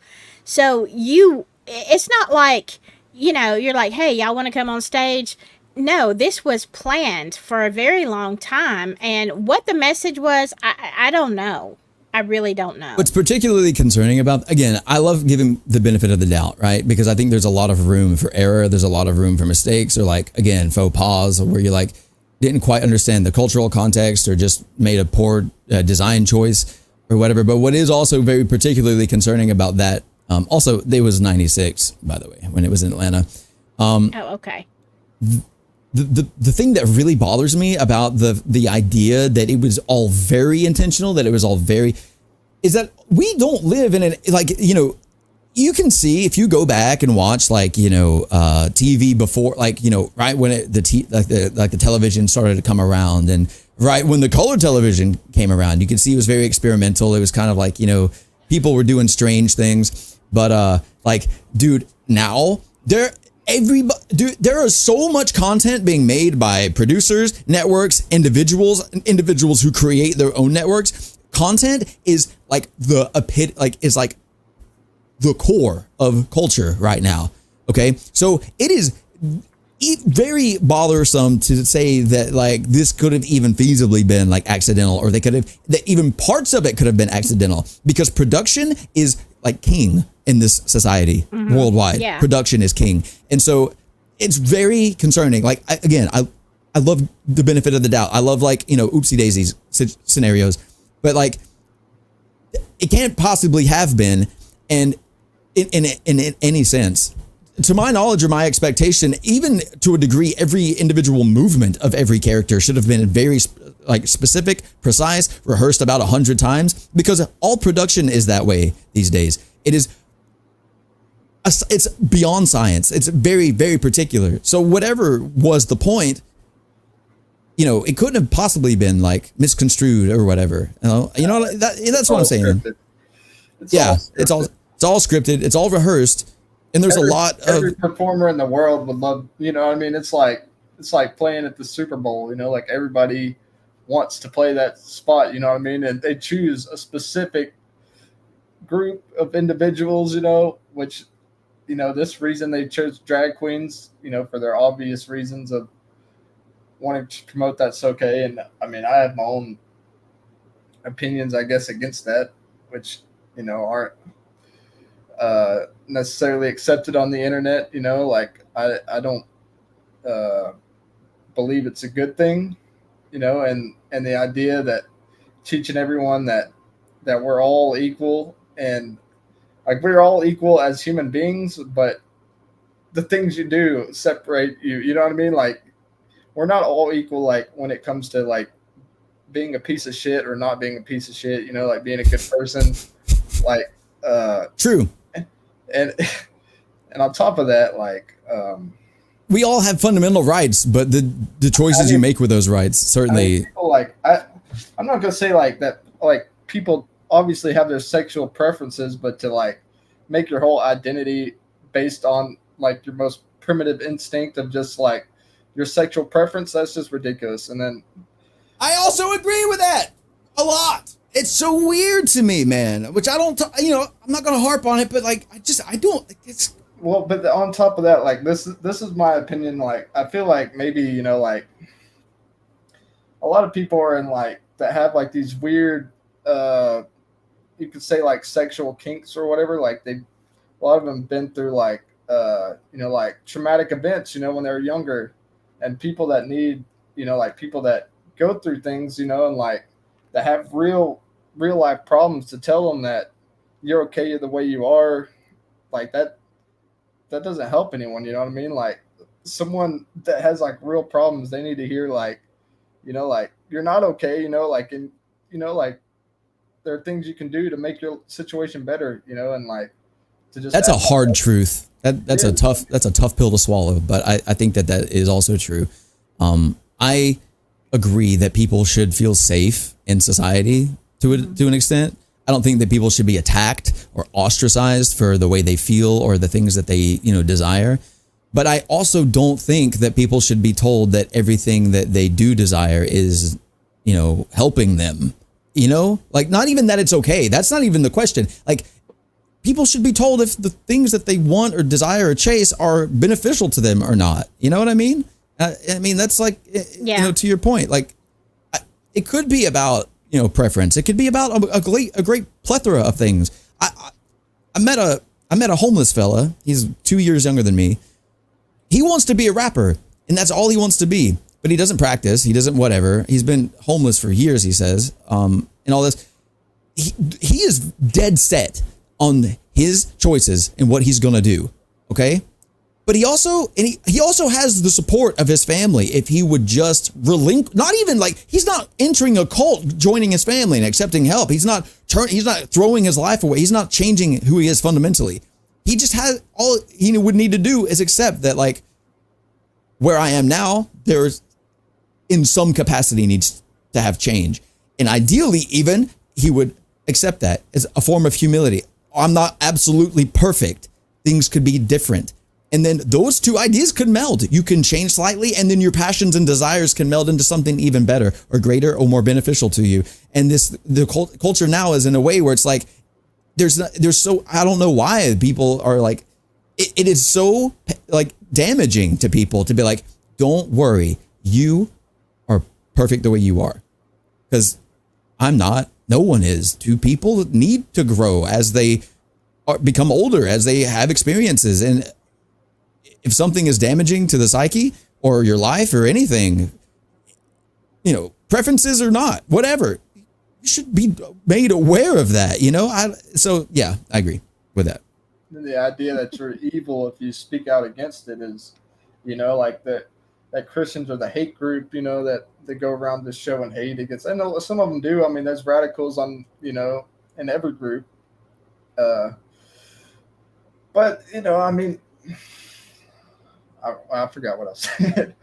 So it's not like, you're like, hey, y'all want to come on stage? No, this was planned for a very long time. And what the message was, I don't know. I really don't know. What's particularly concerning about, again, I love giving the benefit of the doubt, right? Because I think there's a lot of room for error. There's a lot of room for mistakes, or like, again, faux pas, where you like didn't quite understand the cultural context or just made a poor design choice or whatever. But what is also very particularly concerning about that, also, it was 96, by the way, when it was in Atlanta. Oh, okay. The thing that really bothers me about the idea that it was all very intentional, that it was all very, is that we don't live in you can see if you go back and watch TV before, right when the television started to come around, and right when the color television came around, you can see it was very experimental. It was kind of like, people were doing strange things, but dude, now there is so much content being made by producers, networks, individuals who create their own networks. Content is like the core of culture right now. Okay, so it is very bothersome to say that like this could have even feasibly been like accidental, or that even parts of it could have been accidental, because production is like king in this society worldwide. Yeah. Production is king. And so it's very concerning. Like, I love the benefit of the doubt. I love oopsie daisies scenarios, but like it can't possibly have been. And in any sense, to my knowledge or my expectation, even to a degree, every individual movement of every character should have been very specific, precise, rehearsed about 100 times, because all production is that way these days. It's beyond science. It's very, very particular. So whatever was the point, it couldn't have possibly been like misconstrued or whatever. That's what I'm saying. It's all scripted. It's all rehearsed. And there's every performer in the world would love, it's like playing at the Super Bowl, like everybody wants to play that spot, and they choose a specific group of individuals, which, this reason they chose drag queens, for their obvious reasons of wanting to promote that's okay. And I have my own opinions, I guess, against that, which, aren't necessarily accepted on the internet. I don't believe it's a good thing, and the idea that teaching everyone that we're all equal, and like we're all equal as human beings, but the things you do separate you. You know what I mean? Like, we're not all equal. Like when it comes to like being a piece of shit or not being a piece of shit. Like being a good person. Like true. And on top of that, we all have fundamental rights, but the choices you make with those rights certainly. People I'm not gonna say like that. Like, people obviously have their sexual preferences, but to like make your whole identity based on like your most primitive instinct of just like your sexual preference, that's just ridiculous. And then I also agree with that a lot. It's so weird to me, man, which I don't, I'm not going to harp on it, but like, I don't, it's. Well, but on top of that, like, this is my opinion. Like, I feel like maybe, like a lot of people are in like, that have like these weird, you could say like sexual kinks or whatever. Like a lot of them been through like, like traumatic events, when they were younger, and people that need, like people that go through things, and like, that have real life problems, to tell them that you're okay the way you are, like that doesn't help anyone. You know what I mean? Like someone that has like real problems, they need to hear like, like you're not okay. Like like there are things you can do to make your situation better. And like to just That's a hard truth. That's a tough pill to swallow. But I think that is also true. I agree that people should feel safe in society to an extent. I don't think that people should be attacked or ostracized for the way they feel or the things that they, desire. But I also don't think that people should be told that everything that they do desire is, helping them, like not even that it's okay. That's not even the question. Like people should be told if the things that they want or desire or chase are beneficial to them or not. You know what I mean? I mean, that's like, to your point, like it could be about, preference. It could be about a great plethora of things. I met a homeless fella. He's 2 years younger than me. He wants to be a rapper and that's all he wants to be, but he doesn't practice. He doesn't, whatever. He's been homeless for years, he says, and all this. He is dead set on his choices and what he's going to do. Okay. But he also has the support of his family if he would just not even like he's not entering a cult, joining his family and accepting help. He's not throwing his life away. He's not changing who he is fundamentally. He just has all he would need to do is accept that like where I am now, there's in some capacity needs to have change. And ideally even he would accept that as a form of humility. I'm not absolutely perfect. Things could be different. And then those two ideas could meld. You can change slightly, and then your passions and desires can meld into something even better or greater or more beneficial to you. And the culture now is in a way where it's like, I don't know why people are like, it is so like damaging to people to be like, don't worry, you are perfect the way you are. Because I'm not, no one is. Two people need to grow as they become older, as they have experiences. And if something is damaging to the psyche or your life or anything, preferences or not, whatever, you should be made aware of that, So yeah, I agree with that. The idea that you're evil if you speak out against it is, like that Christians are the hate group, that they go around just showing hate against. I know some of them do. I mean, there's radicals on, in every group. But, I mean, I forgot what I said.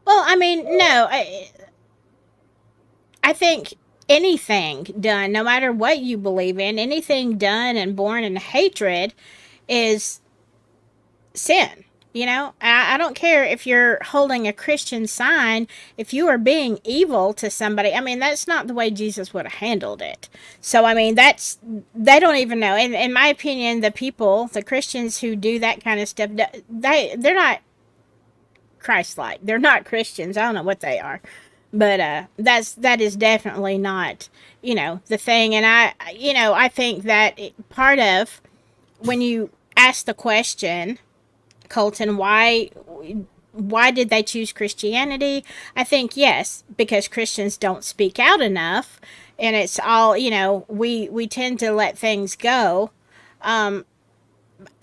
Well, I mean, no, I think anything done, no matter what you believe in, anything done and born in hatred is sin. I don't care if you're holding a Christian sign. If you are being evil to somebody, I mean, that's not the way Jesus would have handled it. So, I mean, they don't even know. And in my opinion, the Christians who do that kind of stuff, they're not Christ-like. They're not Christians. I don't know what they are. But that is definitely not, the thing. And I think that part of when you ask the question, Kolton, why did they choose Christianity? I think yes, because Christians don't speak out enough, and it's all we tend to let things go. I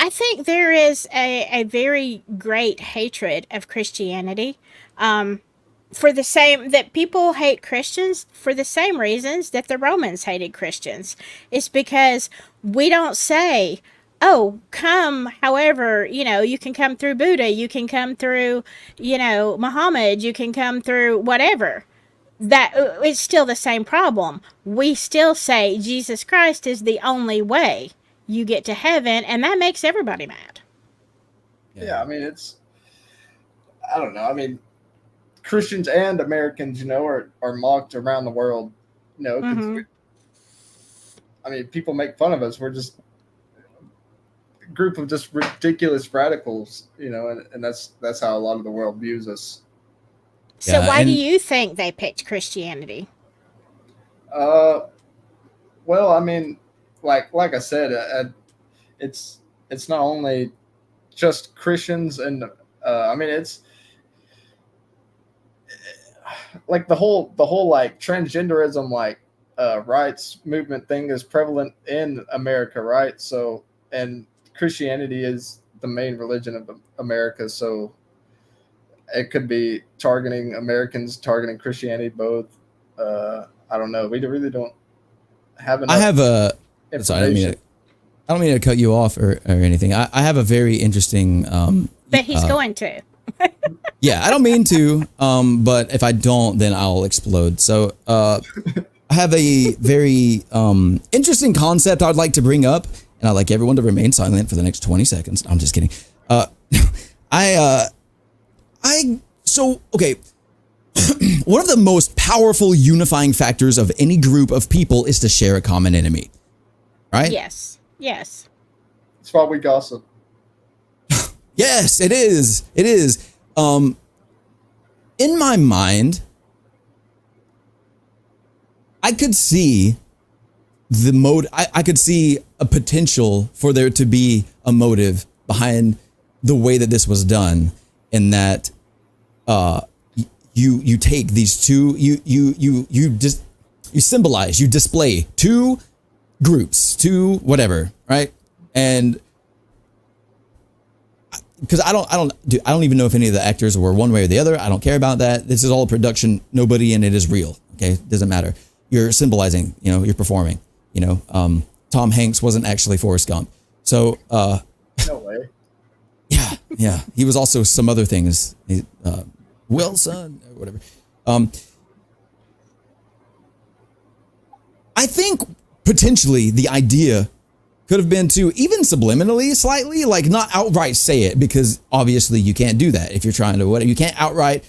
think there is a very great hatred of Christianity. For the same that people hate Christians for the same reasons that the Romans hated Christians. It's because we don't say, oh, come, however, you can come through Buddha, you can come through, Muhammad, you can come through whatever. That it's still the same problem. We still say Jesus Christ is the only way you get to heaven, and that makes everybody mad. Yeah, I mean, I don't know. I mean, Christians and Americans, are mocked around the world, 'cause I mean, people make fun of us. We're just a group of just ridiculous radicals, and that's how a lot of the world views us. So why do you think they picked Christianity? Well, I mean, like I said, it's not only just Christians, and I mean, it's like the whole like transgenderism like rights movement thing is prevalent in America, right? So, and Christianity is the main religion of America, so it could be targeting Americans, targeting Christianity, both. I don't know. We really don't have enough. I have a. Information. Sorry, I don't mean to cut you off or anything. I have a very interesting. But he's going to. Yeah, I don't mean to. But if I don't, then I'll explode. So, I have a very interesting concept I'd like to bring up, and I'd like everyone to remain silent for the next 20 seconds. I'm just kidding. Okay. One of the most powerful unifying factors of any group of people is to share a common enemy, right? Yes. That's why we gossip. Yes, it is. It is. In my mind, I could see the motive. I could see a potential for there to be a motive behind the way that this was done, in that you take these two, you symbolize, you display two groups, two whatever, right? And because I don't even know if any of the actors were one way or the other. I don't care about that. This is all a production. Nobody in it is real. Okay, doesn't matter. You're symbolizing. You're performing. Tom Hanks wasn't actually Forrest Gump. So no way. Yeah. He was also some other things. Wilson or whatever. I think potentially the idea could have been to even subliminally slightly, like not outright say it, because obviously you can't do that if you're trying to you can't outright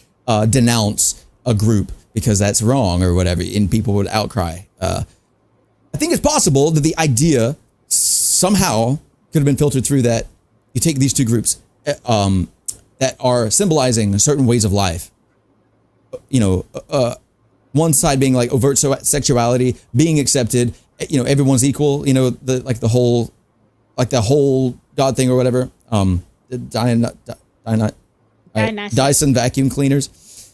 denounce a group because that's wrong or whatever, and people would outcry. I think it's possible that the idea somehow could have been filtered through that you take these two groups that are symbolizing certain ways of life. One side being like overt sexuality, being accepted, everyone's equal, the whole God thing or whatever. Dyson vacuum cleaners.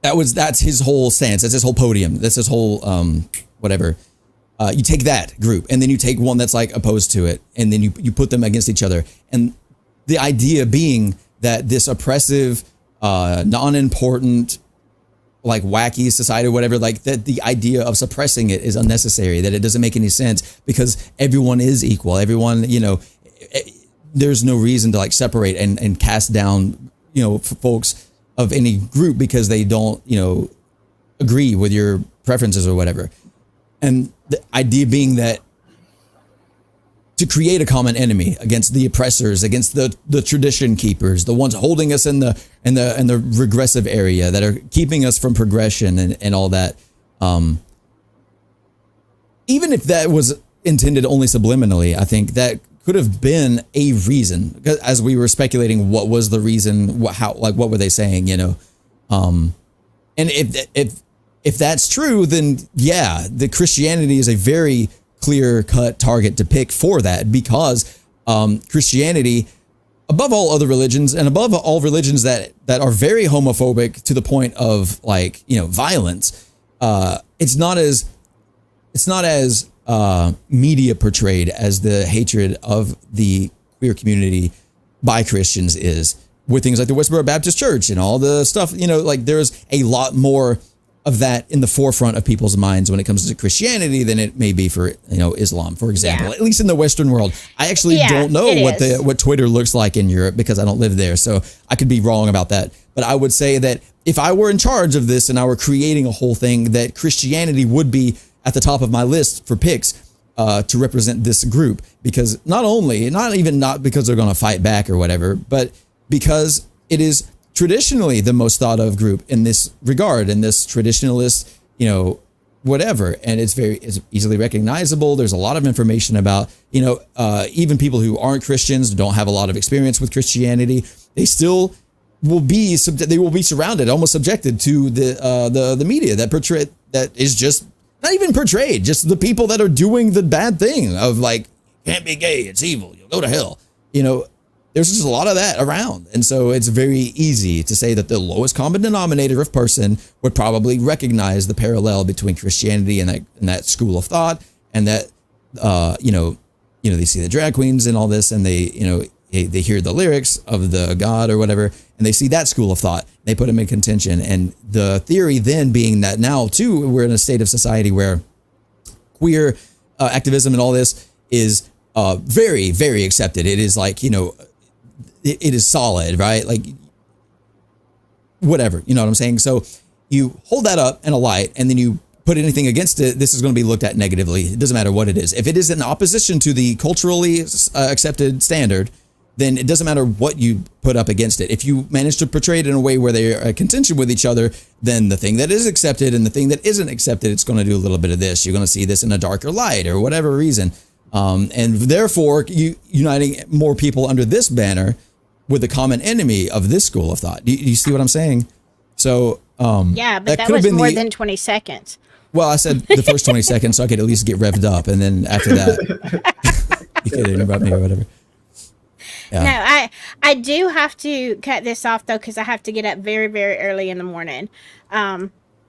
That's his whole stance. That's his whole podium. That's his whole whatever. You take that group and then you take one that's like opposed to it, and then you put them against each other. And the idea being that this oppressive, non-important, like wacky society or whatever, like that the idea of suppressing it is unnecessary, that it doesn't make any sense because everyone is equal. Everyone, there's no reason to like separate and cast down, folks of any group because they don't, agree with your preferences or whatever. And the idea being that to create a common enemy against the oppressors, against the tradition keepers, the ones holding us in the regressive area that are keeping us from progression and all that. Even if that was intended only subliminally, I think that could have been a reason. Because as we were speculating, what was the reason? What were they saying? And if that's true, then yeah, the Christianity is a very clear-cut target to pick for that, because Christianity, above all other religions and above all religions that are very homophobic to the point of violence, it's not as media portrayed as the hatred of the queer community by Christians is, with things like the Westboro Baptist Church and all the stuff. There's a lot more of that in the forefront of people's minds when it comes to Christianity than it may be for Islam, for example. At least in the Western world. I actually don't know what Twitter looks like in Europe because I don't live there, so I could be wrong about that. But I would say that if I were in charge of this and I were creating a whole thing, that Christianity would be at the top of my list for picks to represent this group, because not because they're going to fight back or whatever, but because it is traditionally the most thought of group in this regard, in this traditionalist, whatever. And it's easily recognizable. There's a lot of information about, even people who aren't Christians, don't have a lot of experience with Christianity. They still will be surrounded, almost subjected to the media that is just not even portrayed, just the people that are doing the bad thing of like, can't be gay, it's evil, you'll go to hell. There's just a lot of that around. And so it's very easy to say that the lowest common denominator of person would probably recognize the parallel between Christianity and that school of thought, and that, they see the drag queens and all this, and they hear the lyrics of the God or whatever, and they see that school of thought. They put them in contention. And the theory then being that now, too, we're in a state of society where queer activism and all this is very, very accepted. It is like, it is solid, right? Like, whatever, you know what I'm saying? So you hold that up in a light, and then you put anything against it, this is going to be looked at negatively. It doesn't matter what it is. If it is in opposition to the culturally accepted standard, then it doesn't matter what you put up against it. If you manage to portray it in a way where they are in contention with each other, then the thing that is accepted and the thing that isn't accepted, it's going to do a little bit of this. You're going to see this in a darker light or whatever reason. And therefore, uniting more people under this banner with the common enemy of this school of thought. Do you see what I'm saying? So, yeah, but that was more than 20 seconds. Well, I said the first 20 seconds so I could at least get revved up. And then after that, you could interrupt me or whatever. Yeah. No, I do have to cut this off, though, because I have to get up very, very early in the morning.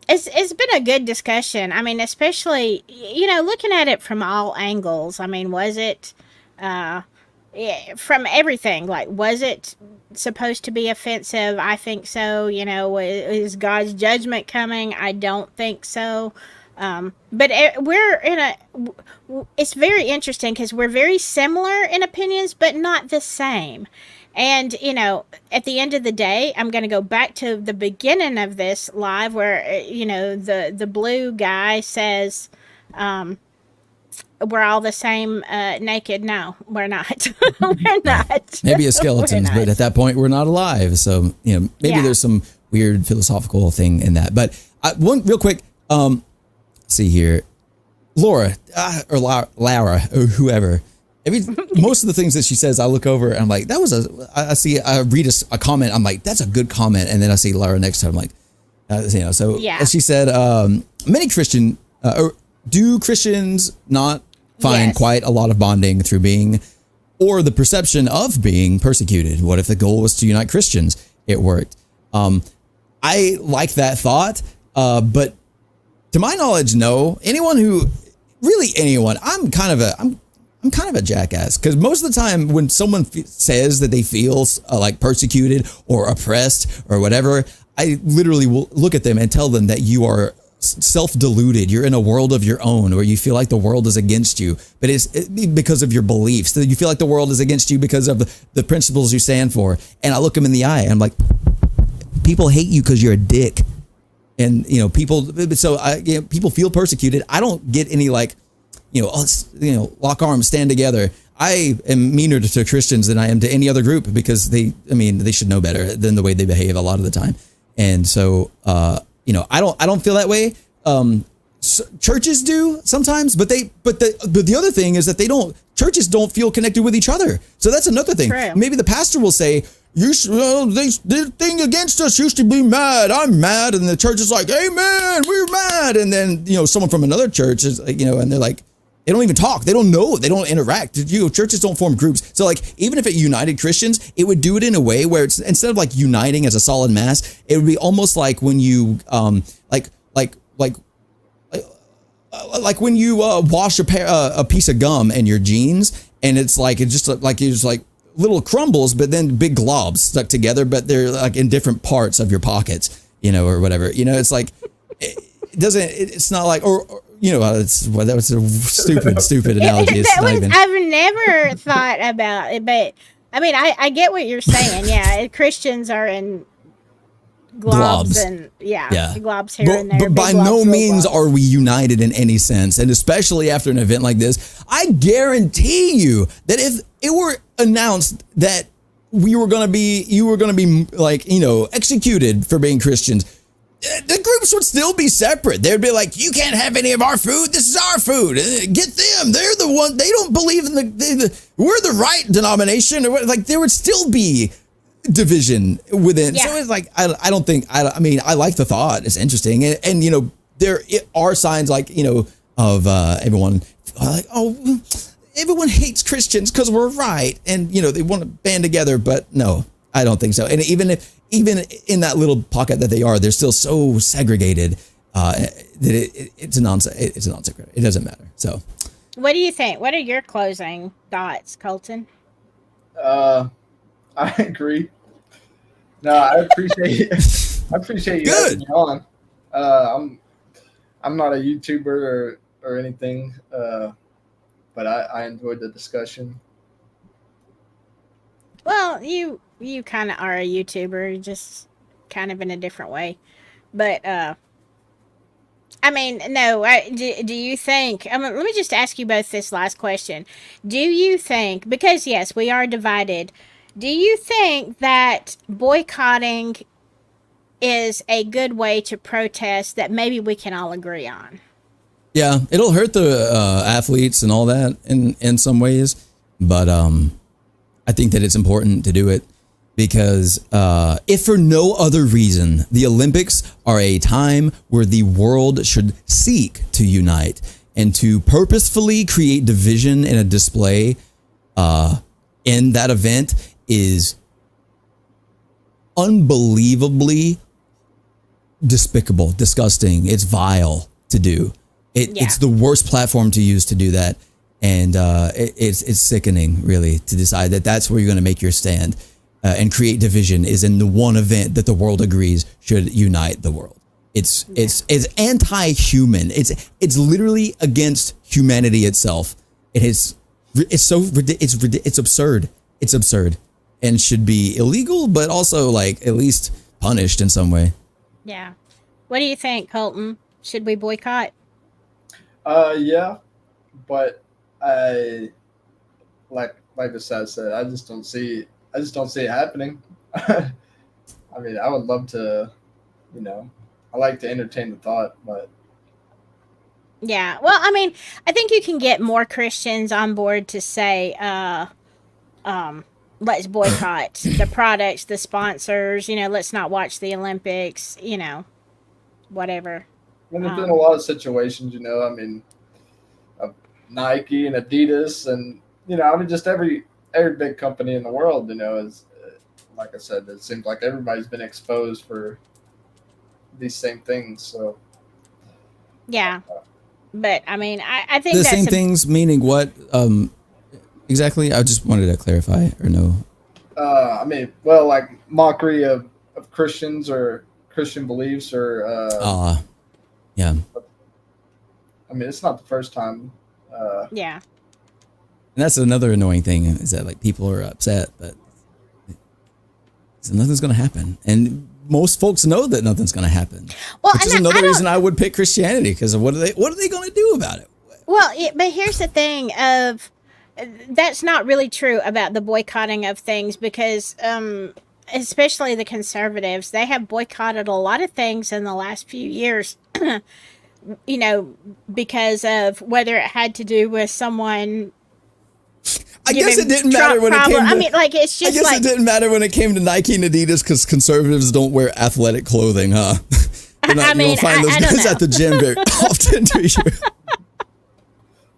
It's been a good discussion. I mean, especially, looking at it from all angles. I mean, was it from everything? Like, was it supposed to be offensive? I think so. Is God's judgment coming? I don't think so. But it's very interesting because we're very similar in opinions, but not the same. And, at the end of the day, I'm going to go back to the beginning of this live where, the blue guy says, we're all the same naked. No, we're not. We're not. Maybe as skeletons, but at that point, we're not alive. So, maybe there's some weird philosophical thing in that. But one real quick, see here, Laura or Lara or whoever. Most of the things that she says, I look over and I'm like, I read a comment. I'm like, that's a good comment. And then I see Lara next time. I'm like, as she said, many Christian, or do Christians not find quite a lot of bonding through being, or the perception of being persecuted? What if the goal was to unite Christians? It worked. I like that thought. But to my knowledge, no. I'm kind of a jackass, because most of the time when someone says that they feel like persecuted or oppressed or whatever, I literally will look at them and tell them that you are self-deluded. You're in a world of your own where you feel like the world is against you, but it's because of your beliefs. So you feel like the world is against you because of the principles you stand for. And I look them in the eye and I'm like, people hate you because you're a dick. And, people feel persecuted. I don't get any lock arms, stand together. I am meaner to Christians than I am to any other group because they should know better than the way they behave a lot of the time. And so, I don't feel that way. Churches do sometimes, but the other thing is that churches don't feel connected with each other. So that's another thing. True. Maybe the pastor will say, the thing against us used to be mad. I'm mad. And the church is like, amen, we're mad. And then, someone from another church is, and they're like, they don't even talk. They don't know. They don't interact. Churches don't form groups. So even if it united Christians, it would do it in a way where it's, instead of uniting as a solid mass, it would be almost like when you, like when you wash a piece of gum in your jeans, and it's just little crumbles, but then big globs stuck together, but they're in different parts of your pockets, or whatever. It's like it's not like that was a stupid analogy. I've never thought about it, but I mean, I get what you're saying. Yeah, Christians are in globs and globs here and there. But by no means are we united in any sense, and especially after an event like this, I guarantee you that if it were announced that you were going to be executed for being Christians, the groups would still be separate. They'd be like, you can't have any of our food. This is our food. Get them. They're the one. They don't believe in we're the right denomination. Or there would still be division within. Yeah. So it's like, I don't think, I mean, I like the thought. It's interesting. And there are signs of everyone everyone hates Christians because we're right. And, they want to band together, but no, I don't think so. And even in that little pocket that they are, they're still so segregated that it's a non-secret. It doesn't matter. So What do you think? What are your closing thoughts, Kolton? I agree. No, I appreciate I appreciate you having Good. me on. I'm not a YouTuber or anything, but I enjoyed the discussion. Well, you kind of are a YouTuber, just kind of in a different way. But I mean, no. Do you think? Let me just ask you both this last question. Do you think? Because yes, we are divided. Do you think that boycotting is a good way to protest that maybe we can all agree on? Yeah, it'll hurt the athletes and all that in some ways, but I think that it's important to do it because if for no other reason, the Olympics are a time where the world should seek to unite and to purposefully create division in a display in that event is unbelievably despicable, disgusting. It's vile to do. It's the worst platform to use to do that. And it's sickening, really, to decide that that's where you're going to make your stand and create division is in the one event that the world agrees should unite the world. It's anti-human. It's literally against humanity itself. It's absurd. It's absurd and should be illegal, but also like at least punished in some way. Yeah. What do you think, Kolton? Should we boycott? Yeah, but I like the sad said, I just don't see it happening. I mean, I would love to, I like to entertain the thought, but Yeah. Well, I mean, I think you can get more Christians on board to say, let's boycott the products, the sponsors, let's not watch the Olympics, whatever. and there's been a lot of situations, I mean, Nike and Adidas, and I mean, just every big company in the world, is like I said, it seems like everybody's been exposed for these same things. So Yeah. But I mean, I think The that's same things meaning what exactly? I just wanted to clarify or no. I mean, well, like mockery of Christians or Christian beliefs, or yeah. I mean, it's not the first time. Yeah. And that's another annoying thing is that like people are upset, but nothing's going to happen. And most folks know that nothing's going to happen. Well, which is another reason I would pick Christianity, because what are they going to do about it? Well, but here's the thing of that's not really true about the boycotting of things because especially the conservatives, they have boycotted a lot of things in the last few years. Because of whether it had to do with someone. I guess it didn't matter when it came to, I mean, like, it's just it didn't matter when it came to Nike and Adidas because conservatives don't wear athletic clothing, huh? You don't find those guys at the gym very often, do you?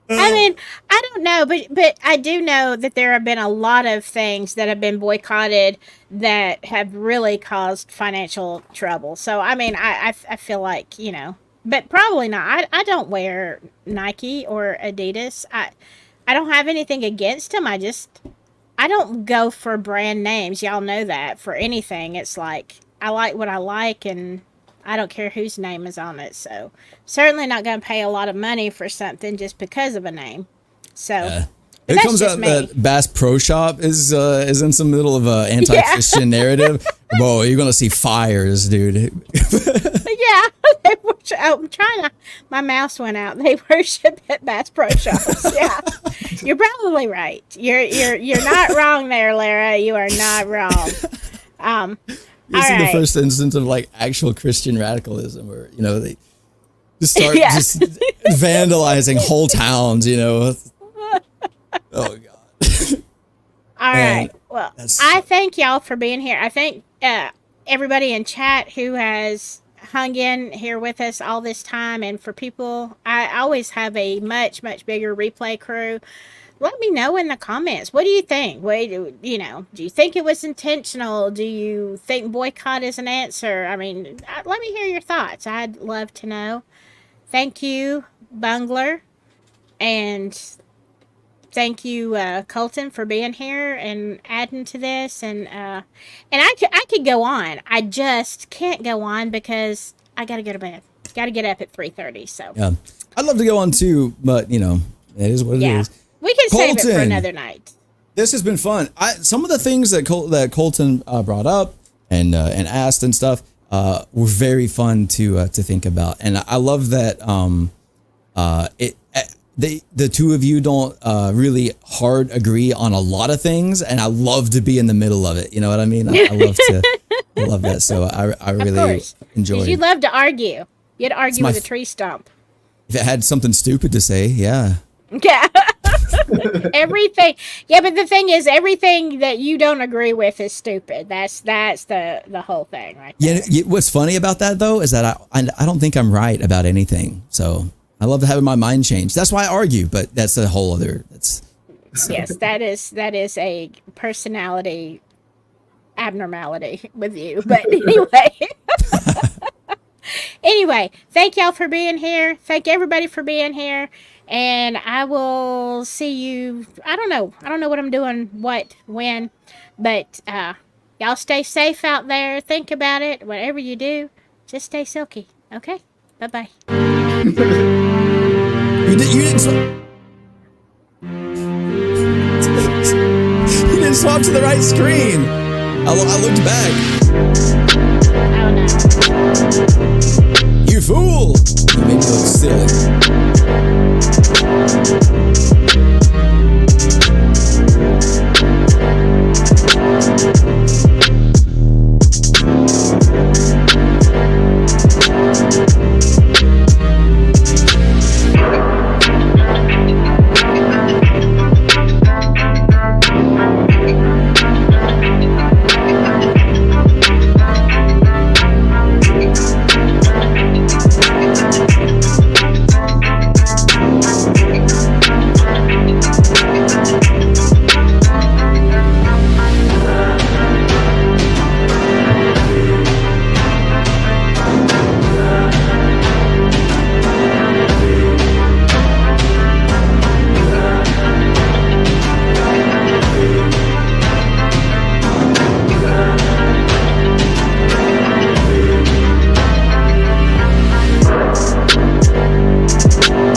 I mean, I don't know, but I do know that there have been a lot of things that have been boycotted that have really caused financial trouble. So, I mean, I feel like, but probably not. I don't wear Nike or Adidas. I don't have anything against them. I don't go for brand names. Y'all know that for anything. It's like, I like what I like and I don't care whose name is on it. So certainly not going to pay a lot of money for something just because of a name. So it comes out that Bass Pro Shop is in some middle of a anti-Christian narrative. Whoa, you're going to see fires, dude. Yeah. I'm trying to. My mouse went out. They worship at Bass Pro Shops. Yeah, you're probably right. You're not wrong there, Lara. You are not wrong. This is the first instance of like actual Christian radicalism, where they just start just vandalizing whole towns. Oh God. All right. Well, I thank y'all for being here. I thank everybody in chat who has hung in here with us all this time, and for people, I always have a much bigger replay crew. Let me know in the comments, what do you think? Do you think it was intentional? Do you think boycott is an answer? I mean, let me hear your thoughts. I'd love to know. Thank you, Bungler, And thank you, Kolton, for being here and adding to this. And I could go on. I just can't go on because I got to go to bed. Got to get up at 3:30. So Yeah, I'd love to go on too, but you know, it is what it is. We can save it for Kolton, another night. This has been fun. Some of the things that Kolton brought up and asked and stuff were very fun to think about, and I love that the two of you don't really hard agree on a lot of things, and I love to be in the middle of it. You know what I mean? I love that. So I really enjoy it. You love to argue. You'd argue with a tree stump. If it had something stupid to say, yeah. Yeah. Everything. Yeah, but the thing is, everything that you don't agree with is stupid. That's the whole thing, right? Yeah. What's funny about that though is that I don't think I'm right about anything. So I love having my mind changed. That's why I argue. But that's a whole other. Yes, that is a personality abnormality with you. But anyway. Anyway, thank y'all for being here. Thank everybody for being here. And I will see you. I don't know what I'm doing, when. But y'all stay safe out there. Think about it. Whatever you do, just stay silky. Okay? Bye-bye. You didn't swap to the right screen. I looked back. Oh, no. You fool! You made me look silly.